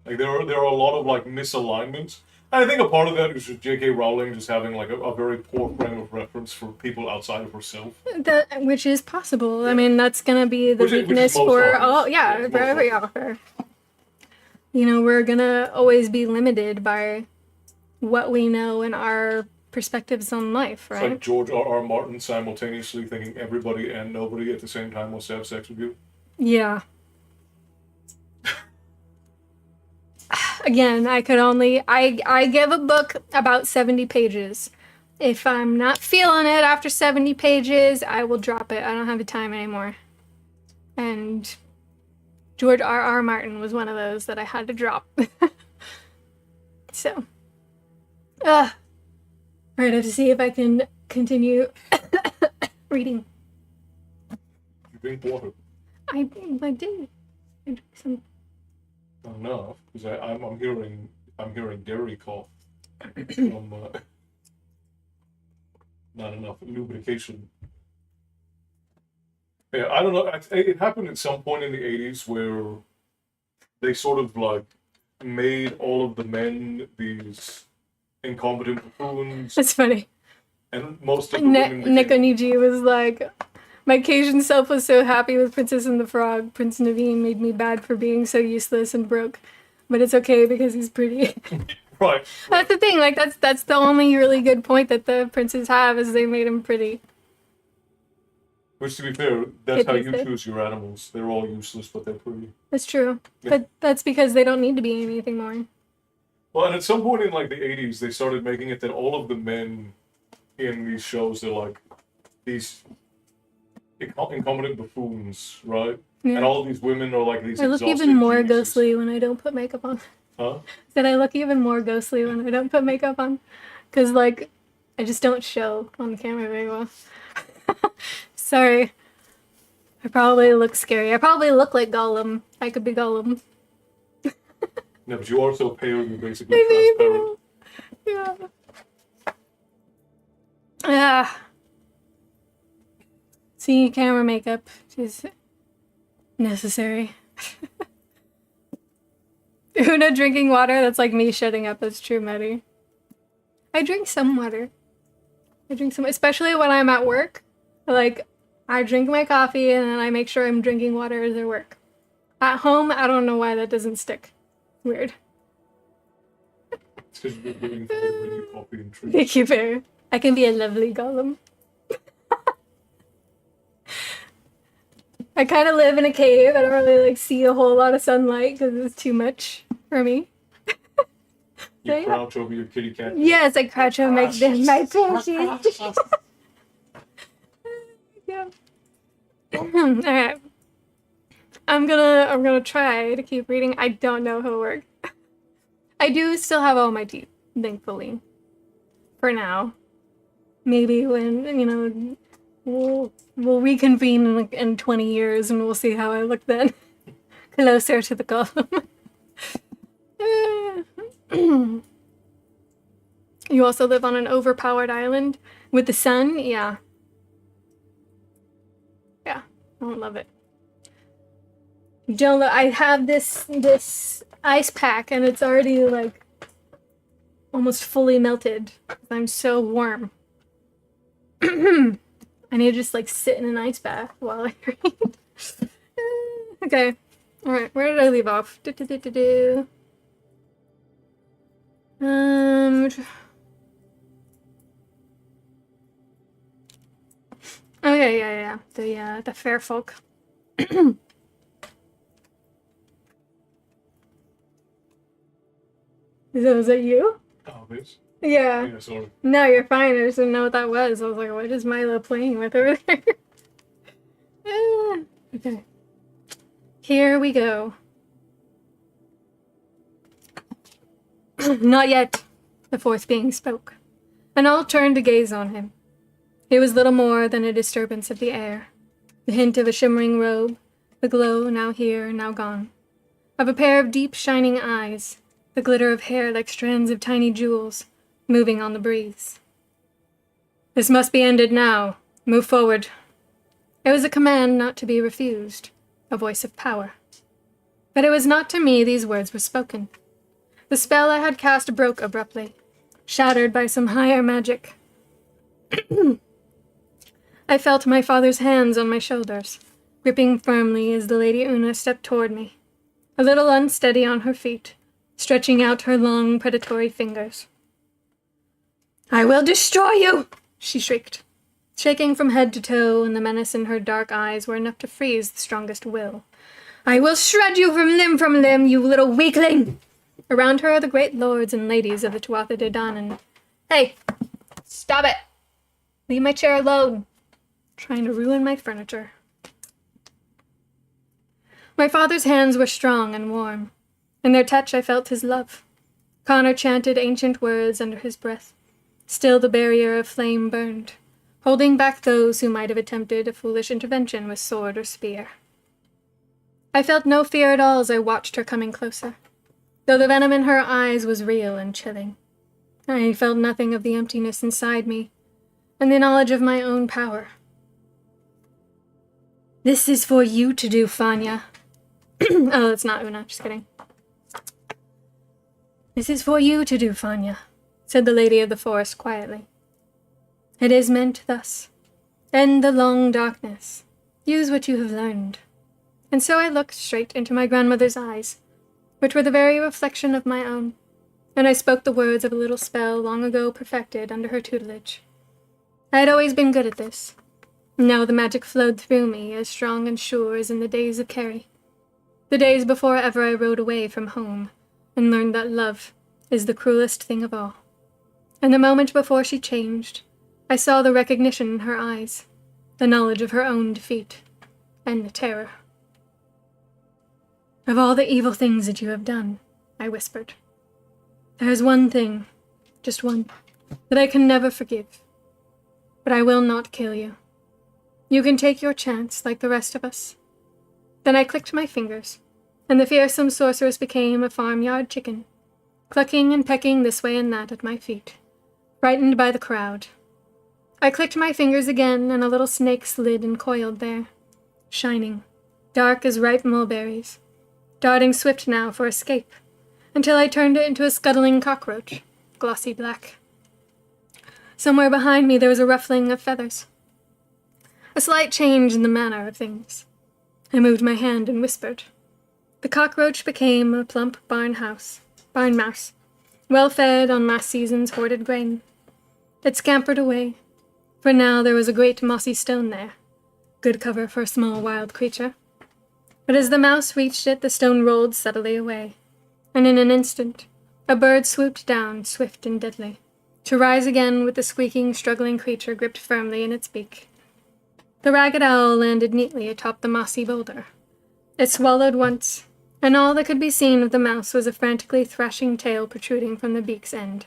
Like there are a lot of like misalignments. And I think a part of that is just J.K. Rowling just having like a very poor frame of reference for people outside of herself. Which is possible. I mean, that's gonna be the Which is weakness most for authors. for most every author. We're gonna always be limited by what we know and our perspectives on life, It's right? like George R.R. Martin simultaneously thinking everybody and nobody at the same time wants to have sex with you. Yeah. Again, I could only I give a book about 70 pages. If I'm not feeling it after 70 pages, I will drop it. I don't have the time anymore. And George R.R. Martin was one of those that I had to drop. So, right, I have to see if I can continue reading. You drink water. I did. I drank some. Not enough, because I'm hearing dairy cough from not enough lubrication. Yeah, I don't know. It happened at some point in the 80s where they sort of like made all of the men these incompetent buffoons, That's funny. and most of the women Nick became- Oniji was like, my Cajun self was so happy with Princess and the Frog. Prince Naveen made me bad for being so useless and broke. But it's okay because he's pretty. right. That's the thing, like that's the only really good point that the princes have is they made him pretty. Which, to be fair, that's It how is you it. choose your animals. They're all useless, but they're pretty. That's true. Yeah. But that's because they don't need to be anything more. Well, and at some point in like the 80s, they started making it that all of the men in these shows are like these incompetent buffoons, right? Yeah. And all of these women are like these. I look exhausted even more geniuses. ghostly when I don't put makeup on. Huh? That I look even more ghostly when I don't put makeup on. Because, like, I just don't show on the camera very well. Sorry. I probably look scary. I probably look like Gollum. I could be Gollum. No, but you are so pale, you're basically I transparent. know. Yeah. See, camera makeup is necessary. Oonagh drinking water, that's like me shutting up. That's true, Maddie. I drink some water. I drink some, especially when I'm at work. Like, I drink my coffee and then I make sure I'm drinking water as I work. At home, I don't know why that doesn't stick. Weird. It's because you're waiting for me to bring you coffee and treats. Thank you, Bear. I can be a lovely golem. I kind of live in a cave. I don't really like see a whole lot of sunlight because it's too much for me. You Yeah. crouch over your kitty cat. Yes, I crouch over my panties. Yeah. All right. I'm gonna try to keep reading. I don't know how to work. I do still have all my teeth, thankfully. For now. Maybe when, you know, we'll reconvene in 20 years and we'll see how I look then. Closer to the golem. You also live on an overpowered island with the sun? Yeah. Yeah, I don't love it. Don't I have this ice pack and it's already like almost fully melted. I'm so warm. I need to just like sit in an ice bath while I read. Okay. Alright, where did I leave off? Okay, yeah. The fair folk. Was that you? Oh, this? Yeah. Yeah, sorry. No, you're fine. I just didn't know what that was. I was like, what is Milo playing with over there? Okay. Here we go. Not yet, the fourth being spoke, and all turned to gaze on him. It was little more than a disturbance of the air, the hint of a shimmering robe, the glow now here, now gone, of a pair of deep shining eyes, the glitter of hair like strands of tiny jewels, moving on the breeze. This must be ended now. Move forward. It was a command not to be refused, a voice of power. But it was not to me these words were spoken. The spell I had cast broke abruptly, shattered by some higher magic. I felt my father's hands on my shoulders, gripping firmly as the Lady Oonagh stepped toward me, a little unsteady on her feet, stretching out her long, predatory fingers. "I will destroy you!" she shrieked, shaking from head to toe, and the menace in her dark eyes were enough to freeze the strongest will. "I will shred you from limb, you little weakling!" Around her are the great lords and ladies of the Tuatha De Danann. Hey! Stop it! Leave my chair alone! Trying to ruin my furniture. My father's hands were strong and warm. In their touch I felt his love. Connor chanted ancient words under his breath. Still the barrier of flame burned, holding back those who might have attempted a foolish intervention with sword or spear. I felt no fear at all as I watched her coming closer, though the venom in her eyes was real and chilling. I felt nothing of the emptiness inside me, and the knowledge of my own power. "This is for you to do, Fanya." Oh, it's not Oonagh, just kidding. "This is for you to do, Fanya," said the Lady of the Forest quietly. "It is meant thus. End the long darkness. Use what you have learned." And so I looked straight into my grandmother's eyes, which were the very reflection of my own, and I spoke the words of a little spell long ago perfected under her tutelage. I had always been good at this. Now the magic flowed through me as strong and sure as in the days of Kerry, the days before ever I rode away from home and learned that love is the cruelest thing of all. And the moment before she changed, I saw the recognition in her eyes, the knowledge of her own defeat, and the terror. "Of all the evil things that you have done," I whispered, "there is one thing, just one, that I can never forgive. But I will not kill you. You can take your chance like the rest of us." Then I clicked my fingers, and the fearsome sorceress became a farmyard chicken, clucking and pecking this way and that at my feet, frightened by the crowd. I clicked my fingers again, and a little snake slid and coiled there, shining, dark as ripe mulberries, darting swift now for escape, until I turned it into a scuttling cockroach, glossy black. Somewhere behind me there was a ruffling of feathers. A slight change in the manner of things. I moved my hand and whispered. The cockroach became a plump barn mouse, well fed on last season's hoarded grain. It scampered away, for now there was a great mossy stone there, good cover for a small wild creature. But as the mouse reached it, the stone rolled steadily away, and in an instant, a bird swooped down, swift and deadly, to rise again with the squeaking, struggling creature gripped firmly in its beak. The ragged owl landed neatly atop the mossy boulder. It swallowed once, and all that could be seen of the mouse was a frantically thrashing tail protruding from the beak's end.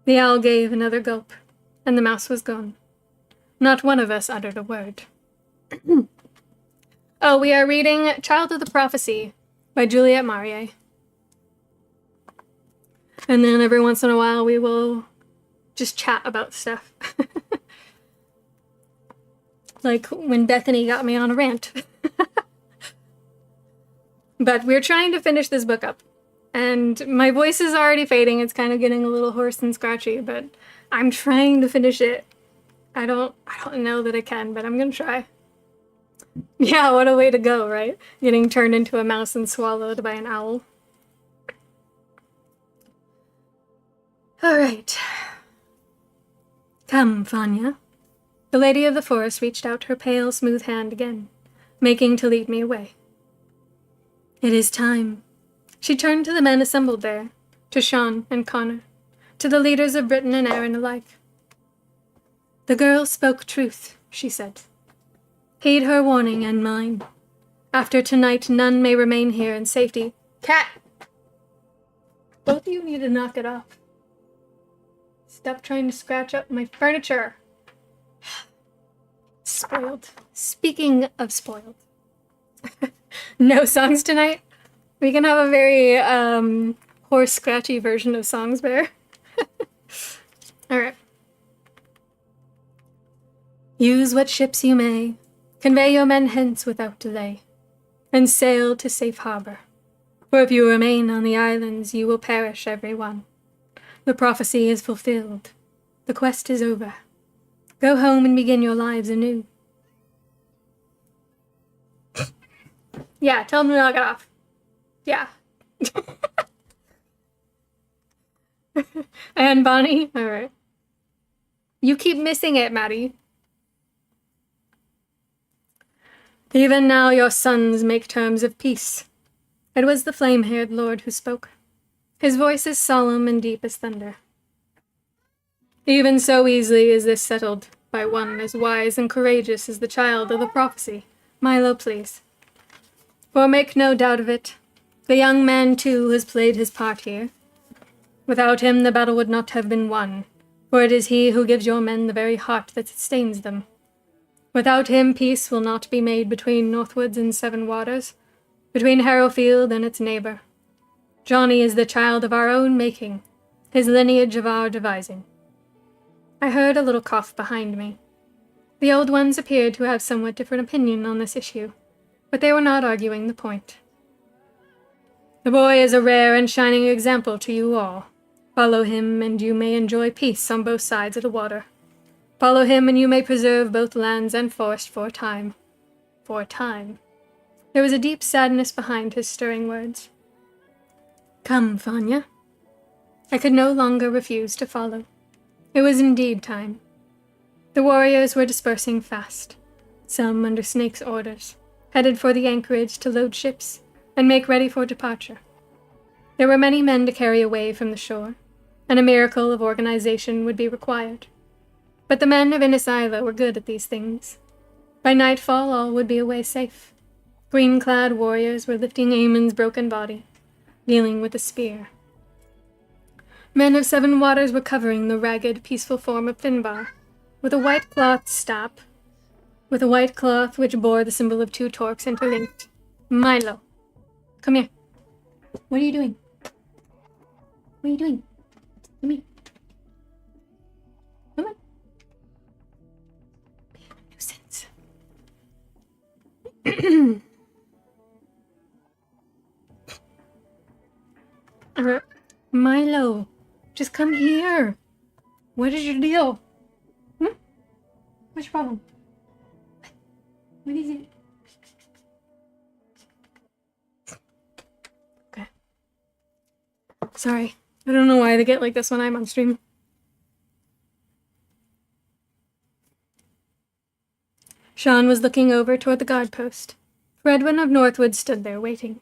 The owl gave another gulp, and the mouse was gone. Not one of us uttered a word. Oh, we are reading Child of the Prophecy by Juliette Marie. And then every once in a while we will just chat about stuff. Like when Bethany got me on a rant. But we're trying to finish this book up. And my voice is already fading. It's kind of getting a little hoarse and scratchy, but I'm trying to finish it. I don't know that I can, but I'm gonna try. Yeah, what a way to go, right? Getting turned into a mouse and swallowed by an owl. All right. Come, Fanya. The lady of the forest reached out her pale, smooth hand again, making to lead me away. It is time. She turned to the men assembled there, to Sean and Connor, to the leaders of Britain and Erin alike. The girl spoke truth, she said. Heed her warning and mine. After tonight, none may remain here in safety. Cat! Both of you need to knock it off. Stop trying to scratch up my furniture. Spoiled. Speaking of spoiled. No songs tonight? We can have a very hoarse, scratchy version of Songs Bear. Alright. Use what ships you may, convey your men hence without delay, and sail to safe harbor. For if you remain on the islands, you will perish every one. The prophecy is fulfilled. The quest is over. Go home and begin your lives anew. Yeah, tell them to knock it off. Yeah. And Bonnie? Alright. You keep missing it, Maddie. Even now your sons make terms of peace. It was the flame-haired lord who spoke. His voice is solemn and deep as thunder. Even so easily is this settled by one as wise and courageous as the child of the prophecy. Milo, please. For make no doubt of it, the young man too has played his part here. Without him the battle would not have been won, for it is he who gives your men the very heart that sustains them. Without him peace will not be made between Northwoods and Seven Waters, between Harrowfield and its neighbor. Johnny is the child of our own making, his lineage of our devising. I heard a little cough behind me. The old ones appeared to have somewhat different opinion on this issue, but they were not arguing the point. The boy is a rare and shining example to you all. Follow him, and you may enjoy peace on both sides of the water. Follow him, and you may preserve both lands and forest for a time. For a time. There was a deep sadness behind his stirring words. Come, Fanya. I could no longer refuse to follow. It was indeed time. The warriors were dispersing fast, some under Snake's orders, headed for the anchorage to load ships and make ready for departure. There were many men to carry away from the shore, and a miracle of organization would be required. But the men of Innis Isla were good at these things. By nightfall, all would be away safe. Green-clad warriors were lifting Eamon's broken body, dealing with a spear. Men of Seven Waters were covering the ragged, peaceful form of Finbar, with a white cloth stap, with a white cloth which bore the symbol of two torques interlinked. Milo, come here. What are you doing? What are you doing? Come here. Come on. Be a nuisance. Milo, just come here. What is your deal? What's your problem? What is it? Okay. Sorry. I don't know why they get like this when I'm on stream. Sean was looking over toward the guard post. Redwin of Northwood stood there waiting.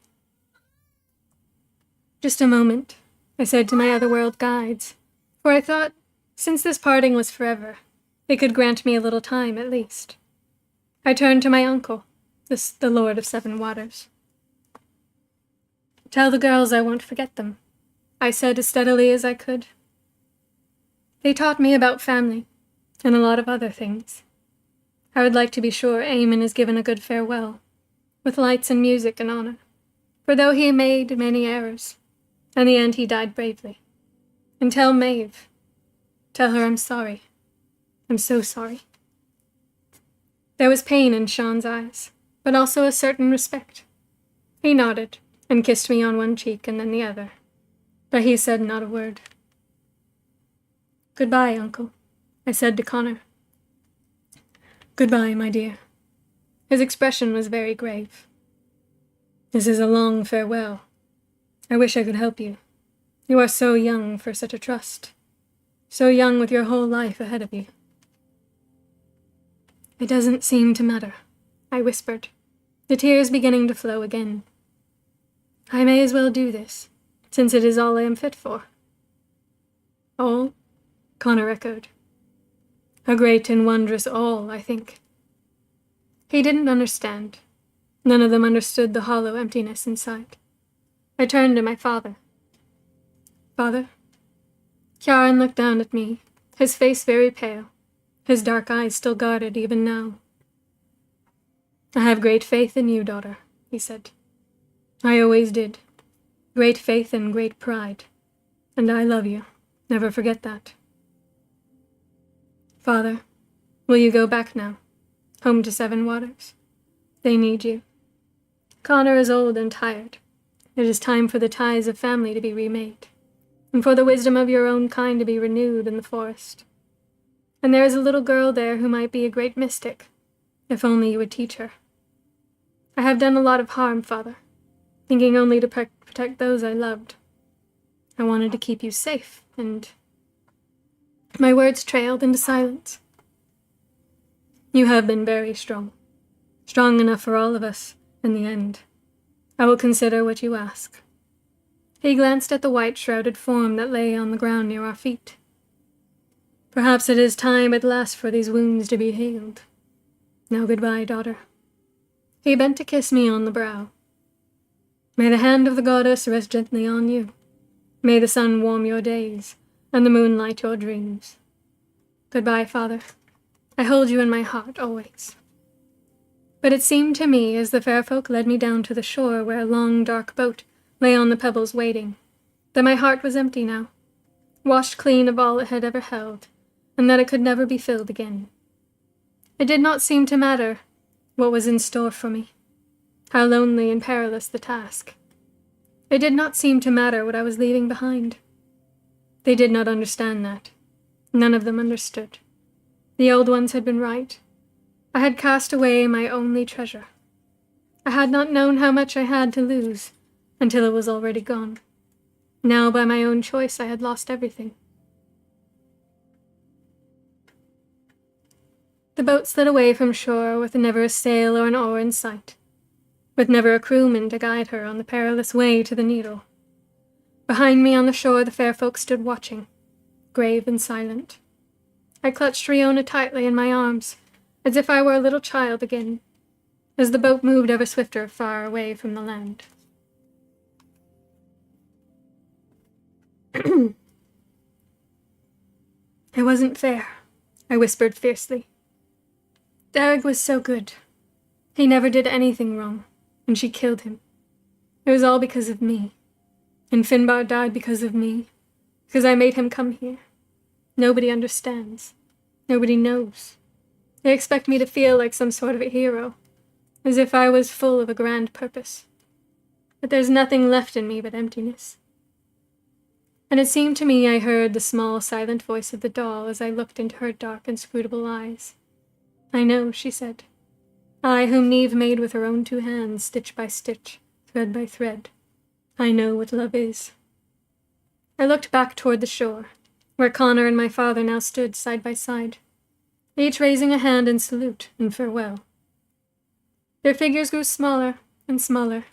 Just a moment, I said to my otherworld guides, for I thought, since this parting was forever, they could grant me a little time at least. I turned to my uncle, the Lord of Seven Waters. Tell the girls I won't forget them, I said as steadily as I could. They taught me about family, and a lot of other things. I would like to be sure Eamon is given a good farewell, with lights and music in honor, for though he made many errors, in the end he died bravely. And tell Maeve, tell her I'm sorry. I'm so sorry. There was pain in Sean's eyes, but also a certain respect. He nodded, and kissed me on one cheek and then the other, but he said not a word. Goodbye, Uncle, I said to Connor. Goodbye, my dear. His expression was very grave. This is a long farewell. I wish I could help you. You are so young for such a trust. So young with your whole life ahead of you. It doesn't seem to matter, I whispered, the tears beginning to flow again. I may as well do this, since it is all I am fit for. All? Connor echoed. A great and wondrous all, I think. He didn't understand. None of them understood the hollow emptiness inside. I turned to my father. Father? Kjaran looked down at me, his face very pale, his dark eyes still guarded even now. I have great faith in you, daughter, he said. I always did. Great faith and great pride. And I love you. Never forget that. Father, will you go back now? Home to Seven Waters? They need you. Connor is old and tired. It is time for the ties of family to be remade, and for the wisdom of your own kind to be renewed in the forest. And there is a little girl there who might be a great mystic, if only you would teach her. I have done a lot of harm, Father, thinking only to protect those I loved. I wanted to keep you safe, and... My words trailed into silence. You have been very strong. Strong enough for all of us, in the end. I will consider what you ask. He glanced at the white shrouded form that lay on the ground near our feet. Perhaps it is time at last for these wounds to be healed. Now goodbye, daughter. He bent to kiss me on the brow. May the hand of the goddess rest gently on you. May the sun warm your days, and the moon light your dreams. Goodbye, Father. I hold you in my heart always. But it seemed to me, as the fair folk led me down to the shore where a long, dark boat lay on the pebbles waiting, that my heart was empty now, washed clean of all it had ever held, and that it could never be filled again. It did not seem to matter what was in store for me, how lonely and perilous the task. It did not seem to matter what I was leaving behind. They did not understand that. None of them understood. The old ones had been right. I had cast away my only treasure. I had not known how much I had to lose until it was already gone. Now, by my own choice, I had lost everything. The boat slid away from shore with never a sail or an oar in sight, with never a crewman to guide her on the perilous way to the Needle. Behind me on the shore the fair folk stood watching, grave and silent. I clutched Riona tightly in my arms, as if I were a little child again, as the boat moved ever swifter far away from the land. It wasn't fair, I whispered fiercely. Derek was so good. He never did anything wrong, and she killed him. It was all because of me. And Finbar died because of me, because I made him come here. Nobody understands. Nobody knows. They expect me to feel like some sort of a hero, as if I was full of a grand purpose. But there's nothing left in me but emptiness. And it seemed to me I heard the small, silent voice of the doll as I looked into her dark, inscrutable eyes. I know, she said. I whom Neve made with her own 2 hands, stitch by stitch, thread by thread. I know what love is. I looked back toward the shore, where Connor and my father now stood side by side, each raising a hand in salute and farewell. Their figures grew smaller and smaller,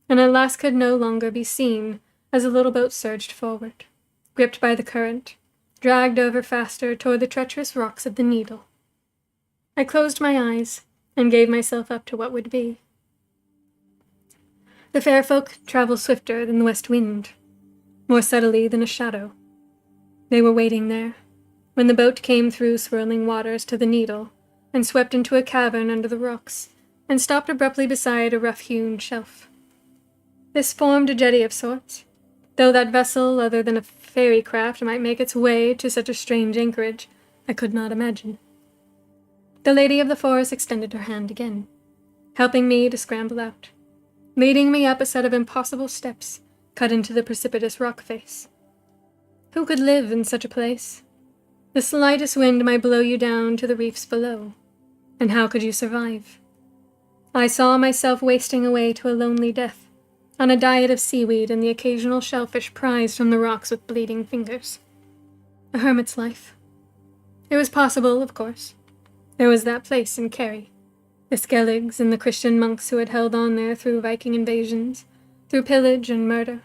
and at last could no longer be seen as the little boat surged forward, gripped by the current, dragged over faster toward the treacherous rocks of the Needle. I closed my eyes and gave myself up to what would be. The fair folk travel swifter than the west wind, more subtly than a shadow. They were waiting there, when the boat came through swirling waters to the Needle, and swept into a cavern under the rocks, and stopped abruptly beside a rough-hewn shelf. This formed a jetty of sorts, though that vessel, other than a fairy craft, might make its way to such a strange anchorage, I could not imagine. The lady of the forest extended her hand again, helping me to scramble out, leading me up a set of impossible steps cut into the precipitous rock face. Who could live in such a place? The slightest wind might blow you down to the reefs below, and how could you survive? I saw myself wasting away to a lonely death, on a diet of seaweed and the occasional shellfish prized from the rocks with bleeding fingers. A hermit's life. It was possible, of course. There was that place in Kerry, the Skelligs and the Christian monks who had held on there through Viking invasions, through pillage and murder,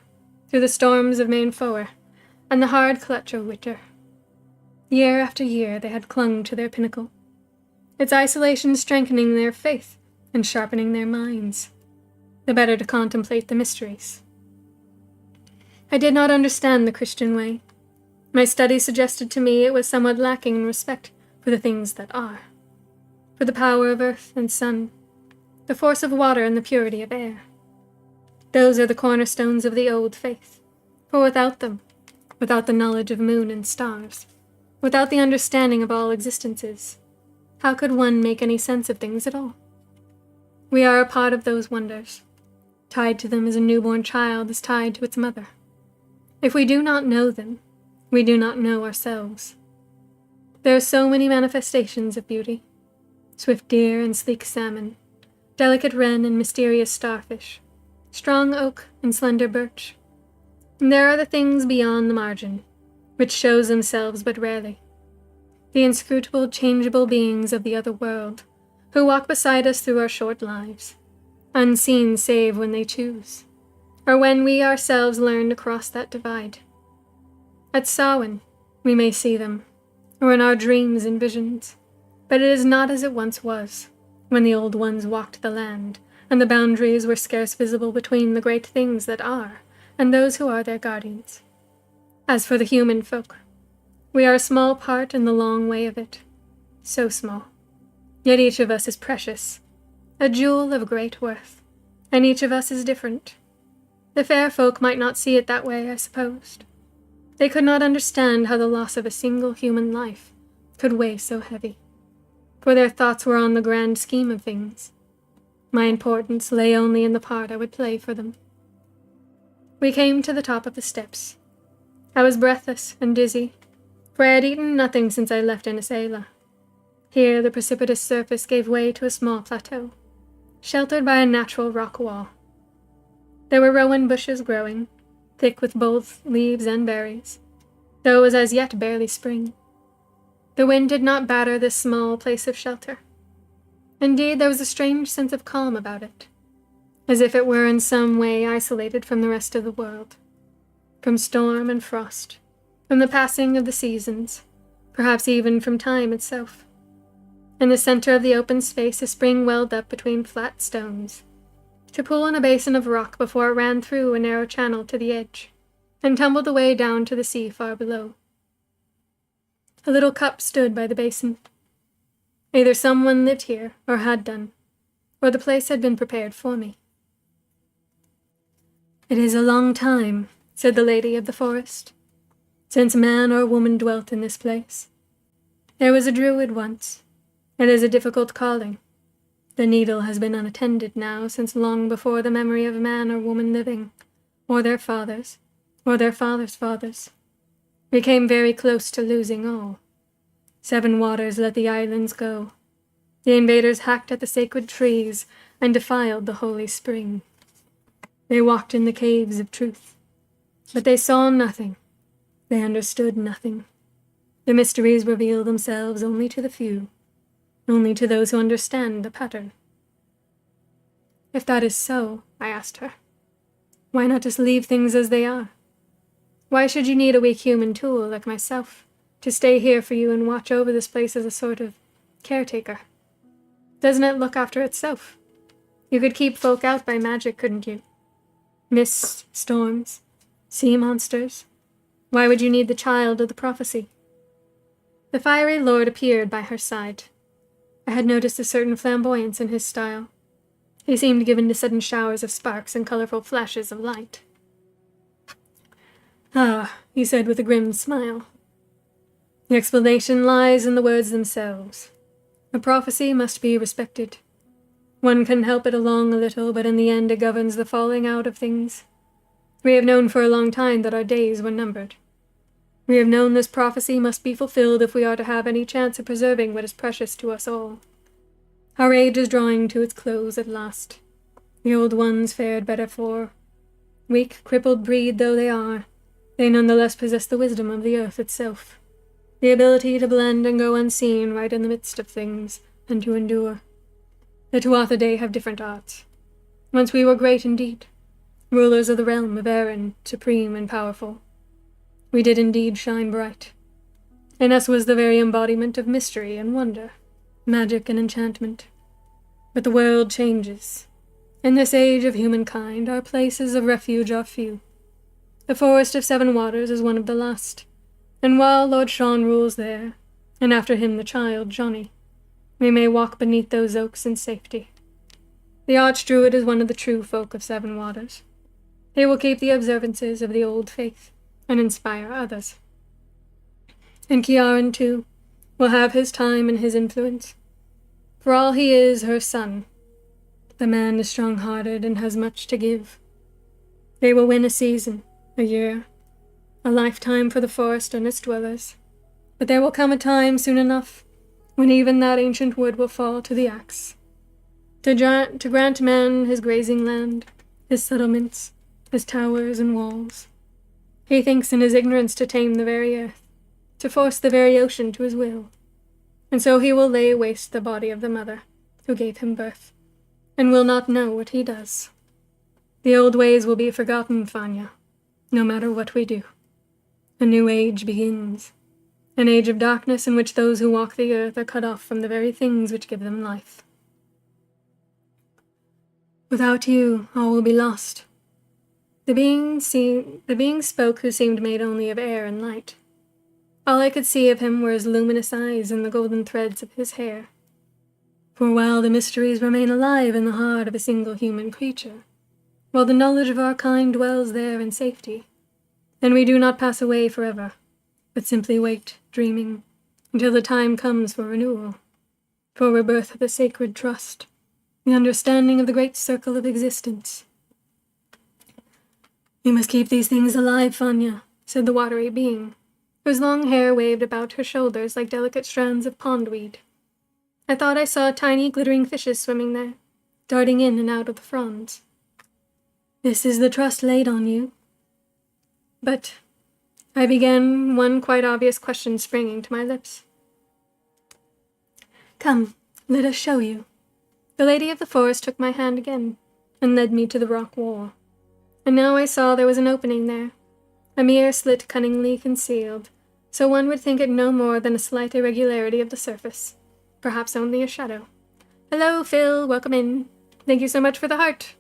through the storms of Mainfoer, and the hard clutch of winter. Year after year they had clung to their pinnacle, its isolation strengthening their faith and sharpening their minds, the better to contemplate the mysteries. I did not understand the Christian way. My studies suggested to me it was somewhat lacking in respect for the things that are, for the power of earth and sun, the force of water and the purity of air. Those are the cornerstones of the old faith, for without them, without the knowledge of moon and stars, without the understanding of all existences, how could one make any sense of things at all? We are a part of those wonders, tied to them as a newborn child is tied to its mother. If we do not know them, we do not know ourselves. There are so many manifestations of beauty, swift deer and sleek salmon, delicate wren and mysterious starfish, strong oak and slender birch. And there are the things beyond the margin, which shows themselves but rarely. The inscrutable, changeable beings of the other world, who walk beside us through our short lives, unseen save when they choose, or when we ourselves learn to cross that divide. At Samhain, we may see them, or in our dreams and visions, but it is not as it once was, when the old ones walked the land, and the boundaries were scarce visible between the great things that are, and those who are their guardians. As for the human folk, we are a small part in the long way of it, so small. Yet each of us is precious, a jewel of great worth, and each of us is different. The fair folk might not see it that way, I supposed. They could not understand how the loss of a single human life could weigh so heavy, for their thoughts were on the grand scheme of things. My importance lay only in the part I would play for them. We came to the top of the steps. I was breathless and dizzy, for I had eaten nothing since I left Enisela. Here the precipitous surface gave way to a small plateau, sheltered by a natural rock wall. There were rowan bushes growing, thick with both leaves and berries, though it was as yet barely spring. The wind did not batter this small place of shelter. Indeed, there was a strange sense of calm about it, as if it were in some way isolated from the rest of the world, from storm and frost, from the passing of the seasons, perhaps even from time itself. In the center of the open space a spring welled up between flat stones, to pool in a basin of rock before it ran through a narrow channel to the edge, and tumbled away down to the sea far below. A little cup stood by the basin. Either someone lived here, or had done, or the place had been prepared for me. "It is a long time," said the lady of the forest, "since man or woman dwelt in this place. There was a druid once. It is a difficult calling. The Needle has been unattended now since long before the memory of man or woman living, or their fathers, or their fathers' fathers. We came very close to losing all. 7 waters let the islands go. The invaders hacked at the sacred trees and defiled the holy spring. They walked in the caves of truth, but they saw nothing. They understood nothing. The mysteries reveal themselves only to the few, only to those who understand the pattern. If that is so, I asked her, why not just leave things as they are? Why should you need a weak human tool like myself to stay here for you and watch over this place as a sort of caretaker? Doesn't it look after itself? You could keep folk out by magic, couldn't you? Mists, storms, sea monsters. Why would you need the child of the prophecy? The fiery lord appeared by her side. I had noticed a certain flamboyance in his style. He seemed given to sudden showers of sparks and colorful flashes of light. Ah, he said with a grim smile. The explanation lies in the words themselves. A prophecy must be respected. One can help it along a little, but in the end it governs the falling out of things. We have known for a long time that our days were numbered. We have known this prophecy must be fulfilled if we are to have any chance of preserving what is precious to us all. Our age is drawing to its close at last. The old ones fared better for. Weak, crippled breed though they are, they nonetheless possess the wisdom of the earth itself, the ability to blend and go unseen right in the midst of things, and to endure. The Tuatha have different arts. Once we were great indeed, rulers of the realm of Erin, supreme and powerful. We did indeed shine bright. In us was the very embodiment of mystery and wonder, magic and enchantment. But the world changes. In this age of humankind, our places of refuge are few. The Forest of Seven Waters is one of the last, and while Lord Sean rules there, and after him the child, Johnny, we may walk beneath those oaks in safety. The Archdruid is one of the true folk of Seven Waters. He will keep the observances of the old faith, and inspire others. And Ciaran, too, will have his time and his influence. For all he is her son, the man is strong-hearted and has much to give. They will win a season, a year, a lifetime for the forest and its dwellers. But there will come a time soon enough when even that ancient wood will fall to the axe. To grant man his grazing land, his settlements, his towers and walls. He thinks in his ignorance to tame the very earth, to force the very ocean to his will. And so he will lay waste the body of the mother who gave him birth, and will not know what he does. The old ways will be forgotten, Fanya, no matter what we do. A new age begins, an age of darkness in which those who walk the earth are cut off from the very things which give them life. Without you, all will be lost. The being spoke who seemed made only of air and light. All I could see of him were his luminous eyes and the golden threads of his hair. For while the mysteries remain alive in the heart of a single human creature, while the knowledge of our kind dwells there in safety, then we do not pass away forever, but simply wait, dreaming, until the time comes for renewal, for rebirth of the sacred trust, the understanding of the great circle of existence. You must keep these things alive, Fanya, said the watery being, whose long hair waved about her shoulders like delicate strands of pondweed. I thought I saw tiny glittering fishes swimming there, darting in and out of the fronds. This is the trust laid on you. But I began, one quite obvious question springing to my lips. Come, let us show you. The lady of the forest took my hand again, and led me to the rock wall. And now I saw there was an opening there, a mere slit cunningly concealed, so one would think it no more than a slight irregularity of the surface, perhaps only a shadow. Hello, Phil, welcome in. Thank you so much for the heart.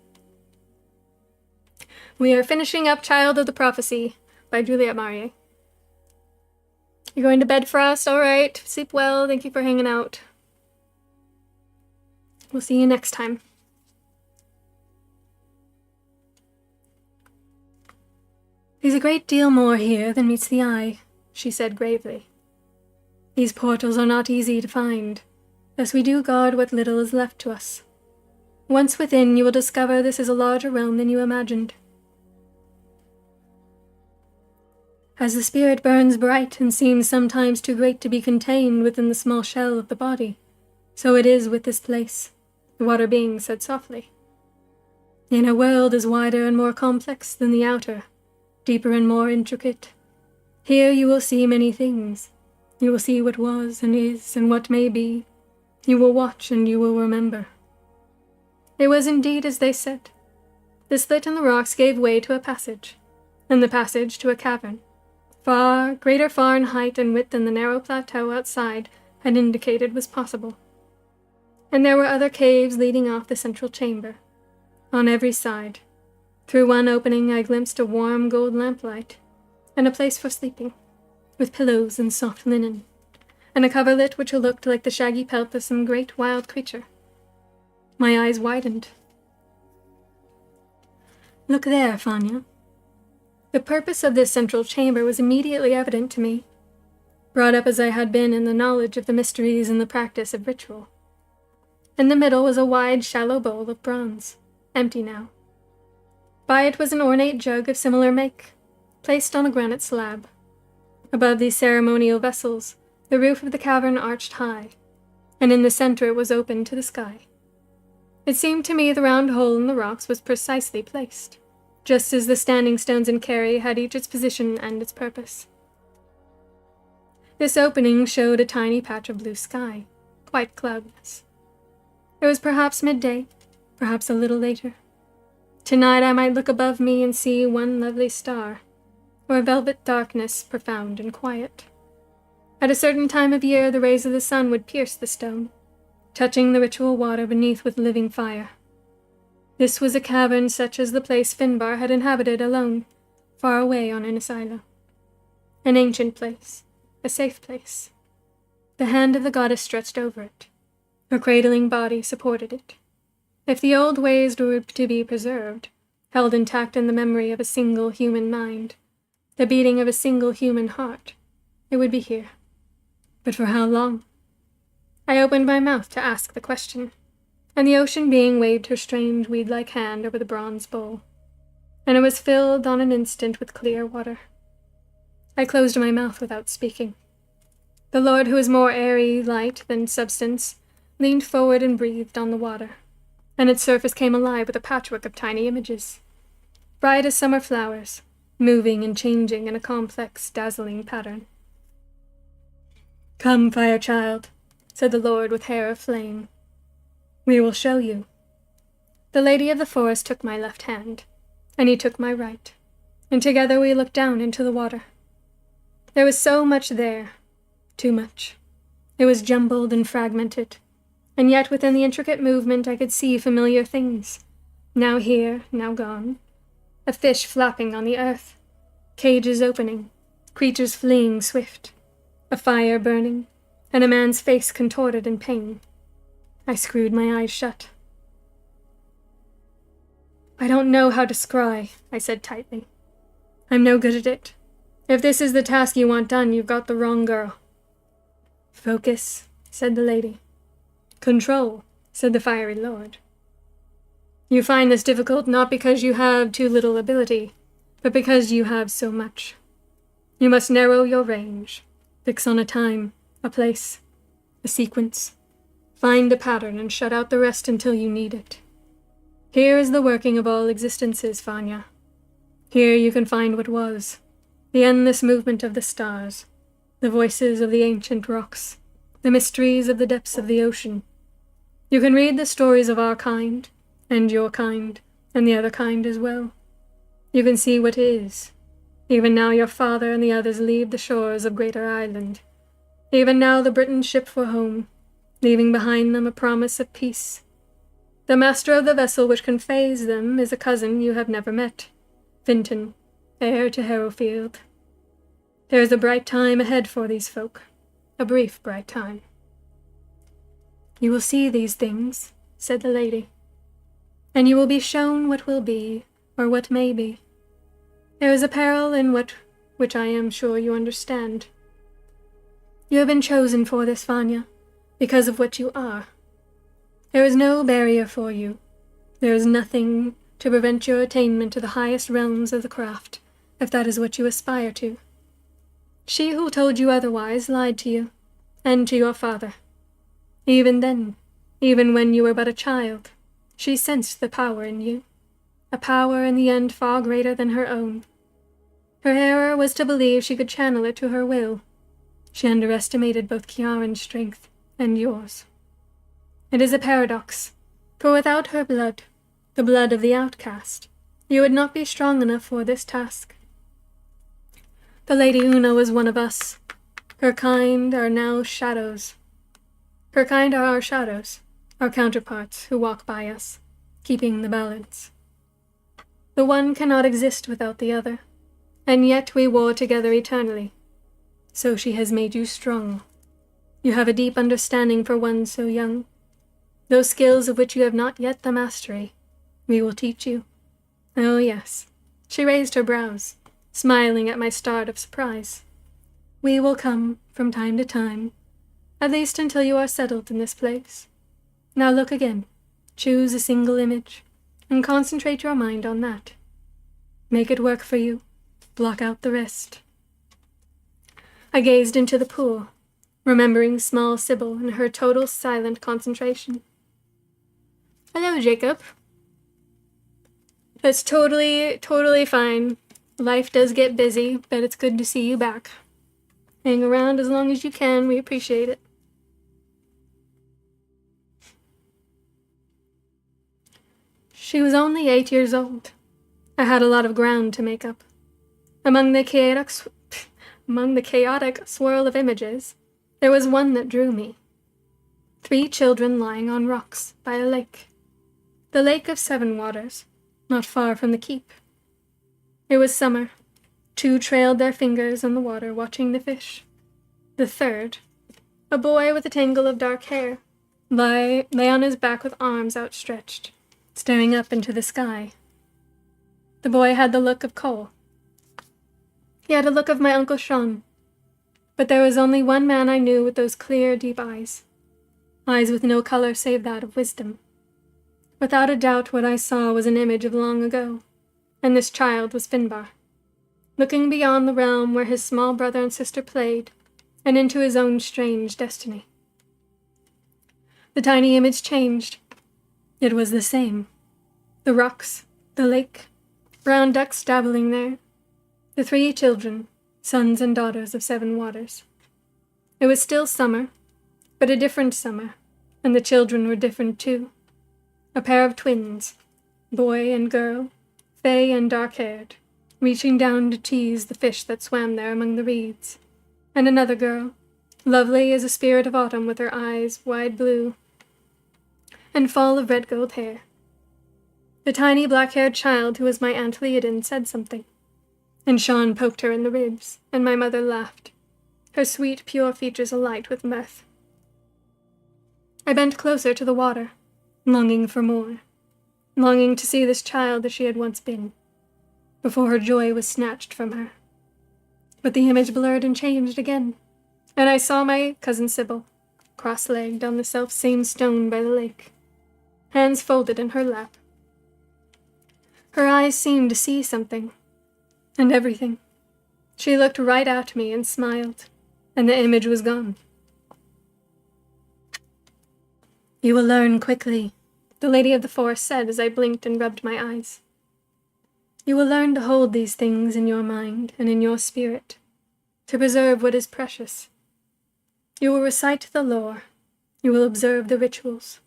We are finishing up Child of the Prophecy by Juliette Marie. You're going to bed, Frost? All right. Sleep well. Thank you for hanging out. We'll see you next time. There's a great deal more here than meets the eye, she said gravely. These portals are not easy to find, thus we do guard what little is left to us. Once within, you will discover this is a larger realm than you imagined. As the spirit burns bright and seems sometimes too great to be contained within the small shell of the body, So it is with this place, the water being said softly. The inner world is wider and more complex than the outer, deeper and more intricate. Here you will see many things. You will see what was and is and what may be. You will watch and you will remember. It was indeed as they said. The slit in the rocks gave way to a passage, and the passage to a cavern, greater far in height and width than the narrow plateau outside had indicated was possible. And there were other caves leading off the central chamber, on every side. Through one opening I glimpsed a warm gold lamplight, and a place for sleeping, with pillows and soft linen, and a coverlet which looked like the shaggy pelt of some great wild creature. My eyes widened. Look there, Fanya. The purpose of this central chamber was immediately evident to me, brought up as I had been in the knowledge of the mysteries and the practice of ritual. In the middle was a wide, shallow bowl of bronze, empty now. By it was an ornate jug of similar make, placed on a granite slab. Above these ceremonial vessels, the roof of the cavern arched high, and in the center it was open to the sky. It seemed to me the round hole in the rocks was precisely placed, just as the standing stones in Kerry had each its position and its purpose. This opening showed a tiny patch of blue sky, quite cloudless. It was perhaps midday, perhaps a little later. Tonight I might look above me and see one lovely star, or a velvet darkness profound and quiet. At a certain time of year the rays of the sun would pierce the stone, touching the ritual water beneath with living fire. This was a cavern such as the place Finbar had inhabited alone, far away on Oonagh Island. An ancient place, a safe place. The hand of the goddess stretched over it. Her cradling body supported it. If the old ways were to be preserved, held intact in the memory of a single human mind, the beating of a single human heart, it would be here. But for how long? I opened my mouth to ask the question, and the ocean being waved her strange weed-like hand over the bronze bowl, and it was filled on an instant with clear water. I closed my mouth without speaking. The Lord, who is more airy light than substance, leaned forward and breathed on the water, and its surface came alive with a patchwork of tiny images, bright as summer flowers, moving and changing in a complex, dazzling pattern. "Come, fire child," said the Lord with hair of flame. "We will show you." The lady of the forest took my left hand, and he took my right, and together we looked down into the water. There was so much there, too much. It was jumbled and fragmented, and yet within the intricate movement I could see familiar things, now here, now gone. A fish flapping on the earth, cages opening, creatures fleeing swift, a fire burning, and a man's face contorted in pain. I screwed my eyes shut. "I don't know how to scry," I said tightly. "I'm no good at it. If this is the task you want done, you've got the wrong girl." "Focus," said the lady. "Control," said the fiery lord. "You find this difficult not because you have too little ability, but because you have so much. You must narrow your range, fix on a time, a place, a sequence. Find a pattern and shut out the rest until you need it. Here is the working of all existences, Fanya. Here you can find what was, the endless movement of the stars, the voices of the ancient rocks, the mysteries of the depths of the ocean. You can read the stories of our kind, and your kind, and the other kind as well. You can see what is. Even now your father and the others leave the shores of Greater Island. Even now the Britons ship for home, leaving behind them a promise of peace. The master of the vessel which conveys them is a cousin you have never met, Finton, heir to Harrowfield. There is a bright time ahead for these folk, a brief bright time." "You will see these things," said the lady, "and you will be shown what will be, or what may be. There is a peril in which I am sure you understand. You have been chosen for this, Vanya, because of what you are. There is no barrier for you. There is nothing to prevent your attainment to the highest realms of the craft, if that is what you aspire to. She who told you otherwise lied to you, and to your father. Even then, even when you were but a child, she sensed the power in you, a power in the end far greater than her own. Her error was to believe she could channel it to her will. She underestimated both Kiaran's strength and yours. It is a paradox, for without her blood, the blood of the outcast, you would not be strong enough for this task. The Lady Oonagh was one of us. Her kind are now shadows. Her kind are our shadows, our counterparts who walk by us, keeping the balance. The one cannot exist without the other, and yet we war together eternally. So she has made you strong. You have a deep understanding for one so young. Those skills of which you have not yet the mastery, we will teach you. Oh yes, she raised her brows, smiling at my start of surprise. We will come, from time to time, at least until you are settled in this place. Now look again, choose a single image, and concentrate your mind on that. Make it work for you, block out the rest. I gazed into the pool, remembering small Sybil and her total silent concentration. Hello, Jacob. That's totally fine. Life does get busy, but it's good to see you back. Hang around as long as you can, we appreciate it. She was only 8 years old. I had a lot of ground to make up. Among the chaotic swirl of images, there was one that drew me. 3 children lying on rocks by a lake. The Lake of Seven Waters, not far from the keep. It was summer. 2 trailed their fingers on the water watching the fish. The third, a boy with a tangle of dark hair, lay on his back with arms outstretched, staring up into the sky. The boy had the look of Cole. He had a look of my Uncle Sean. But there was only one man I knew with those clear, deep eyes. Eyes with no color save that of wisdom. Without a doubt what I saw was an image of long ago, and this child was Finbar, looking beyond the realm where his small brother and sister played, and into his own strange destiny. The tiny image changed. It was the same. The rocks, the lake, brown ducks dabbling there, the 3 children, sons and daughters of 7 waters. It was still summer, but a different summer, and the children were different too. A pair of twins, boy and girl, fey and dark-haired, reaching down to tease the fish that swam there among the reeds, and another girl, lovely as a spirit of autumn with her eyes wide blue, and fall of red gold hair. The tiny black-haired child who was my Aunt Leodin said something, and Sean poked her in the ribs, and my mother laughed, her sweet, pure features alight with mirth. I bent closer to the water, longing for more, longing to see this child as she had once been, before her joy was snatched from her. But the image blurred and changed again, and I saw my cousin Sybil, cross-legged on the self-same stone by the lake, hands folded in her lap. Her eyes seemed to see something, and everything. She looked right at me and smiled, and the image was gone. You will learn quickly, the Lady of the Forest said as I blinked and rubbed my eyes. You will learn to hold these things in your mind and in your spirit, to preserve what is precious. You will recite the lore. You will observe the rituals.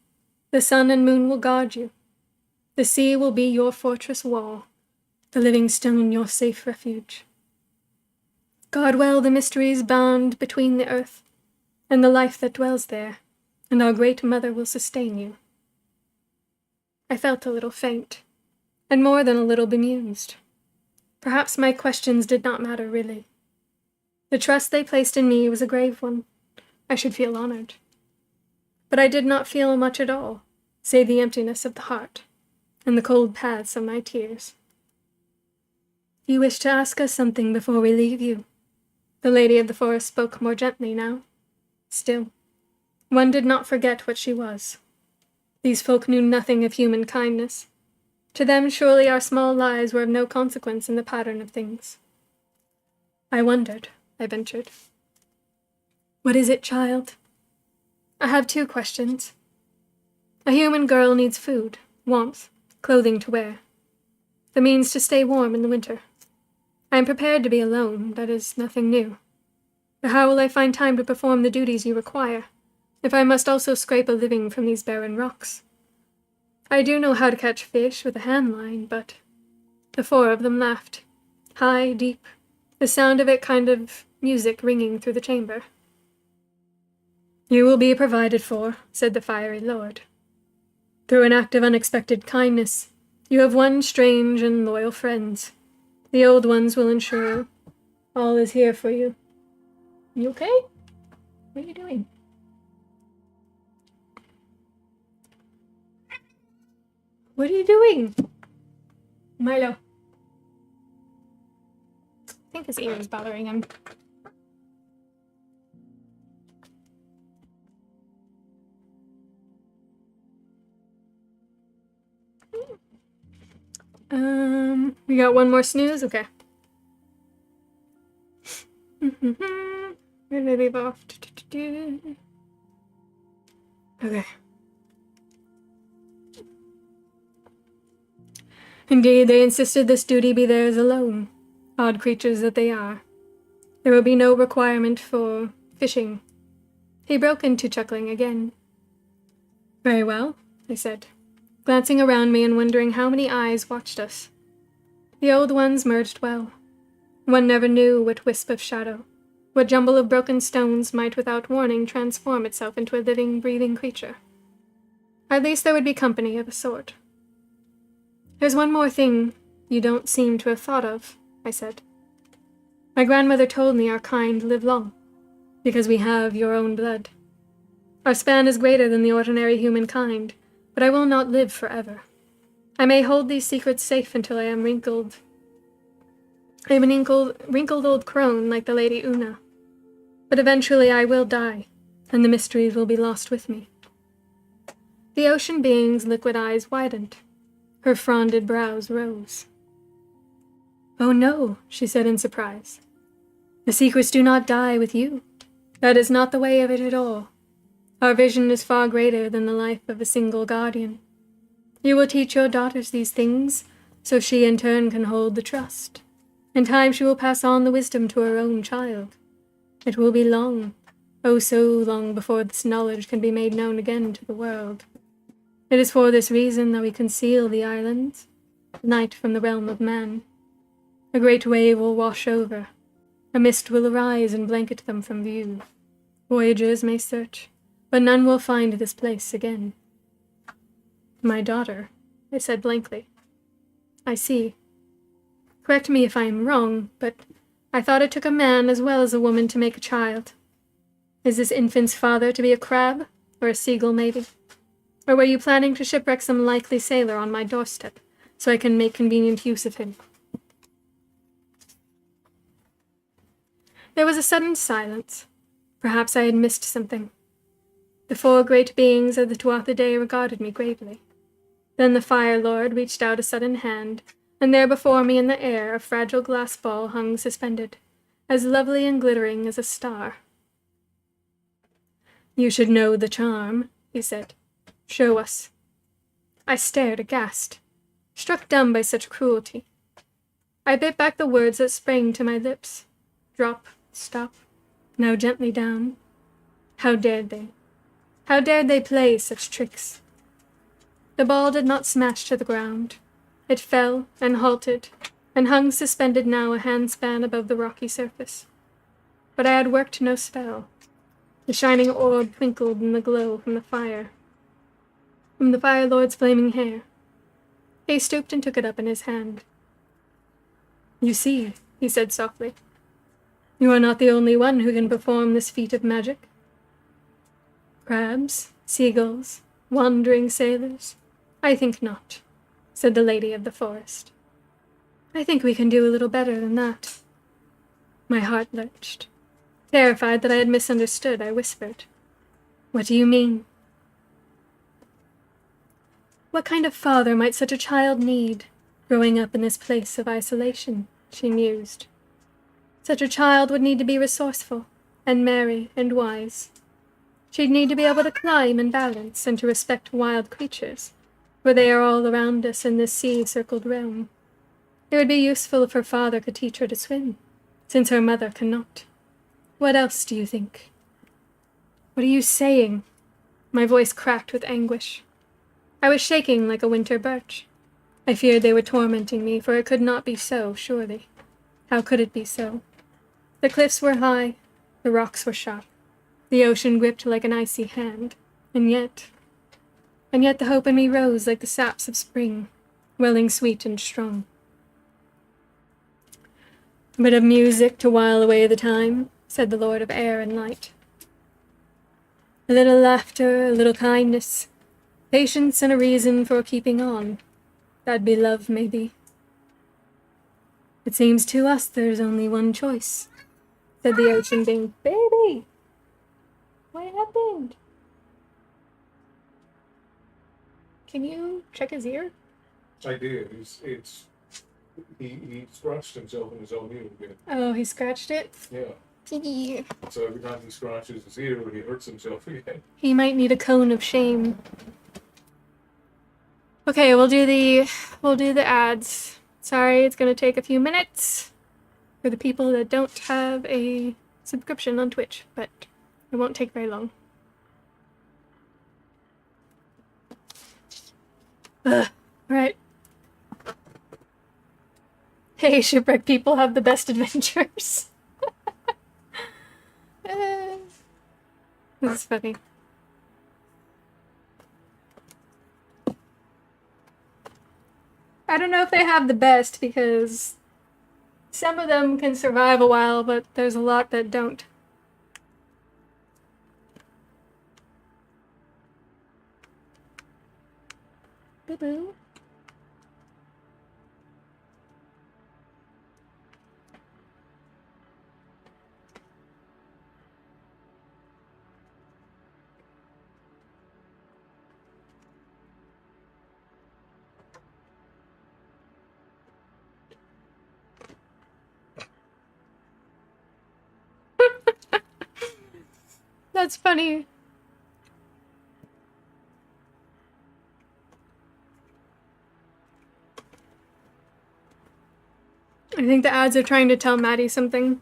The sun and moon will guard you. The sea will be your fortress wall, the living stone your safe refuge. Guard well the mysteries bound between the earth and the life that dwells there, and our great mother will sustain you. I felt a little faint, and more than a little bemused. Perhaps my questions did not matter really. The trust they placed in me was a grave one. I should feel honored. But I did not feel much at all, save the emptiness of the heart, and the cold paths of my tears. You wish to ask us something before we leave you? The Lady of the Forest spoke more gently now. Still, one did not forget what she was. These folk knew nothing of human kindness. To them surely our small lives were of no consequence in the pattern of things. I wondered, I ventured. What is it, child? I have 2 questions. A human girl needs food, warmth, clothing to wear, the means to stay warm in the winter. I am prepared to be alone, that is nothing new. But how will I find time to perform the duties you require, if I must also scrape a living from these barren rocks? I do know how to catch fish with a hand line, but... The 4 of them laughed, high, deep, the sound of it kind of music ringing through the chamber. You will be provided for, said the fiery lord. Through an act of unexpected kindness, you have won strange and loyal friends. The old ones will ensure all is here for you. You okay? What are you doing? What are you doing? Milo. I think his ear is bothering him. We got one more snooze? Okay. Where did I leave off? Okay. Indeed, they insisted this duty be theirs alone, odd creatures that they are. There will be no requirement for fishing. He broke into chuckling again. Very well, I said, glancing around me and wondering how many eyes watched us. The old ones merged well. One never knew what wisp of shadow, what jumble of broken stones might without warning transform itself into a living, breathing creature. At least there would be company of a sort. There's one more thing you don't seem to have thought of, I said. My grandmother told me our kind live long, because we have your own blood. Our span is greater than the ordinary humankind, but I will not live forever. I may hold these secrets safe until I am wrinkled. I am an wrinkled old crone like the Lady Oonagh. But eventually I will die, and the mysteries will be lost with me. The ocean being's liquid eyes widened. Her fronded brows rose. Oh no, she said in surprise. The secrets do not die with you. That is not the way of it at all. Our vision is far greater than the life of a single guardian. You will teach your daughters these things, so she in turn can hold the trust. In time she will pass on the wisdom to her own child. It will be long, oh so long before this knowledge can be made known again to the world. It is for this reason that we conceal the islands, night from the realm of man. A great wave will wash over. A mist will arise and blanket them from view. Voyagers may search, but none will find this place again. My daughter, I said blankly. I see. Correct me if I am wrong, but I thought it took a man as well as a woman to make a child. Is this infant's father to be a crab, or a seagull maybe? Or were you planning to shipwreck some likely sailor on my doorstep, so I can make convenient use of him? There was a sudden silence. Perhaps I had missed something. The 4 great beings of the Tuatha Dé regarded me gravely. Then the Fire Lord reached out a sudden hand, and there before me in the air a fragile glass ball hung suspended, as lovely and glittering as a star. You should know the charm, he said. Show us. I stared aghast, struck dumb by such cruelty. I bit back the words that sprang to my lips. Drop, stop, now gently down. How dared they? How dared they play such tricks? The ball did not smash to the ground. It fell and halted, and hung suspended now a handspan above the rocky surface. But I had worked no spell. The shining orb twinkled in the glow from the Fire Lord's flaming hair. He stooped and took it up in his hand. You see, he said softly, you are not the only one who can perform this feat of magic. Crabs, seagulls, wandering sailors? I think not, said the Lady of the Forest. I think we can do a little better than that. My heart lurched. Terrified that I had misunderstood, I whispered, What do you mean? What kind of father might such a child need, growing up in this place of isolation? She mused. Such a child would need to be resourceful, and merry, and wise. She'd need to be able to climb and balance and to respect wild creatures, for they are all around us in this sea-circled realm. It would be useful if her father could teach her to swim, since her mother cannot. What else do you think? What are you saying? My voice cracked with anguish. I was shaking like a winter birch. I feared they were tormenting me, for it could not be so, surely. How could it be so? The cliffs were high, the rocks were sharp, the ocean gripped like an icy hand, and yet the hope in me rose like the saps of spring, welling sweet and strong. A bit of music to while away the time, said the Lord of Air and Light. A little laughter, a little kindness, patience and a reason for keeping on. That'd be love, maybe. It seems to us there's only one choice, said the ocean being. Baby! What happened? Can you check his ear? I did. He scratched himself in his own ear again. Oh, he scratched it? Yeah. So every time he scratches his ear, he hurts himself again. He might need a cone of shame. Okay, we'll do the ads. Sorry, it's gonna take a few minutes for the people that don't have a subscription on Twitch, but it won't take very long. Right. Hey, shipwreck people have the best adventures. This is funny. I don't know if they have the best because some of them can survive a while, but there's a lot that don't. Boo-boo. That's funny. I think the ads are trying to tell Maddie something.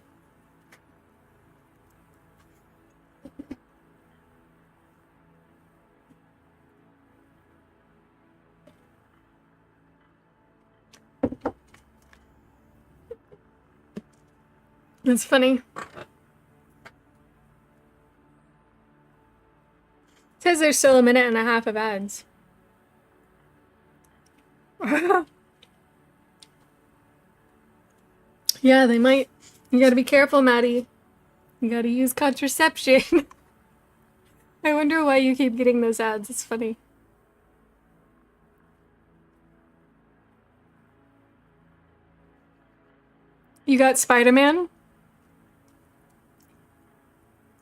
That's funny. It says there's still a minute and a half of ads. Yeah, they might. You gotta be careful, Maddie. You gotta use contraception. I wonder why you keep getting those ads. It's funny. You got Spider-Man?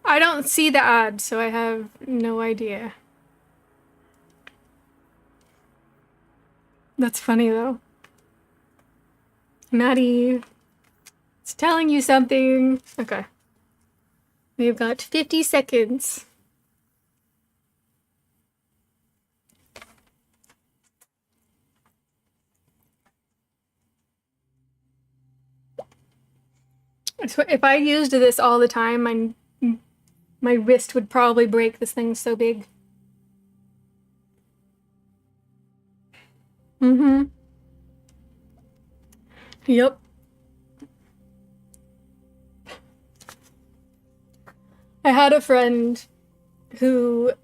I don't see the ad, so I have no idea. That's funny, though. Maddie, it's telling you something. Okay. We've got 50 seconds. So if I used this all the time, my wrist would probably break. This thing's so big. Mm-hmm. Yep. I had a friend who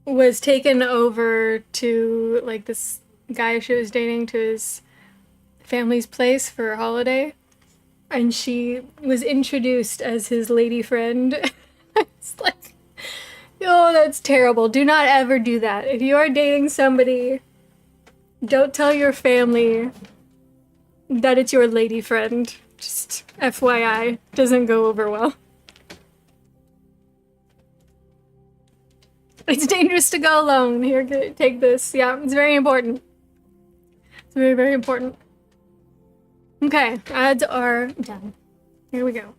was taken over to, like, this guy she was dating to his family's place for a holiday. And she was introduced as his lady friend. It's like, oh, that's terrible. Do not ever do that. If you are dating somebody, don't tell your family that it's your lady friend. Just FYI, doesn't go over well. It's dangerous to go alone. Here, take this. Yeah, it's very important. It's very, very important. Okay, ads are done. Here we go.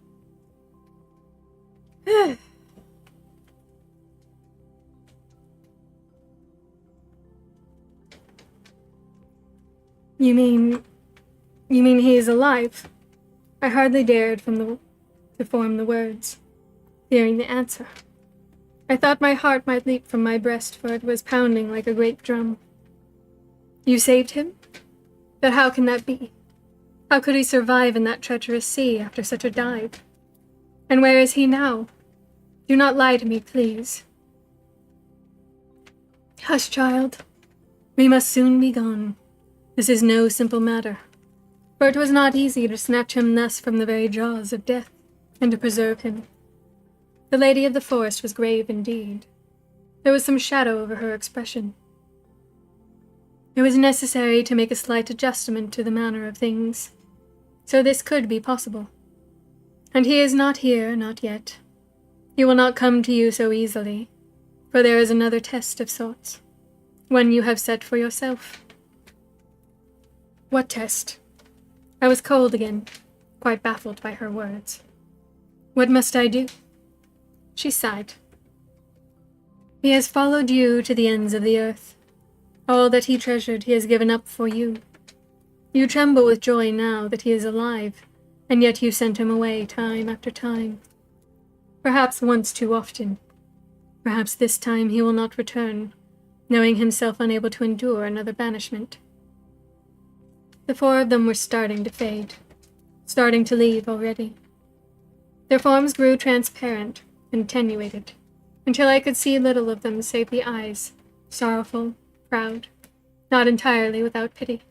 You mean he is alive? I hardly dared to form the words, fearing the answer. I thought my heart might leap from my breast, for it was pounding like a great drum. You saved him? But how can that be? How could he survive in that treacherous sea after such a dive? And where is he now? Do not lie to me, please. Hush, child. We must soon be gone. This is no simple matter, for it was not easy to snatch him thus from the very jaws of death, and to preserve him. The lady of the forest was grave indeed. There was some shadow over her expression. It was necessary to make a slight adjustment to the manner of things, so this could be possible. And he is not here, not yet. He will not come to you so easily, for there is another test of sorts, one you have set for yourself. What test? I was cold again, quite baffled by her words. What must I do? She sighed. He has followed you to the ends of the earth. All that he treasured he has given up for you. You tremble with joy now that he is alive, and yet you sent him away time after time. Perhaps once too often. Perhaps this time he will not return, knowing himself unable to endure another banishment. The four of them were starting to fade, starting to leave already. Their forms grew transparent and attenuated, until I could see little of them save the eyes, sorrowful, proud, not entirely without pity.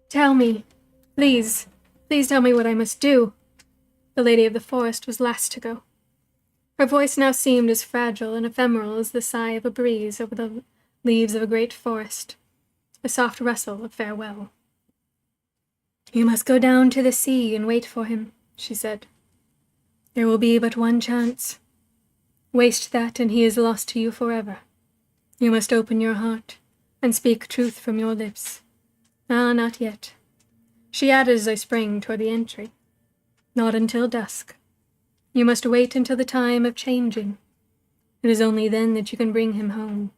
Tell me, please tell me what I must do. The lady of the forest was last to go. Her voice now seemed as fragile and ephemeral as the sigh of a breeze over the leaves of a great forest, a soft rustle of farewell. You must go down to the sea and wait for him, she said. There will be but one chance. Waste that and he is lost to you forever. You must open your heart and speak truth from your lips. Ah, not yet, she added as I sprang toward the entry. Not until dusk. You must wait until the time of changing. It is only then that you can bring him home.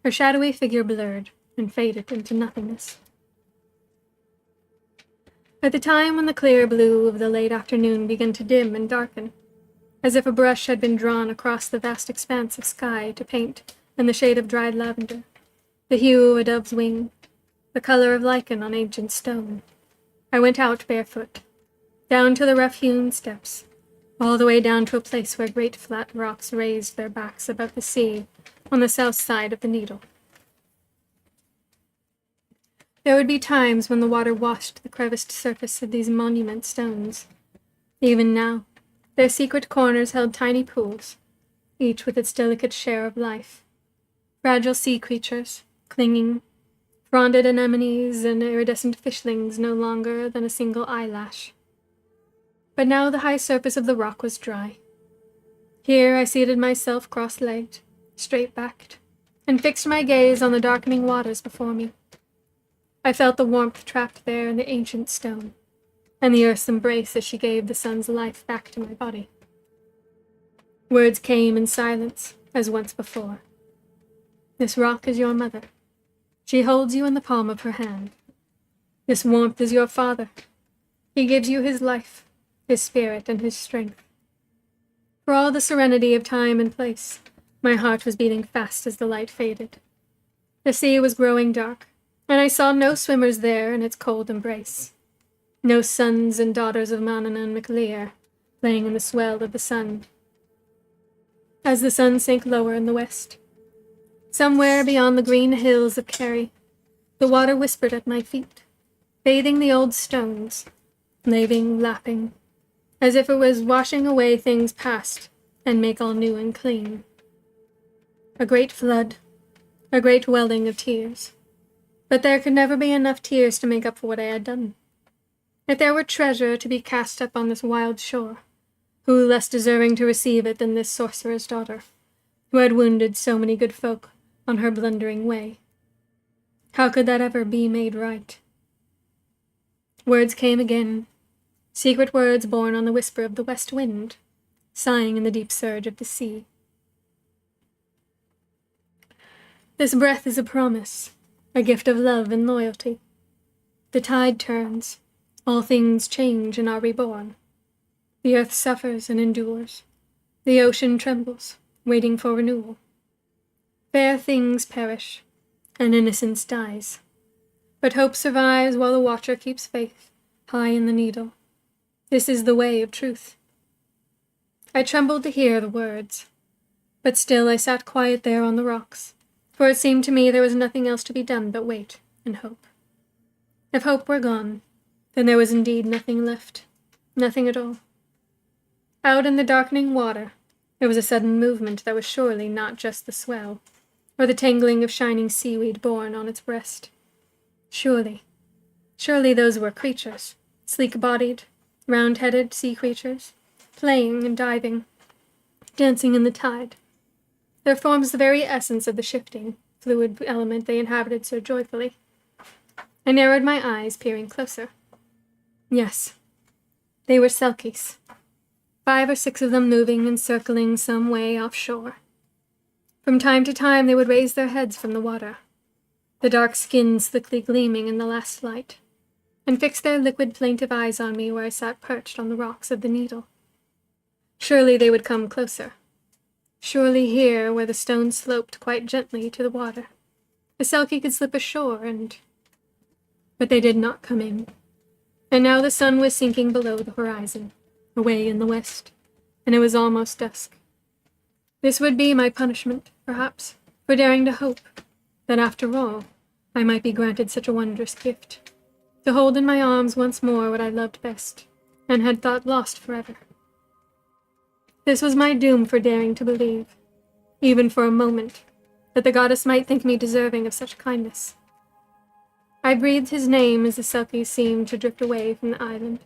Her shadowy figure blurred and faded into nothingness. At the time when the clear blue of the late afternoon began to dim and darken, as if a brush had been drawn across the vast expanse of sky to paint in the shade of dried lavender, the hue of a dove's wing, the color of lichen on ancient stone, I went out barefoot, down to the rough-hewn steps, all the way down to a place where great flat rocks raised their backs above the sea on the south side of the Needle. There would be times when the water washed the creviced surface of these monument stones. Even now, their secret corners held tiny pools, each with its delicate share of life. Fragile sea creatures, clinging, fronded anemones and iridescent fishlings no longer than a single eyelash. But now the high surface of the rock was dry. Here I seated myself cross-legged, straight-backed, and fixed my gaze on the darkening waters before me. I felt the warmth trapped there in the ancient stone, and the earth's embrace as she gave the sun's life back to my body. Words came in silence, as once before. This rock is your mother. She holds you in the palm of her hand. This warmth is your father. He gives you his life, his spirit, and his strength. For all the serenity of time and place, my heart was beating fast as the light faded. The sea was growing dark, and I saw no swimmers there in its cold embrace. No sons and daughters of Manannán and MacLear playing in the swell of the sun. As the sun sank lower in the west, somewhere beyond the green hills of Kerry, the water whispered at my feet, bathing the old stones, laving, lapping, as if it was washing away things past and make all new and clean. A great flood, a great welling of tears. But there could never be enough tears to make up for what I had done. If there were treasure to be cast up on this wild shore, who less deserving to receive it than this sorcerer's daughter, who had wounded so many good folk on her blundering way? How could that ever be made right? Words came again, secret words borne on the whisper of the west wind, sighing in the deep surge of the sea. This breath is a promise. a gift of love and loyalty. The tide turns, all things change and are reborn. The earth suffers and endures. The ocean trembles, waiting for renewal. Fair things perish, and innocence dies. But hope survives while the watcher keeps faith, high in the needle. This is the way of truth. I trembled to hear the words, but still I sat quiet there on the rocks, for it seemed to me there was nothing else to be done but wait and hope. If hope were gone, then there was indeed nothing left, nothing at all. Out in the darkening water, there was a sudden movement that was surely not just the swell, or the tangling of shining seaweed borne on its breast. Surely those were creatures, sleek-bodied, round-headed sea creatures, playing and diving, dancing in the tide. Their forms the very essence of the shifting, fluid element they inhabited so joyfully. I narrowed my eyes, peering closer. Yes, they were selkies. 5 or 6 of them moving and circling some way offshore. From time to time they would raise their heads from the water, the dark skins slickly gleaming in the last light, and fix their liquid plaintive eyes on me where I sat perched on the rocks of the Needle. Surely they would come closer. Surely here, where the stones sloped quite gently to the water, a selkie could slip ashore and... But they did not come in. And now the sun was sinking below the horizon, away in the west, and it was almost dusk. This would be my punishment, perhaps, for daring to hope that, after all, I might be granted such a wondrous gift, to hold in my arms once more what I loved best, and had thought lost forever. This was my doom for daring to believe, even for a moment, that the goddess might think me deserving of such kindness. I breathed his name as the selkies seemed to drift away from the island,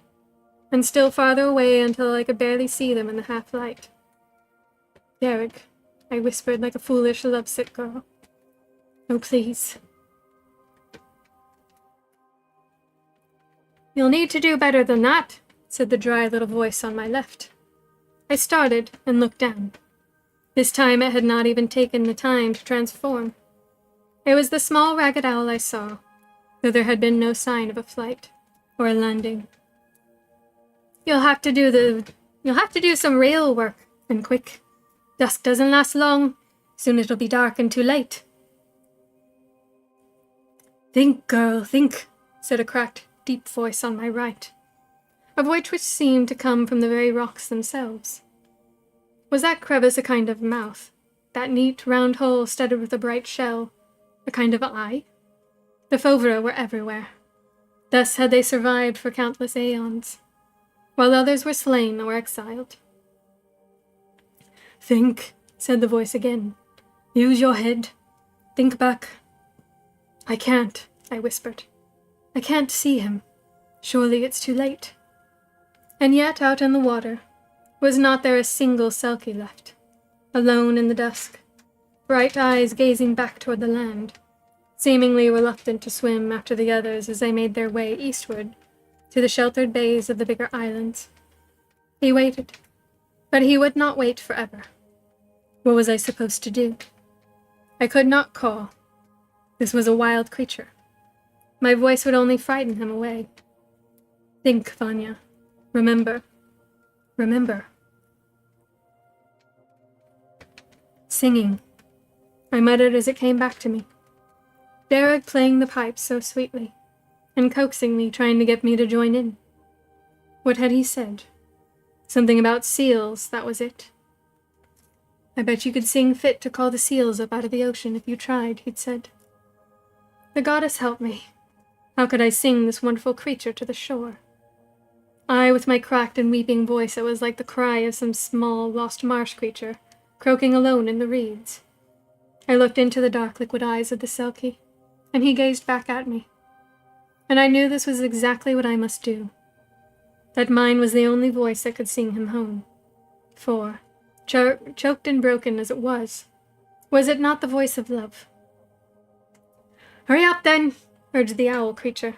and still farther away until I could barely see them in the half-light. "Derek," I whispered like a foolish, lovesick girl. "Oh, please." "You'll need to do better than that," said the dry little voice on my left. I started and looked down. This time it had not even taken the time to transform. It was the small ragged owl I saw, though there had been no sign of a flight or a landing. You'll have to do some real work, and quick. Dusk doesn't last long. Soon it'll be dark and too late." "Think, girl, think," said a cracked, deep voice on my right, a voice which seemed to come from the very rocks themselves. Was that crevice a kind of mouth, that neat, round hole studded with a bright shell, a kind of eye? The Fovra were everywhere. Thus had they survived for countless aeons, while others were slain or exiled. "Think," said the voice again. "Use your head. Think back." "I can't," I whispered. "I can't see him. Surely it's too late." And yet, out in the water, was not there a single selkie left, alone in the dusk, bright eyes gazing back toward the land, seemingly reluctant to swim after the others as they made their way eastward to the sheltered bays of the bigger islands. He waited, but he would not wait forever. What was I supposed to do? I could not call. This was a wild creature. My voice would only frighten him away. "Think, Vanya. Remember. Remember." Singing, I muttered as it came back to me. Derek playing the pipe so sweetly, and coaxingly trying to get me to join in. What had he said? Something about seals, that was it. "I bet you could sing fit to call the seals up out of the ocean if you tried," he'd said. The goddess help me. How could I sing this wonderful creature to the shore? I, with my cracked and weeping voice that was like the cry of some small, lost marsh creature, croaking alone in the reeds. I looked into the dark liquid eyes of the selkie, and he gazed back at me. And I knew this was exactly what I must do. That mine was the only voice that could sing him home. For, choked and broken as it was it not the voice of love? "Hurry up, then," urged the owl creature.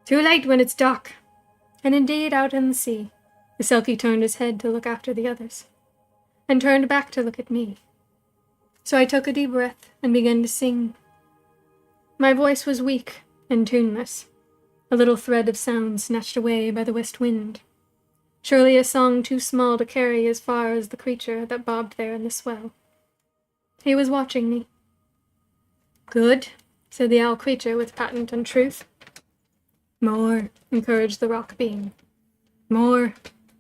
"Too late when it's dark." And indeed, out in the sea, the selkie turned his head to look after the others, and turned back to look at me. So I took a deep breath and began to sing. My voice was weak and tuneless, a little thread of sound snatched away by the west wind. Surely a song too small to carry as far as the creature that bobbed there in the swell. He was watching me. "Good," said the owl creature with patent untruth. "More," encouraged the rock being. "More.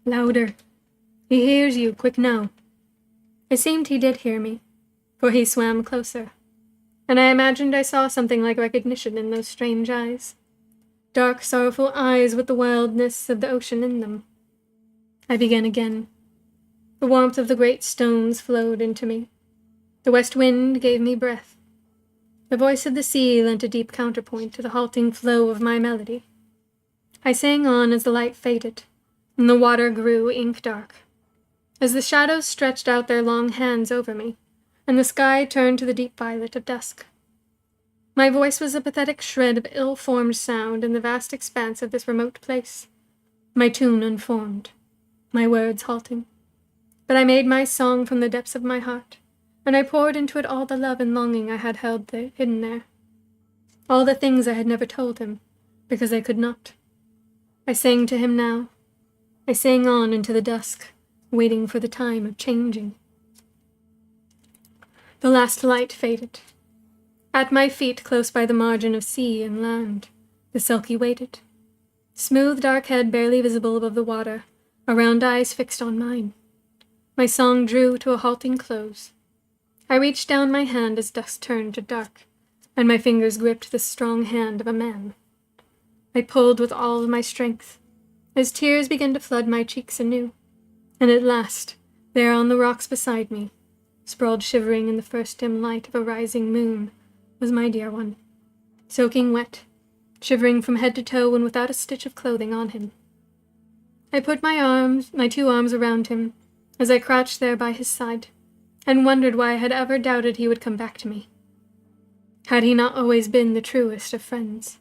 Louder. He hears you, quick now." It seemed he did hear me, for he swam closer, and I imagined I saw something like recognition in those strange eyes. Dark, sorrowful eyes with the wildness of the ocean in them. I began again. The warmth of the great stones flowed into me. The west wind gave me breath. The voice of the sea lent a deep counterpoint to the halting flow of my melody. I sang on as the light faded, and the water grew ink-dark. As the shadows stretched out their long hands over me, and the sky turned to the deep violet of dusk. My voice was a pathetic shred of ill-formed sound in the vast expanse of this remote place, my tune unformed, my words halting. But I made my song from the depths of my heart, and I poured into it all the love and longing I had held hidden there. All the things I had never told him, because I could not. I sang to him now. I sang on into the dusk, waiting for the time of changing. The last light faded. At my feet, close by the margin of sea and land, the Selkie waited. Smooth dark head barely visible above the water, a round eyes fixed on mine. My song drew to a halting close. I reached down my hand as dusk turned to dark, and my fingers gripped the strong hand of a man. I pulled with all of my strength, as tears began to flood my cheeks anew, and at last, there on the rocks beside me, sprawled shivering in the first dim light of a rising moon, was my dear one, soaking wet, shivering from head to toe and without a stitch of clothing on him. I put my 2 arms around him, as I crouched there by his side, and wondered why I had ever doubted he would come back to me. Had he not always been the truest of friends?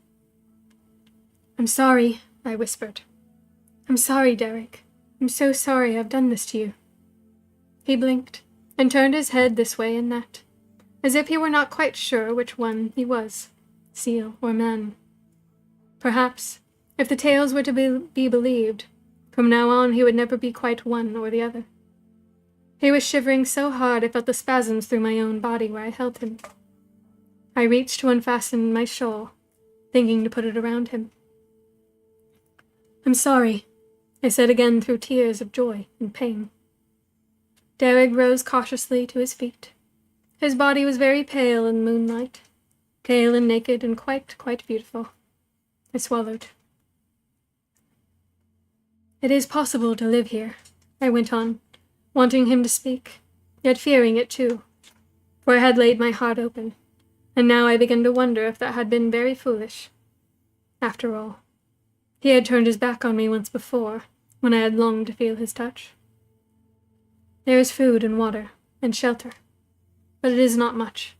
"I'm sorry," I whispered. "I'm sorry, Derek. I'm so sorry I've done this to you." He blinked, and turned his head this way and that, as if he were not quite sure which one he was, seal or man. Perhaps, if the tales were to be believed, from now on he would never be quite one or the other. He was shivering so hard I felt the spasms through my own body where I held him. I reached to unfasten my shawl, thinking to put it around him. "I'm sorry," I said again through tears of joy and pain. Derek rose cautiously to his feet. His body was very pale in the moonlight, pale and naked and quite beautiful. I swallowed. "It is possible to live here," I went on, wanting him to speak, yet fearing it too, for I had laid my heart open, and now I began to wonder if that had been very foolish. After all, he had turned his back on me once before, when I had longed to feel his touch. "There is food and water, and shelter, but it is not much.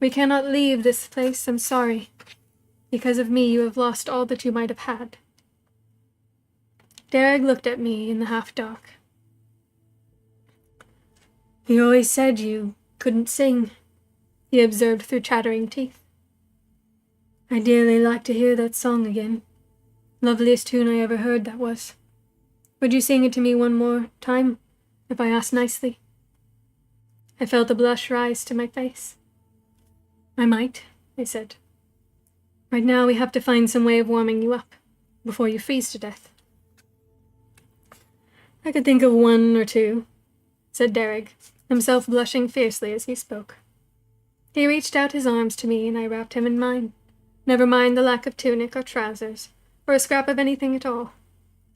We cannot leave this place, I'm sorry. Because of me you have lost all that you might have had." Derek looked at me in the half-dark. "You always said you couldn't sing," he observed through chattering teeth. "I'd dearly like to hear that song again. Loveliest tune I ever heard, that was. Would you sing it to me one more time, if I asked nicely?" I felt a blush rise to my face. "I might," I said. "Right now we have to find some way of warming you up, before you freeze to death." "I could think of 1 or 2, said Derek, himself blushing fiercely as he spoke. He reached out his arms to me, and I wrapped him in mine. Never mind the lack of tunic or trousers, or a scrap of anything at all,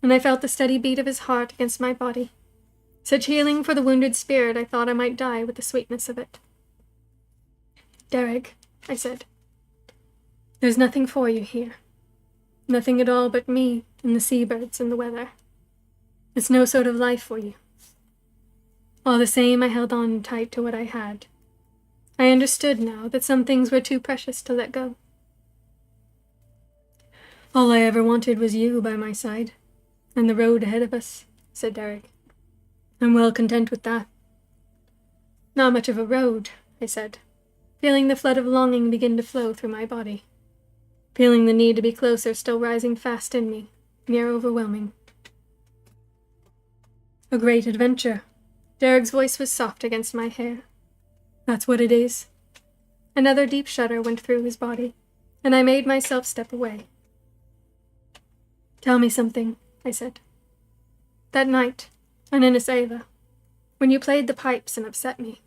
and I felt the steady beat of his heart against my body. Such healing for the wounded spirit, I thought I might die with the sweetness of it. "Derek," I said, "there's nothing for you here. Nothing at all but me and the seabirds and the weather. It's no sort of life for you." All the same, I held on tight to what I had. I understood now that some things were too precious to let go. "All I ever wanted was you by my side, and the road ahead of us," said Derek. "I'm well content with that." "Not much of a road," I said. feeling the flood of longing begin to flow through my body, feeling the need to be closer still rising fast in me, near overwhelming. A great adventure. Derek's voice was soft against my hair. That's what it is. Another deep shudder went through his body, and I made myself step away. Tell me something, I said. That night, on Innis Ava, when you played the pipes and upset me,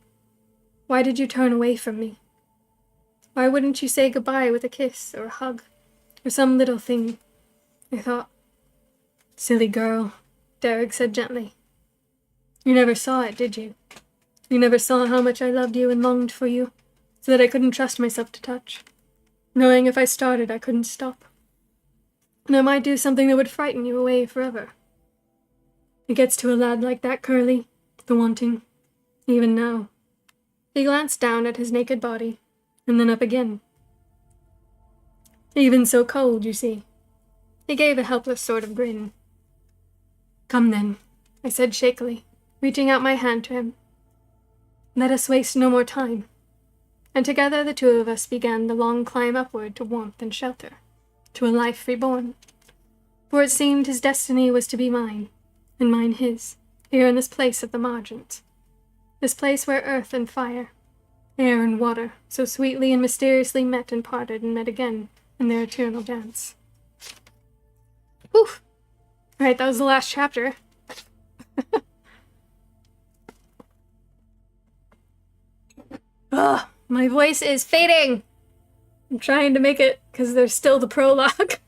why did you turn away from me? Why wouldn't you say goodbye with a kiss or a hug, or some little thing? I thought. Silly girl, Derek said gently. You never saw it, did you? You never saw how much I loved you and longed for you, so that I couldn't trust myself to touch, knowing if I started I couldn't stop. And I might do something that would frighten you away forever. It gets to a lad like that, Curly, the wanting, even now. He glanced down at his naked body, and then up again. Even so cold, you see. He gave a helpless sort of grin. Come then, I said shakily, reaching out my hand to him. Let us waste no more time. And together the two of us began the long climb upward to warmth and shelter, to a life reborn. For it seemed his destiny was to be mine, and mine his, here in this place of the margins. This place where earth and fire, air and water, so sweetly and mysteriously met and parted and met again in their eternal dance. Whew! Alright, that was the last chapter. Ugh, my voice is fading! I'm trying to make it, because there's still the prologue.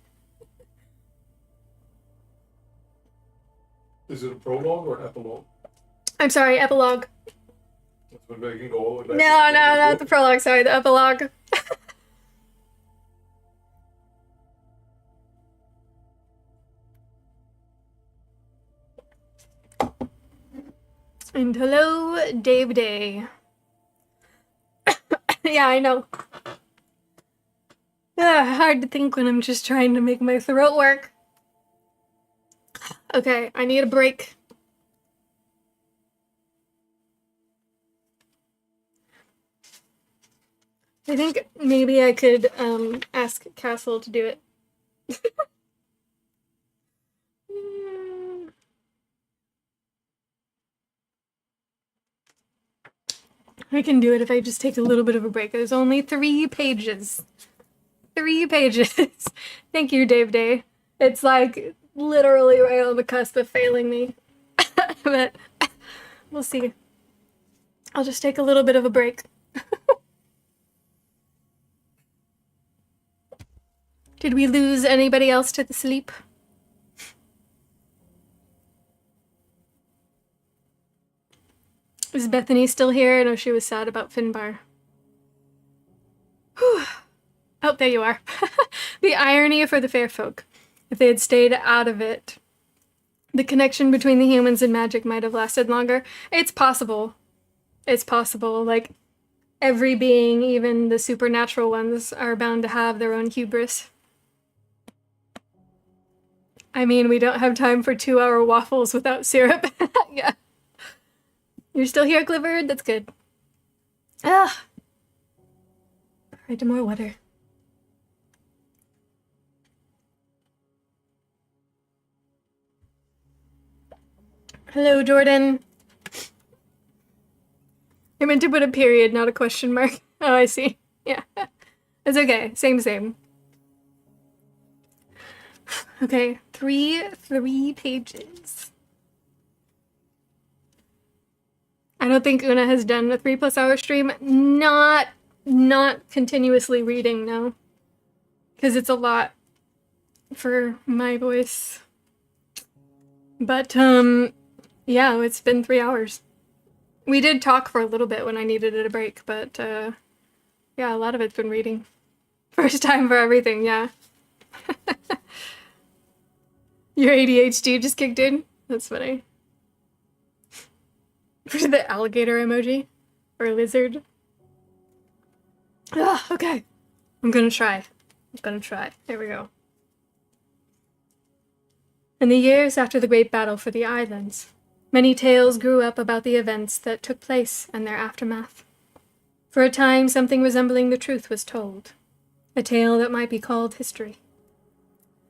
Is it a prologue or an epilogue? I'm sorry, epilogue. That's been making go all the way No, back. not the prologue, sorry, the epilogue. And hello, Dave Day. Yeah, I know. Hard to think when I'm just trying to make my throat work. Okay, I need a break. I think maybe I could ask Castle to do it. I can do it if I just take a little bit of a break. There's only 3 pages. 3 pages. Thank you, Dave Day. It's like literally right on the cusp of failing me. But we'll see. I'll just take a little bit of a break. Did we lose anybody else to the sleep? Is Bethany still here? I know she was sad about Finbar. Whew. Oh, there you are. The irony for the fair folk. If they had stayed out of it, the connection between the humans and magic might have lasted longer. It's possible. It's possible. Like, every being, even the supernatural ones, are bound to have their own hubris. I mean, we don't have time for 2-hour waffles without syrup. Yeah. You're still here, Clifford? That's good. Ah. Alright, more water. Hello, Jordan. I meant to put a period, not a question mark. Oh, I see. Yeah. It's okay. Same. Okay, three pages. I don't think Oonagh has done a 3+ hour stream. Not continuously reading, no. Because it's a lot for my voice. But, yeah, it's been 3 hours. We did talk for a little bit when I needed a break, but, yeah, a lot of it's been reading. First time for everything, yeah. Your ADHD just kicked in? That's funny. The alligator emoji? Or lizard? Okay. I'm gonna try. There we go. In the years after the great battle for the islands, many tales grew up about the events that took place and their aftermath. For a time, something resembling the truth was told, a tale that might be called history.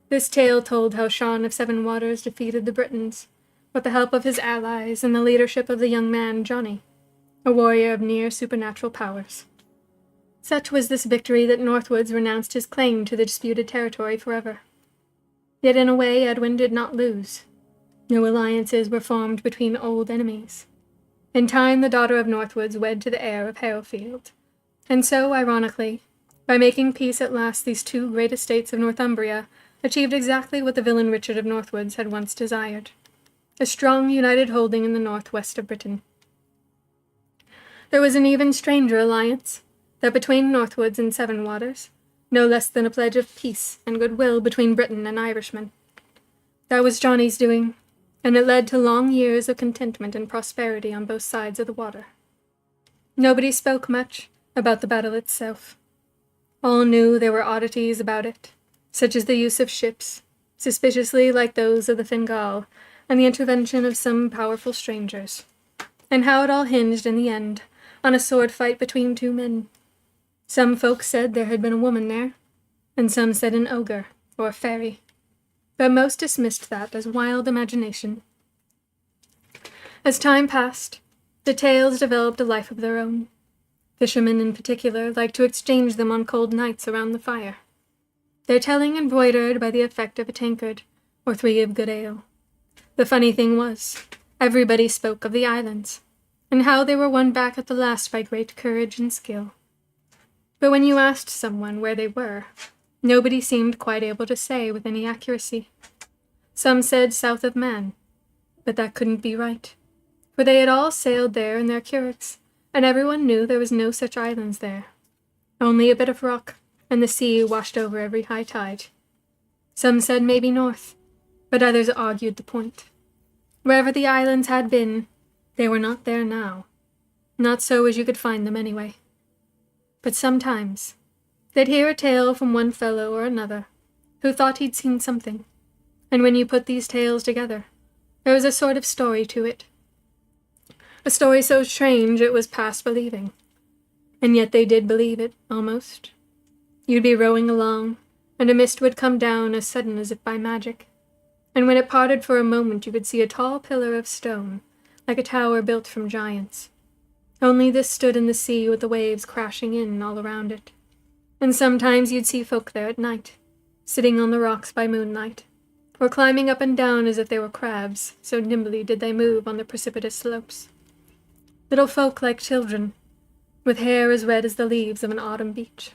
This tale told how Sean of Seven Waters defeated the Britons, with the help of his allies and the leadership of the young man Johnny, a warrior of near supernatural powers. Such was this victory that Northwoods renounced his claim to the disputed territory forever. Yet in a way Edwin did not lose. No alliances were formed between old enemies. In time the daughter of Northwoods wed to the heir of Harrowfield, and so, ironically, by making peace at last these two great estates of Northumbria achieved exactly what the villain Richard of Northwoods had once desired, a strong united holding in the northwest of Britain. There was an even stranger alliance, that between Northwoods and Seven Waters, no less than a pledge of peace and goodwill between Briton and Irishman. That was Johnny's doing, and it led to long years of contentment and prosperity on both sides of the water. Nobody spoke much about the battle itself. All knew there were oddities about it, such as the use of ships, suspiciously like those of the Fingal, and the intervention of some powerful strangers, and how it all hinged in the end on a sword fight between two men. Some folks said there had been a woman there, and some said an ogre, or a fairy, but most dismissed that as wild imagination. As time passed, the tales developed a life of their own. Fishermen in particular liked to exchange them on cold nights around the fire, their telling embroidered by the effect of a tankard, or three of good ale. The funny thing was, everybody spoke of the islands, and how they were won back at the last by great courage and skill. But when you asked someone where they were, nobody seemed quite able to say with any accuracy. Some said south of Man, but that couldn't be right, for they had all sailed there in their curraghs, and everyone knew there was no such islands there, only a bit of rock, and the sea washed over every high tide. Some said maybe north, but others argued the point. Wherever the islands had been, they were not there now. Not so as you could find them anyway. But sometimes they'd hear a tale from one fellow or another, who thought he'd seen something, and when you put these tales together, there was a sort of story to it. A story so strange it was past believing, and yet they did believe it, almost. You'd be rowing along, and a mist would come down as sudden as if by magic, and when it parted for a moment you could see a tall pillar of stone, like a tower built from giants. Only this stood in the sea with the waves crashing in all around it. And sometimes you'd see folk there at night, sitting on the rocks by moonlight, or climbing up and down as if they were crabs, so nimbly did they move on the precipitous slopes. Little folk like children, with hair as red as the leaves of an autumn beech,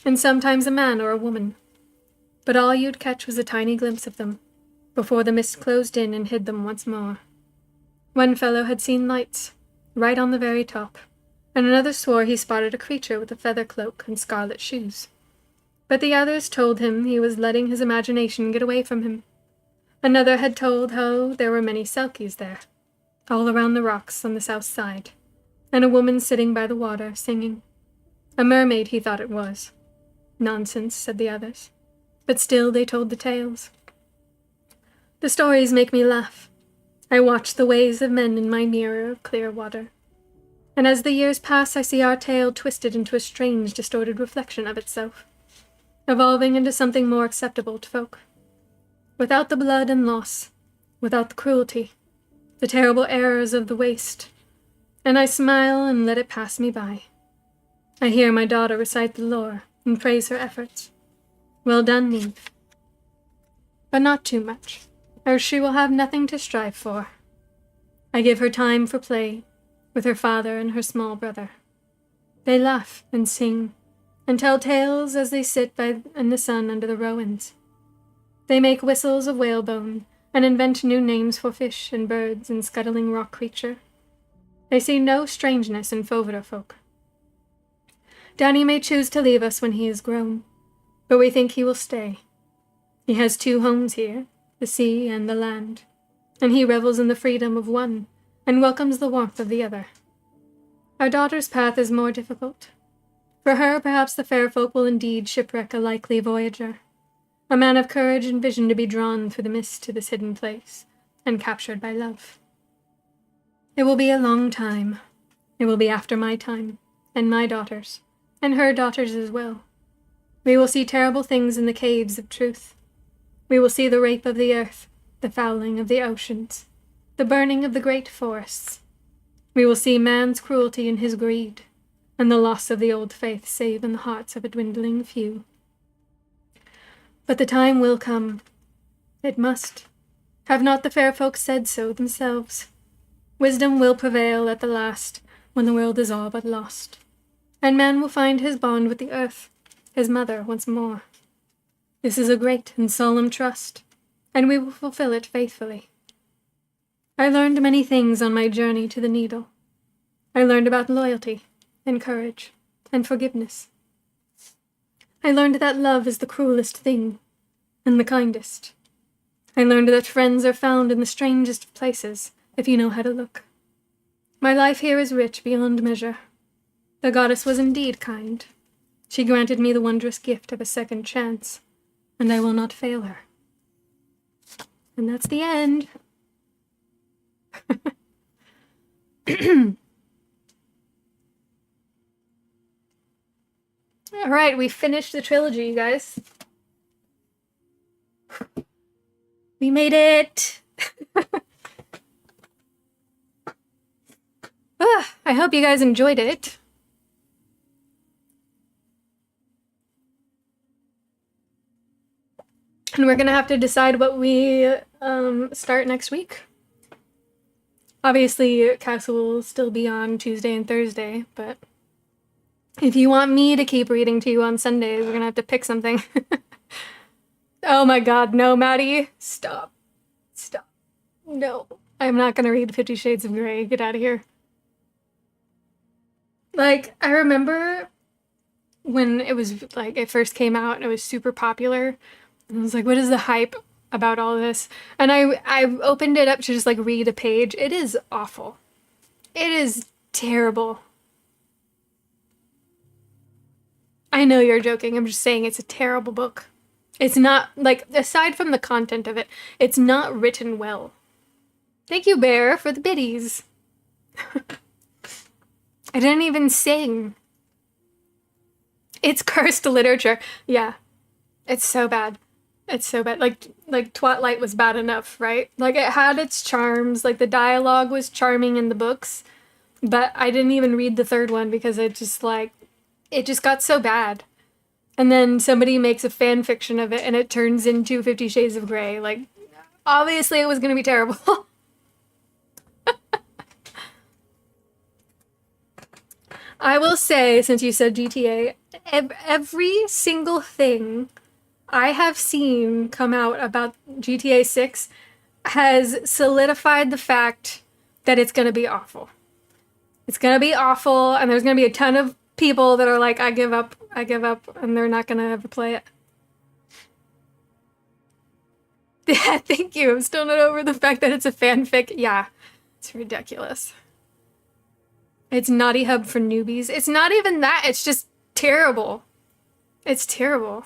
and sometimes a man or a woman. But all you'd catch was a tiny glimpse of them, before the mist closed in and hid them once more. One fellow had seen lights, right on the very top, and another swore he spotted a creature with a feather cloak and scarlet shoes. But the others told him he was letting his imagination get away from him. Another had told how there were many selkies there, all around the rocks on the south side, and a woman sitting by the water singing. A mermaid he thought it was. Nonsense, said the others, but still they told the tales. The stories make me laugh. I watch the ways of men in my mirror of clear water, and as the years pass I see our tale twisted into a strange, distorted reflection of itself, evolving into something more acceptable to folk. Without the blood and loss, without the cruelty, the terrible errors of the waste, and I smile and let it pass me by. I hear my daughter recite the lore and praise her efforts. Well done, Neve. But not too much, or she will have nothing to strive for. I give her time for play, with her father and her small brother. They laugh and sing, and tell tales as they sit in the sun under the rowans. They make whistles of whalebone, and invent new names for fish and birds and scuttling rock creature. They see no strangeness in Foveder folk. Danny may choose to leave us when he is grown, but we think he will stay. He has two homes here, the sea and the land, and he revels in the freedom of one and welcomes the warmth of the other. Our daughter's path is more difficult. For her, perhaps the fair folk will indeed shipwreck a likely voyager, a man of courage and vision to be drawn through the mist to this hidden place and captured by love. It will be a long time. It will be after my time, and my daughters, and her daughters as well. We will see terrible things in the caves of truth. We will see the rape of the earth, the fouling of the oceans, the burning of the great forests. We will see man's cruelty and his greed, and the loss of the old faith save in the hearts of a dwindling few. But the time will come. It must. Have not the fair folk said so themselves? Wisdom will prevail at the last, when the world is all but lost, and man will find his bond with the earth, his mother once more. This is a great and solemn trust, and we will fulfill it faithfully. I learned many things on my journey to the needle. I learned about loyalty, and courage, and forgiveness. I learned that love is the cruelest thing, and the kindest. I learned that friends are found in the strangest of places, if you know how to look. My life here is rich beyond measure. The goddess was indeed kind. She granted me the wondrous gift of a second chance, and I will not fail her. And that's the end. All right, we finished the trilogy, you guys. We made it. I hope you guys enjoyed it. And we're gonna have to decide what we start next week. Obviously, Castle will still be on Tuesday and Thursday, but if you want me to keep reading to you on Sundays, we're gonna have to pick something. Oh my god, no, Maddie. Stop. Stop. No. I'm not gonna read 50 Shades of Grey. Get out of here. Like, I remember when it was, like, it first came out and it was super popular. And I was like, what is the hype about all this? And I opened it up to just, like, read a page. It is awful. It is terrible. I know you're joking. I'm just saying it's a terrible book. It's not, like, aside from the content of it, it's not written well. Thank you, Bear, for the biddies. I didn't even sing. It's cursed literature. Yeah. It's so bad. It's so bad. Like Twilight was bad enough, right? Like, it had its charms. Like, the dialogue was charming in the books. But I didn't even read the third one because it just got so bad. And then somebody makes a fan fiction of it and it turns into 50 Shades of Grey. Like, obviously it was going to be terrible. I will say, since you said GTA, every single thing I have seen come out about GTA 6 has solidified the fact that it's going to be awful. It's going to be awful, and there's going to be a ton of people that are like, I give up, and they're not going to ever play it. Yeah, thank you. I'm still not over the fact that it's a fanfic. Yeah, it's ridiculous. It's Naughty Hub for newbies. It's not even that. It's just terrible. It's terrible.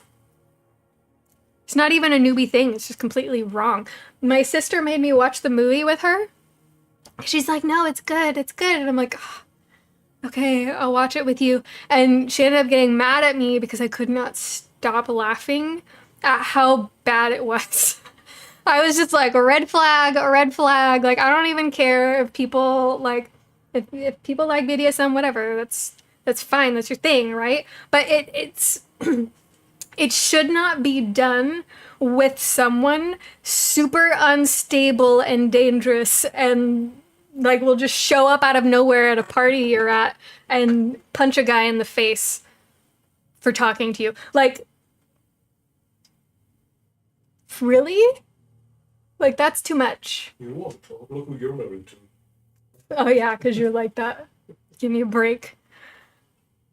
It's not even a newbie thing. It's just completely wrong. My sister made me watch the movie with her. She's like, no, it's good. It's good. And I'm like, oh, okay, I'll watch it with you. And she ended up getting mad at me because I could not stop laughing at how bad it was. I was just like, a red flag, a red flag. Like, I don't even care if people like, if people like BDSM, whatever, that's fine. That's your thing, right? But it's it should not be done with someone super unstable and dangerous and like will just show up out of nowhere at a party you're at and punch a guy in the face for talking to you. Like, really? Like, that's too much. You know what? Look who you're married to. Oh yeah, because you're like that. Give me a break.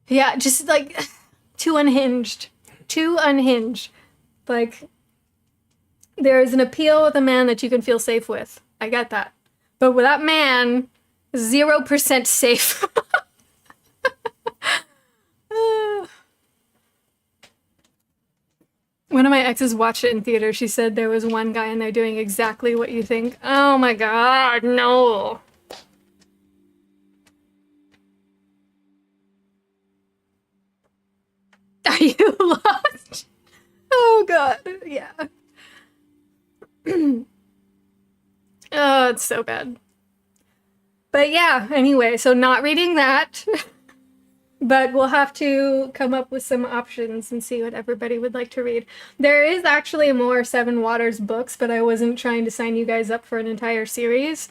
Yeah, just like too unhinged. Too unhinged. Like, there is an appeal with a man that you can feel safe with. I get that. But with that man, 0% safe. One of my exes watched it in theater. She said there was one guy in there doing exactly what you think. Oh my god, no. Are you lost? Oh god, yeah. Oh, it's so bad. But yeah, anyway, so not reading that. But we'll have to come up with some options and see what everybody would like to read. There is actually more Seven Waters books, but I wasn't trying to sign you guys up for an entire series.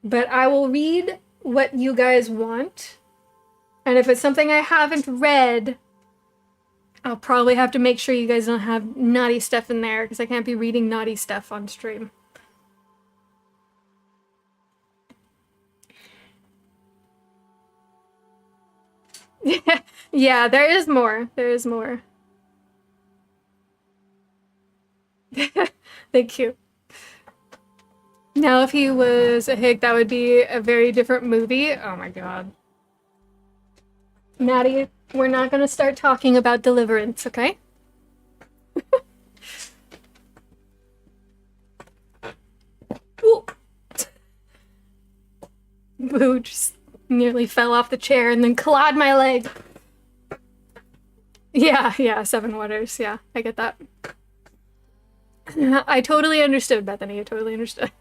But I will read what you guys want. And if it's something I haven't read, I'll probably have to make sure you guys don't have naughty stuff in there, because I can't be reading naughty stuff on stream. Yeah, there is more. There is more. Thank you. Now, if he was a hick, that would be a very different movie. Oh my god. Maddie, we're not going to start talking about Deliverance, okay? Ooh. Boo just nearly fell off the chair and then clawed my leg. Yeah, Seven Waters. Yeah, I get that. I totally understood, Bethany. I totally understood.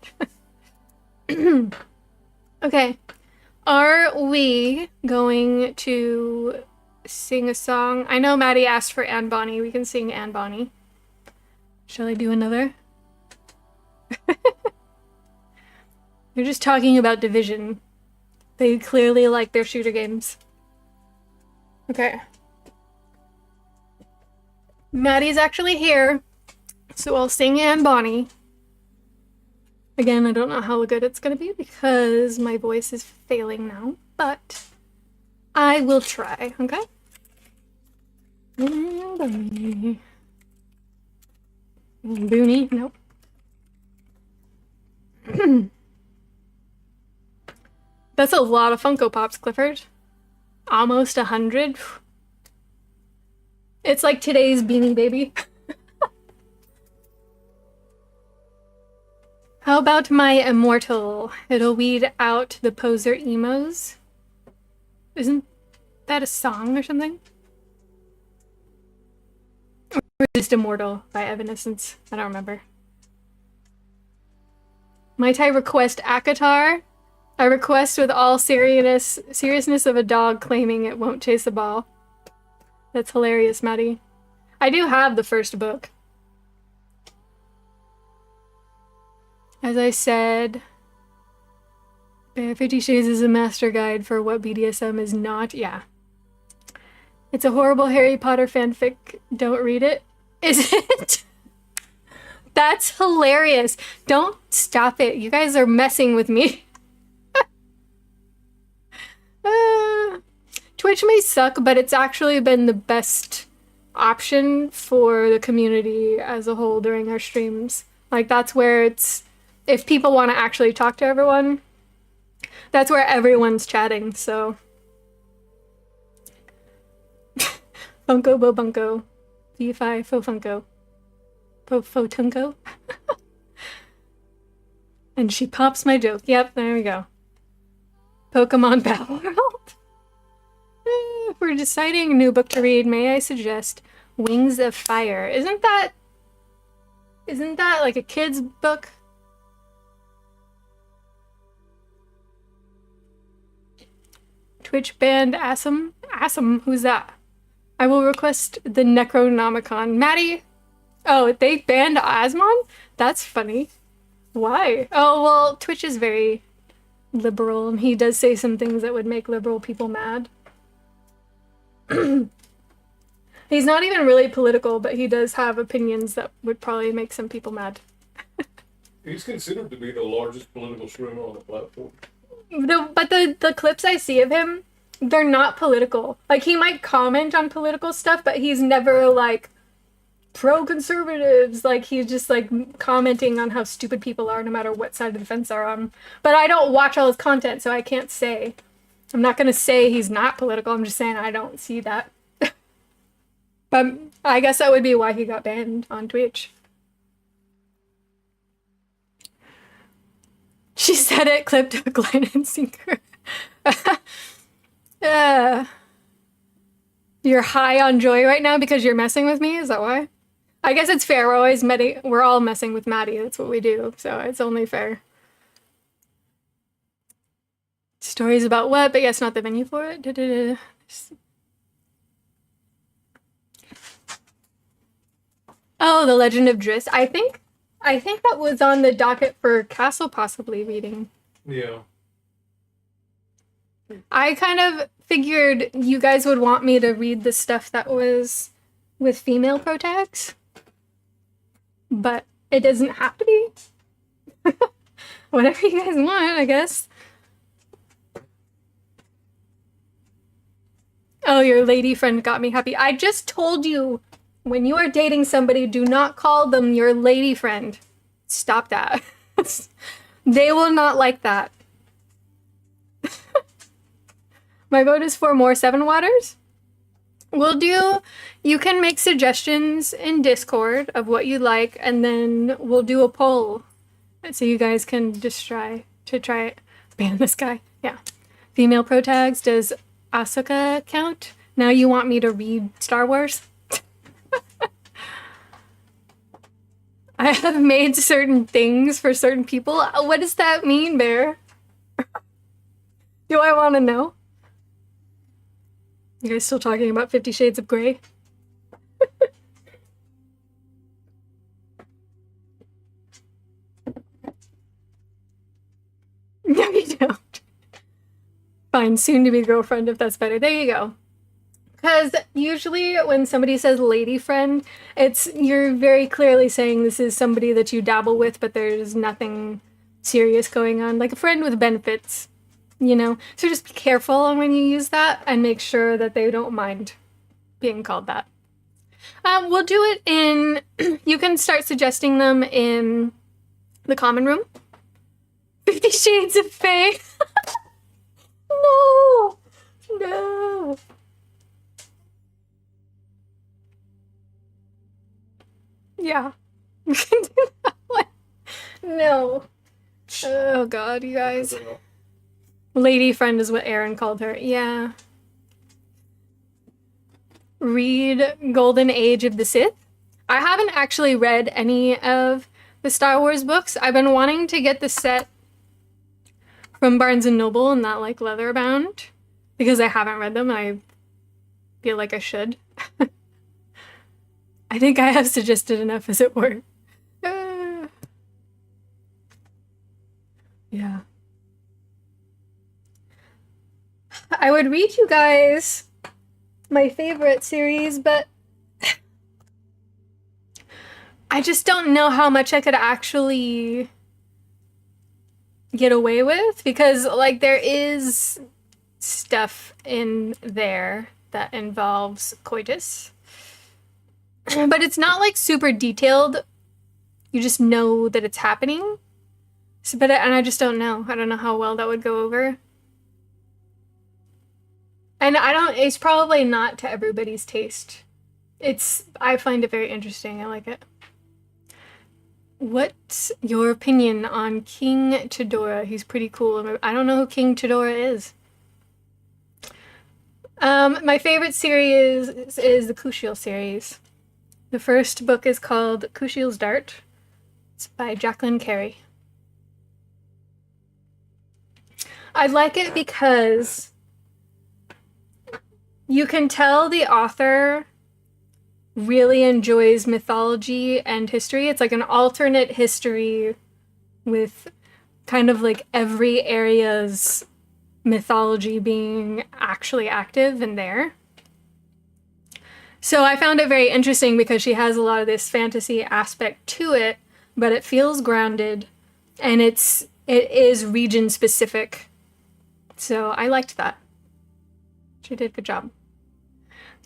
Okay. Are we going to sing a song? I know Maddie asked for Anne Bonny. We can sing Anne Bonny. Shall I do another? They're just talking about Division. They clearly like their shooter games. Okay. Maddie's actually here, so I'll sing Anne Bonny. Again, I don't know how good it's gonna be because my voice is failing now, but I will try, okay? Boonie. Nope. That's a lot of Funko Pops, Clifford. Almost 100. It's like today's Beanie Baby. How about my Immortal? It'll weed out the poser emos. Isn't that a song or something? Or just Immortal by Evanescence? I don't remember. Might I request Akatar? I request with all seriousness of a dog claiming it won't chase a ball. That's hilarious, Maddie. I do have the first book. As I said, 50 Shades is a master guide for what BDSM is not. Yeah. It's a horrible Harry Potter fanfic. Don't read it. Is it? That's hilarious. Don't stop it. You guys are messing with me. Twitch may suck, but it's actually been the best option for the community as a whole during our streams. Like, that's where it's, if people want to actually talk to everyone, that's where everyone's chatting, so. Funko Bo Bunko. V5 Fo Funko. Fo Tunko. And she pops my joke. Yep, there we go. Pokemon Battle World. If we're deciding a new book to read, may I suggest Wings of Fire? Isn't that like a kid's book? Twitch banned Assam? Assam? Who's that? I will request the Necronomicon. Maddie? Oh, they banned Asmon? That's funny. Why? Oh, well, Twitch is very liberal, and he does say some things that would make liberal people mad. He's not even really political, but he does have opinions that would probably make some people mad. He's considered to be the largest political streamer on the platform. But the clips I see of him, they're not political. Like, he might comment on political stuff, but he's never, like, pro-conservatives. Like, he's just, like, commenting on how stupid people are no matter what side of the fence they're on. But I don't watch all his content, so I can't say. I'm not going to say he's not political. I'm just saying I don't see that. But I guess that would be why he got banned on Twitch. She said it, clipped a Glenn and Sinker. You're high on joy right now because you're messing with me? Is that why? I guess it's fair. We're all messing with Maddie. That's what we do. So it's only fair. Stories about what? But yes, not the venue for it. Da-da-da. Oh, The Legend of Driss. I think that was on the docket for Castle possibly reading. Yeah. I kind of figured you guys would want me to read the stuff that was with female protags. But it doesn't have to be. Whatever you guys want, I guess. Oh, your lady friend got me happy. I just told you, when you are dating somebody, do not call them your lady friend. Stop that. They will not like that. My vote is for more Seven Waters. You can make suggestions in Discord of what you like, and then we'll do a poll. So you guys can just try it. Ban this guy. Yeah. Female protags, does Asuka count? Now you want me to read Star Wars? I have made certain things for certain people. What does that mean, Bear? Do I want to know? You guys still talking about 50 Shades of Grey? No, you don't. Fine, soon-to-be girlfriend if that's better. There you go. Because usually when somebody says lady friend, you're very clearly saying this is somebody that you dabble with, but there's nothing serious going on. Like a friend with benefits, you know? So just be careful when you use that and make sure that they don't mind being called that. We'll do it in... You can start suggesting them in the common room. 50 Shades of Faye. No! No! Yeah. You can do that one. No. Oh god, you guys. Lady friend is what Aaron called her. Yeah. Read Golden Age of the Sith. I haven't actually read any of the Star Wars books. I've been wanting to get the set from Barnes & Noble and that, like, leather bound. Because I haven't read them and I feel like I should. I think I have suggested enough, as it were. Yeah. I would read you guys my favorite series, but I just don't know how much I could actually get away with, because, like, there is stuff in there that involves coitus. But it's not, like, super detailed. You just know that it's happening. So, and I just don't know. I don't know how well that would go over. And it's probably not to everybody's taste. I find it very interesting. I like it. What's your opinion on King Chidorah? He's pretty cool. I don't know who King Chidorah is. My favorite series is the Kushiel series. The first book is called Kushiel's Dart. It's by Jacqueline Carey. I like it because you can tell the author really enjoys mythology and history. It's like an alternate history with kind of like every area's mythology being actually active and there. So I found it very interesting because she has a lot of this fantasy aspect to it, but it feels grounded and it is region specific. So I liked that. She did a good job.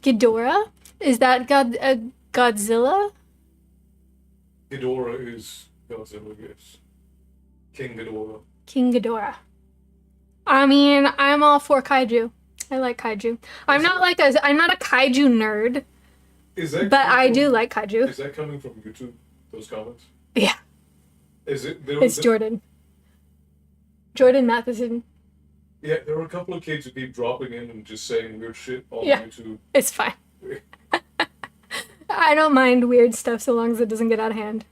Ghidorah? Is that Godzilla? Ghidorah is Godzilla, yes. King Ghidorah. King Ghidorah. I mean, I'm all for kaiju. I like kaiju. I'm not a kaiju nerd. But I do like kaiju. Is that coming from YouTube? Those comments? Yeah. Is it? It's Jordan. Jordan Matheson. Yeah, there are a couple of kids who keep dropping in and just saying weird shit on Yeah. YouTube. It's fine. I don't mind weird stuff so long as it doesn't get out of hand.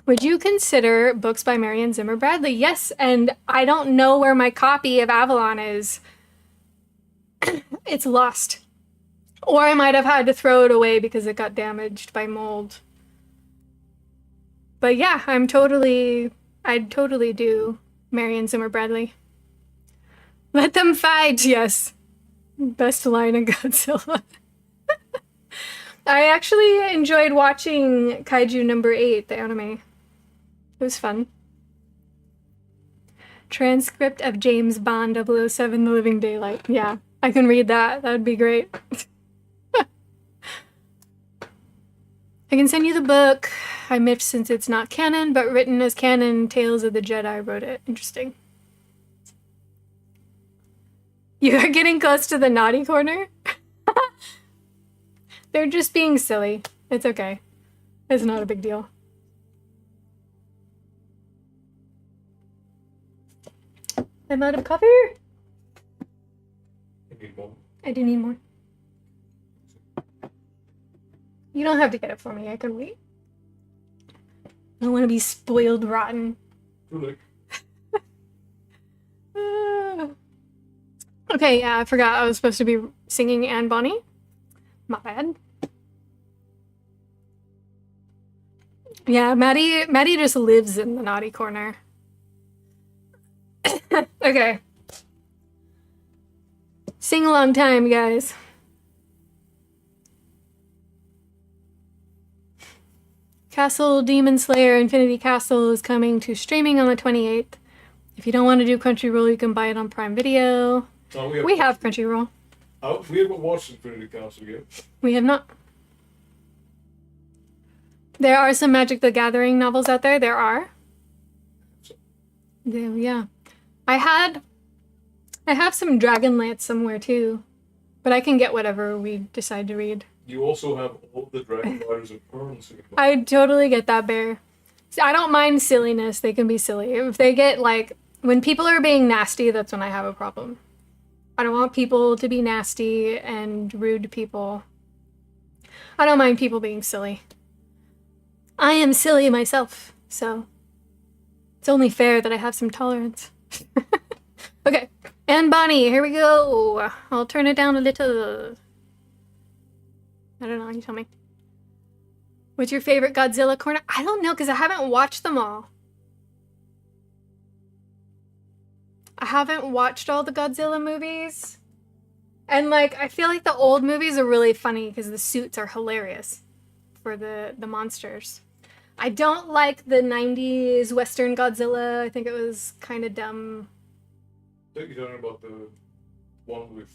Would you consider books by Marion Zimmer Bradley? Yes, and I don't know where my copy of Avalon is. It's lost. Or I might have had to throw it away because it got damaged by mold. But yeah, I'd totally do Marion Zimmer Bradley. Let them fight, yes. Best line in Godzilla. I actually enjoyed watching Kaiju number 8, the anime. It was fun. Transcript of James Bond 007, The Living Daylight. Yeah, I can read that. That would be great. I can send you the book. I miffed since it's not canon, but written as canon. Tales of the Jedi wrote it. Interesting. You are getting close to the naughty corner? They're just being silly. It's okay. It's not a big deal. I'm out of coffee. You need more. I do need more. You don't have to get it for me. I can wait. I don't want to be spoiled rotten. Too late. Okay, yeah, I forgot I was supposed to be singing Anne Bonny. My bad. Yeah, Maddie just lives in the naughty corner. Okay. Sing along time, guys. Castle Demon Slayer Infinity Castle is coming to streaming on the 28th. If you don't want to do Crunchyroll, you can buy it on Prime Video. Oh, We have Crunchyroll. Oh, we haven't watched Infinity Castle yet. We have not. There are some Magic the Gathering novels out there. There are. Yeah. I have some Dragonlance somewhere too. But I can get whatever we decide to read. You also have all the Dragon Riders of Perms. I totally get that, Bear. I don't mind silliness. They can be silly. If they get, like, when people are being nasty, that's when I have a problem. I don't want people to be nasty and rude to people. I don't mind people being silly. I am silly myself, so it's only fair that I have some tolerance. Okay, and Bonnie, here we go. I'll turn it down a little. I don't know, you tell me. What's your favorite Godzilla corner? I don't know, because I haven't watched them all. I haven't watched all the Godzilla movies. And, like, I feel like the old movies are really funny because the suits are hilarious for the monsters. I don't like the 90s Western Godzilla. I think it was kind of dumb. You're talking about the one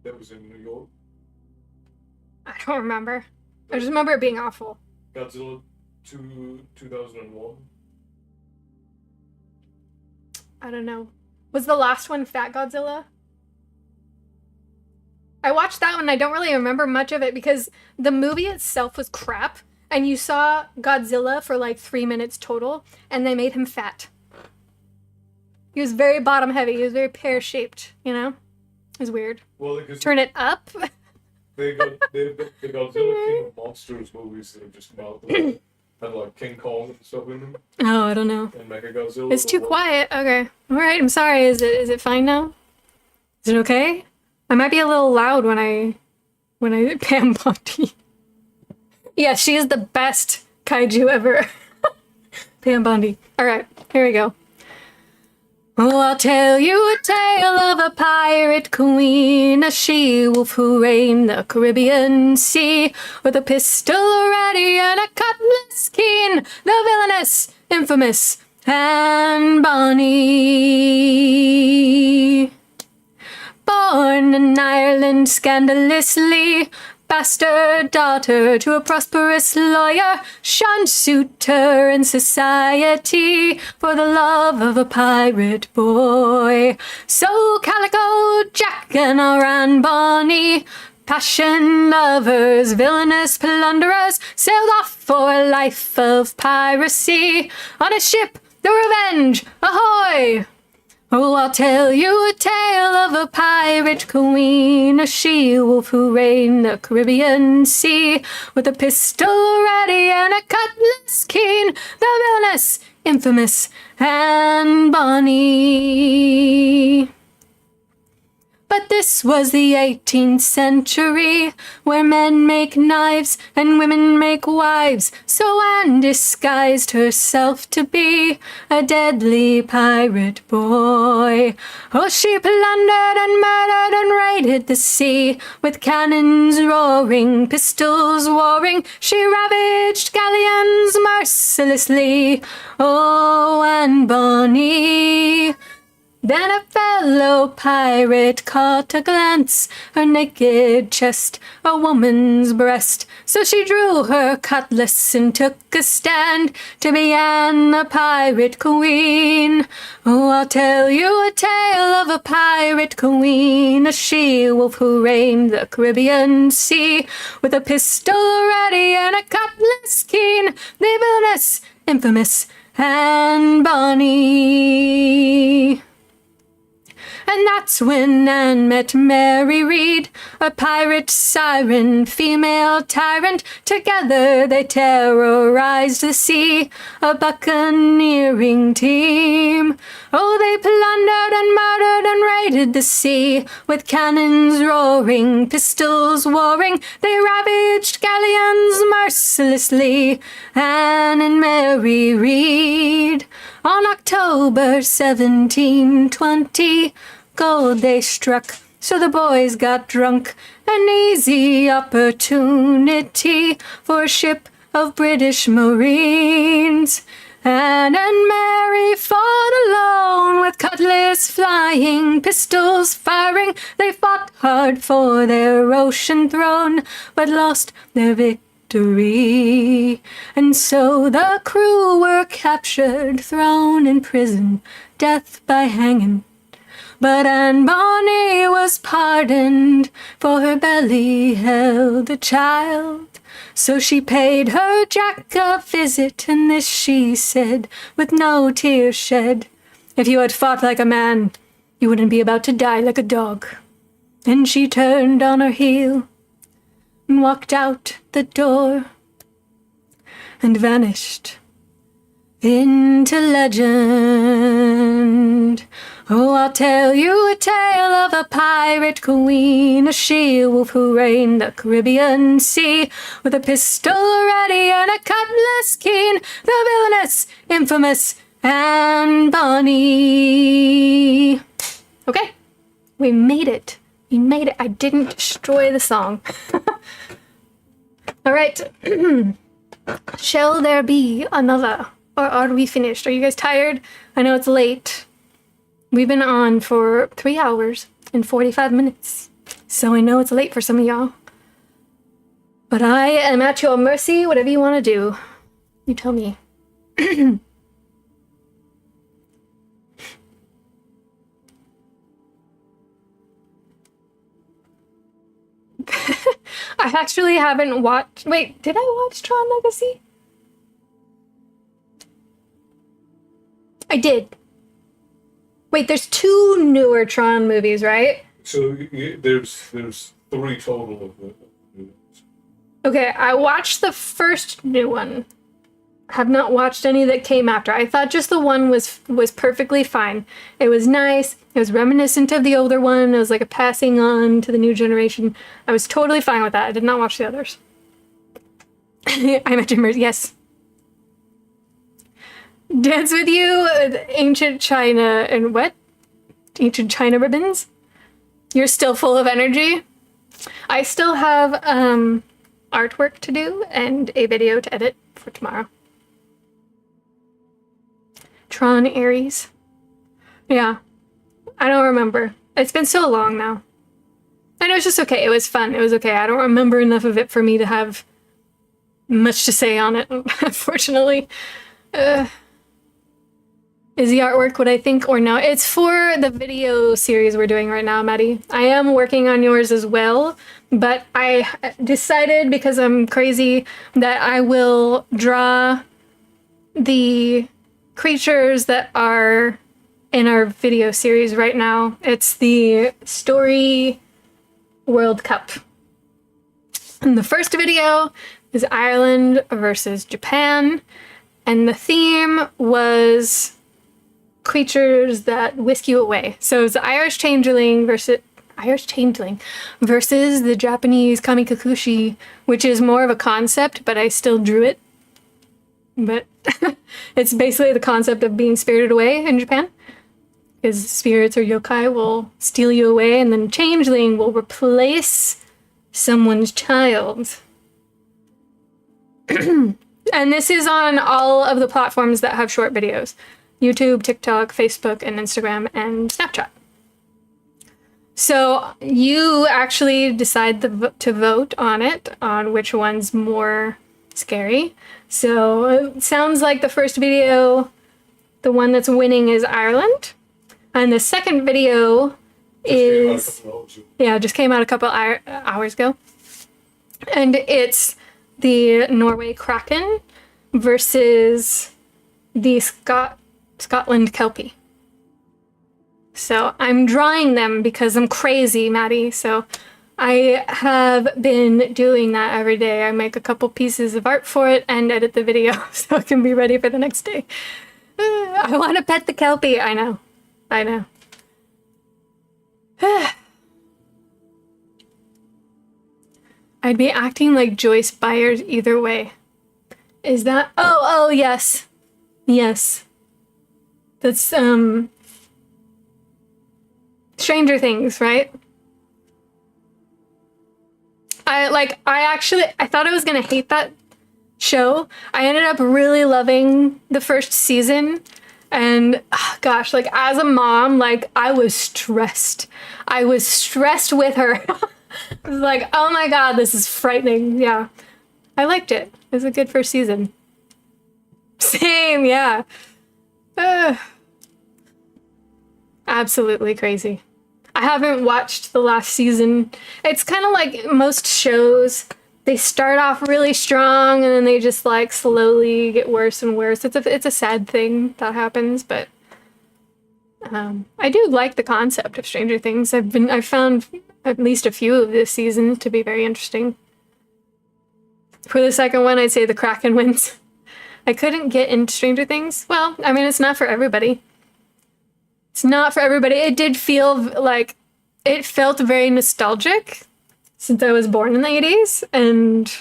that was in New York? I don't remember. I just remember it being awful. Godzilla 2001. I don't know. Was the last one Fat Godzilla? I watched that one and I don't really remember much of it because the movie itself was crap and you saw Godzilla for like 3 minutes total and they made him fat. He was very bottom heavy. He was very pear-shaped, you know? It was weird. Well, because Turn it up. they've got the Godzilla King of Monsters movies that have just come out. Had like King Kong and stuff in them. Oh, I don't know. And Mechagodzilla. It's too quiet. Okay. All right. I'm sorry. Is it fine now? Is it okay? I might be a little loud when I Pam Bondi. Yeah, she is the best kaiju ever. Pam Bondi. All right. Here we go. Oh, I'll tell you a tale of a pirate queen, a she-wolf who reigned the Caribbean Sea, with a pistol ready and a cutlass keen, the villainous, infamous Anne Bonny. Born in Ireland scandalously, bastard daughter to a prosperous lawyer, shunned suitor in society for the love of a pirate boy. So Calico Jack and our Anne Bonny, passion lovers, villainous plunderers, sailed off for a life of piracy on a ship, the Revenge, ahoy! Oh, I'll tell you a tale of a pirate queen, a she-wolf who reigned the Caribbean Sea, with a pistol ready and a cutlass keen, the villainous, infamous, Anne Bonny. But this was the 18th century, where men make knives and women make wives. So Anne disguised herself to be a deadly pirate boy. Oh, she plundered and murdered and raided the sea, with cannons roaring, pistols warring. She ravaged galleons mercilessly. Oh, Anne Bonny. Then a fellow pirate caught a glance, her naked chest, a woman's breast. So she drew her cutlass and took a stand to be Anne the pirate queen. Oh, I'll tell you a tale of a pirate queen, a she-wolf who reigned the Caribbean Sea, with a pistol ready and a cutlass keen, the villainous, infamous Anne Bonny. And that's when Anne met Mary Read, a pirate siren, female tyrant. Together they terrorized the sea, a buccaneering team. Oh, they plundered and murdered and raided the sea, with cannons roaring, pistols warring. They ravaged galleons mercilessly, Anne and Mary Read. On October 1720, gold they struck, so the boys got drunk. An easy opportunity for a ship of British Marines. Anne and Mary fought alone, with cutlass flying, pistols firing. They fought hard for their ocean throne, but lost their victory. And so the crew were captured, thrown in prison, death by hanging. But Anne Bonny was pardoned, for her belly held a child. So she paid her Jack a visit, and this she said, with no tears shed: "If you had fought like a man, you wouldn't be about to die like a dog." Then she turned on her heel and walked out the door and vanished into legend. Oh, I'll tell you a tale of a pirate queen, a she-wolf who reigned the Caribbean Sea, with a pistol ready and a cutlass keen, the villainous, infamous Anne Bonny. Okay, we made it. We made it. I didn't destroy the song. All right. Shall there be another? Or are we finished? Are you guys tired? I know it's late. We've been on for 3 hours and 45 minutes. So I know it's late for some of y'all. But I am at your mercy, whatever you want to do. You tell me. I actually haven't watched... Wait, did I watch Tron Legacy? I did. Wait, there's 2 newer Tron movies, right? So there's 3 total of them. Okay, I watched the first new one. Have not watched any that came after. I thought just the one was perfectly fine. It was nice. It was reminiscent of the older one. It was like a passing on to the new generation. I was totally fine with that. I did not watch the others. I Imagine Mercy, yes. Dance with You, Ancient China, and what? Ancient China ribbons? You're still full of energy? I still have artwork to do and a video to edit for tomorrow. Tron Ares. Yeah. I don't remember. It's been so long now. And it was just okay. It was fun. It was okay. I don't remember enough of it for me to have much to say on it, unfortunately. Is the artwork what I think or no? It's for the video series we're doing right now, Maddie. I am working on yours as well, but I decided, because I'm crazy, that I will draw the creatures that are in our video series right now. It's the Story World Cup. And the first video is Ireland versus Japan, and the theme was creatures that whisk you away. So it was the Irish Changeling versus the Japanese Kamikakushi, which is more of a concept, but I still drew it. But it's basically the concept of being spirited away in Japan, because spirits or yokai will steal you away, and then changeling will replace someone's child. And this is on all of the platforms that have short videos: YouTube, TikTok, Facebook, and Instagram, and Snapchat. So you actually decide to vote on it, on which one's more scary. So it sounds like the first video, the one that's winning, is Ireland. And the second video just came out a couple hours ago. And it's the Norway Kraken versus the Scotland Kelpie. So I'm drawing them because I'm crazy, Maddie. So I have been doing that every day. I make a couple pieces of art for it and edit the video so it can be ready for the next day. I want to pet the Kelpie. I know. I'd be acting like Joyce Byers either way. Is that... Oh, yes. Yes. That's, Stranger Things, right? I thought I was gonna hate that show. I ended up really loving the first season. And gosh, like as a mom, like I was stressed. I was stressed with her. I was like, oh my God, this is frightening. Yeah. I liked it. It was a good first season. Same, yeah. Absolutely crazy. I haven't watched the last season. It's kind of like most shows. They start off really strong and then they just like slowly get worse and worse. It's a sad thing that happens, but I do like the concept of Stranger Things. I've found at least a few of this season to be very interesting. For the second one, I'd say the Kraken wins. I couldn't get into Stranger Things. Well, I mean, it's not for everybody. It's not for everybody. It did feel like, it felt very nostalgic since I was born in the 80s. And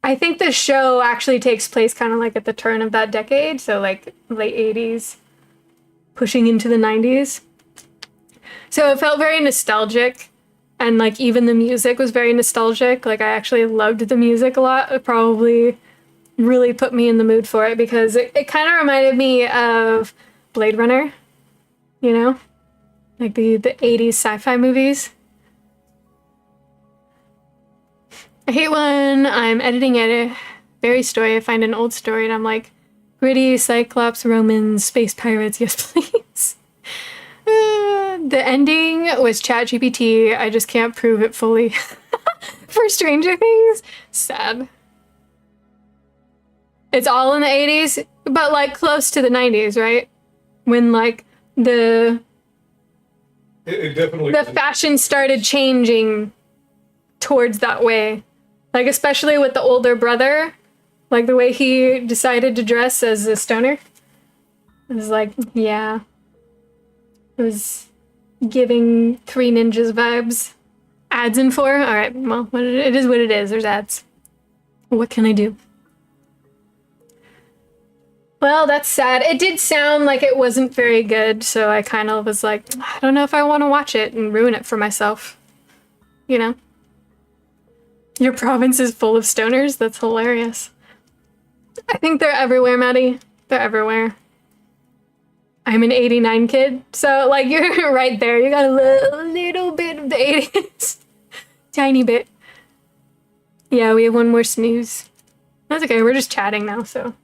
I think the show actually takes place kind of like at the turn of that decade. So like late 80s, pushing into the 90s. So it felt very nostalgic. And like even the music was very nostalgic. Like I actually loved the music a lot. It probably really put me in the mood for it because it kind of reminded me of Blade Runner, you know? Like the 80s sci-fi movies. I hate when I'm editing a fairy story, I find an old story and I'm like, gritty, Cyclops, Romans, space pirates, yes please. The ending was ChatGPT. I just can't prove it fully. For Stranger Things, sad. It's all in the 80s, but like close to the 90s, right? When like the fashion started changing towards that way. Like especially with the older brother, like the way he decided to dress as a stoner. It was like, yeah. It was giving Three Ninjas vibes. Ads in 4? Alright, well, it is what it is. There's ads. What can I do? Well, that's sad. It did sound like it wasn't very good, so I kind of was like, I don't know if I want to watch it and ruin it for myself. You know? Your province is full of stoners? That's hilarious. I think they're everywhere, Maddie. They're everywhere. I'm an 89 kid, so like you're right there. You got a little bit of the 80s. Tiny bit. Yeah, we have one more snooze. That's okay, we're just chatting now, so.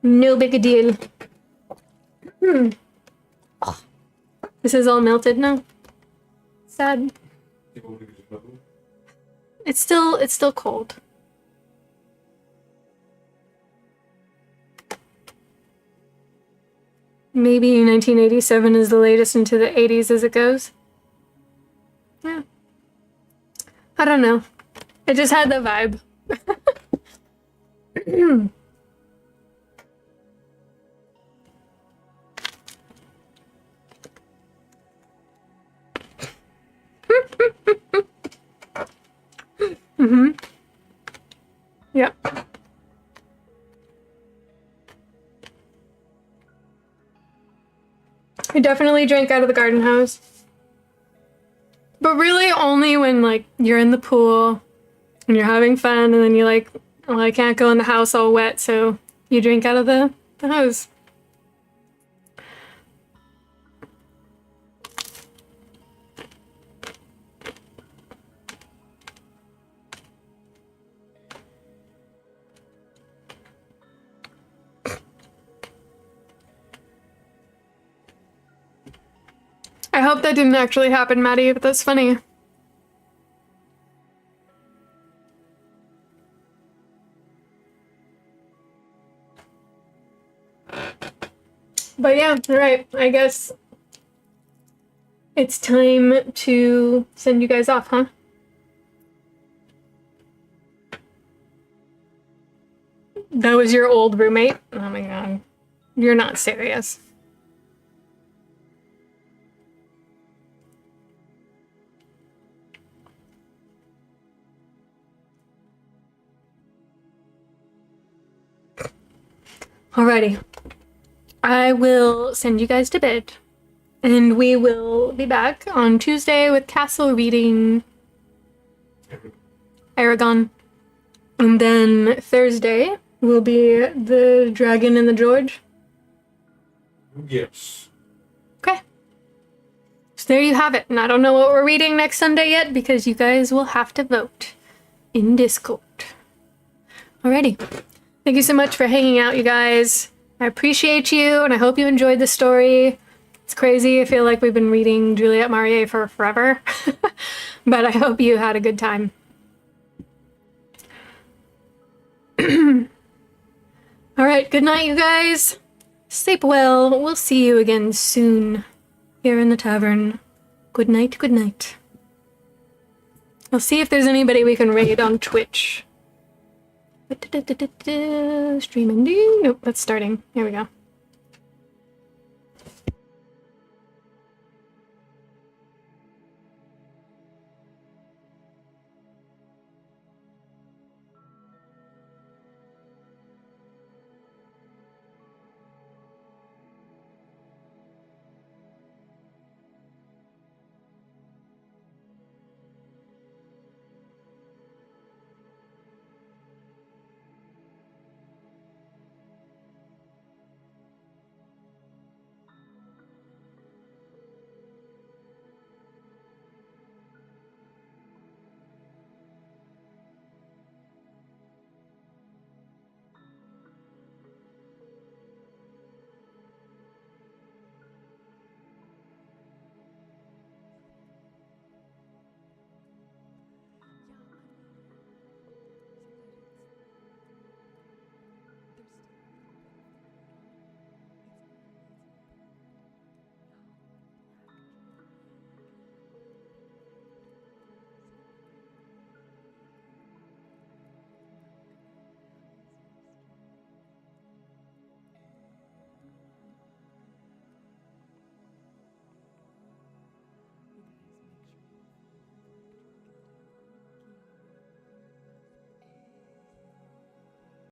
No big a deal. Oh. This is all melted now. Sad. It's still cold. maybe 1987 is the latest into the 80s as it goes. Yeah. I don't know. It just had the vibe. Mm-hmm. Yep. I definitely drank out of the garden hose. But really only when, like, you're in the pool and you're having fun and then you're like, well, I can't go in the house all wet, so you drink out of the hose. I hope that didn't actually happen, Maddie, but that's funny. But yeah, alright, I guess it's time to send you guys off, huh? That was your old roommate? Oh my god. You're not serious. Alrighty. I will send you guys to bed. And we will be back on Tuesday with Castle reading Aragon. And then Thursday will be the Dragon and the George. Yes. Okay. So there you have it. And I don't know what we're reading next Sunday yet because you guys will have to vote in Discord. Alrighty. Thank you so much for hanging out, you guys. I appreciate you, and I hope you enjoyed the story. It's crazy. I feel like we've been reading Juliette Marie for forever. But I hope you had a good time. Alright, good night, you guys. Sleep well. We'll see you again soon here in the tavern. Good night, good night. I'll see if there's anybody we can raid on Twitch. Stream ending? Nope, that's starting. Here we go.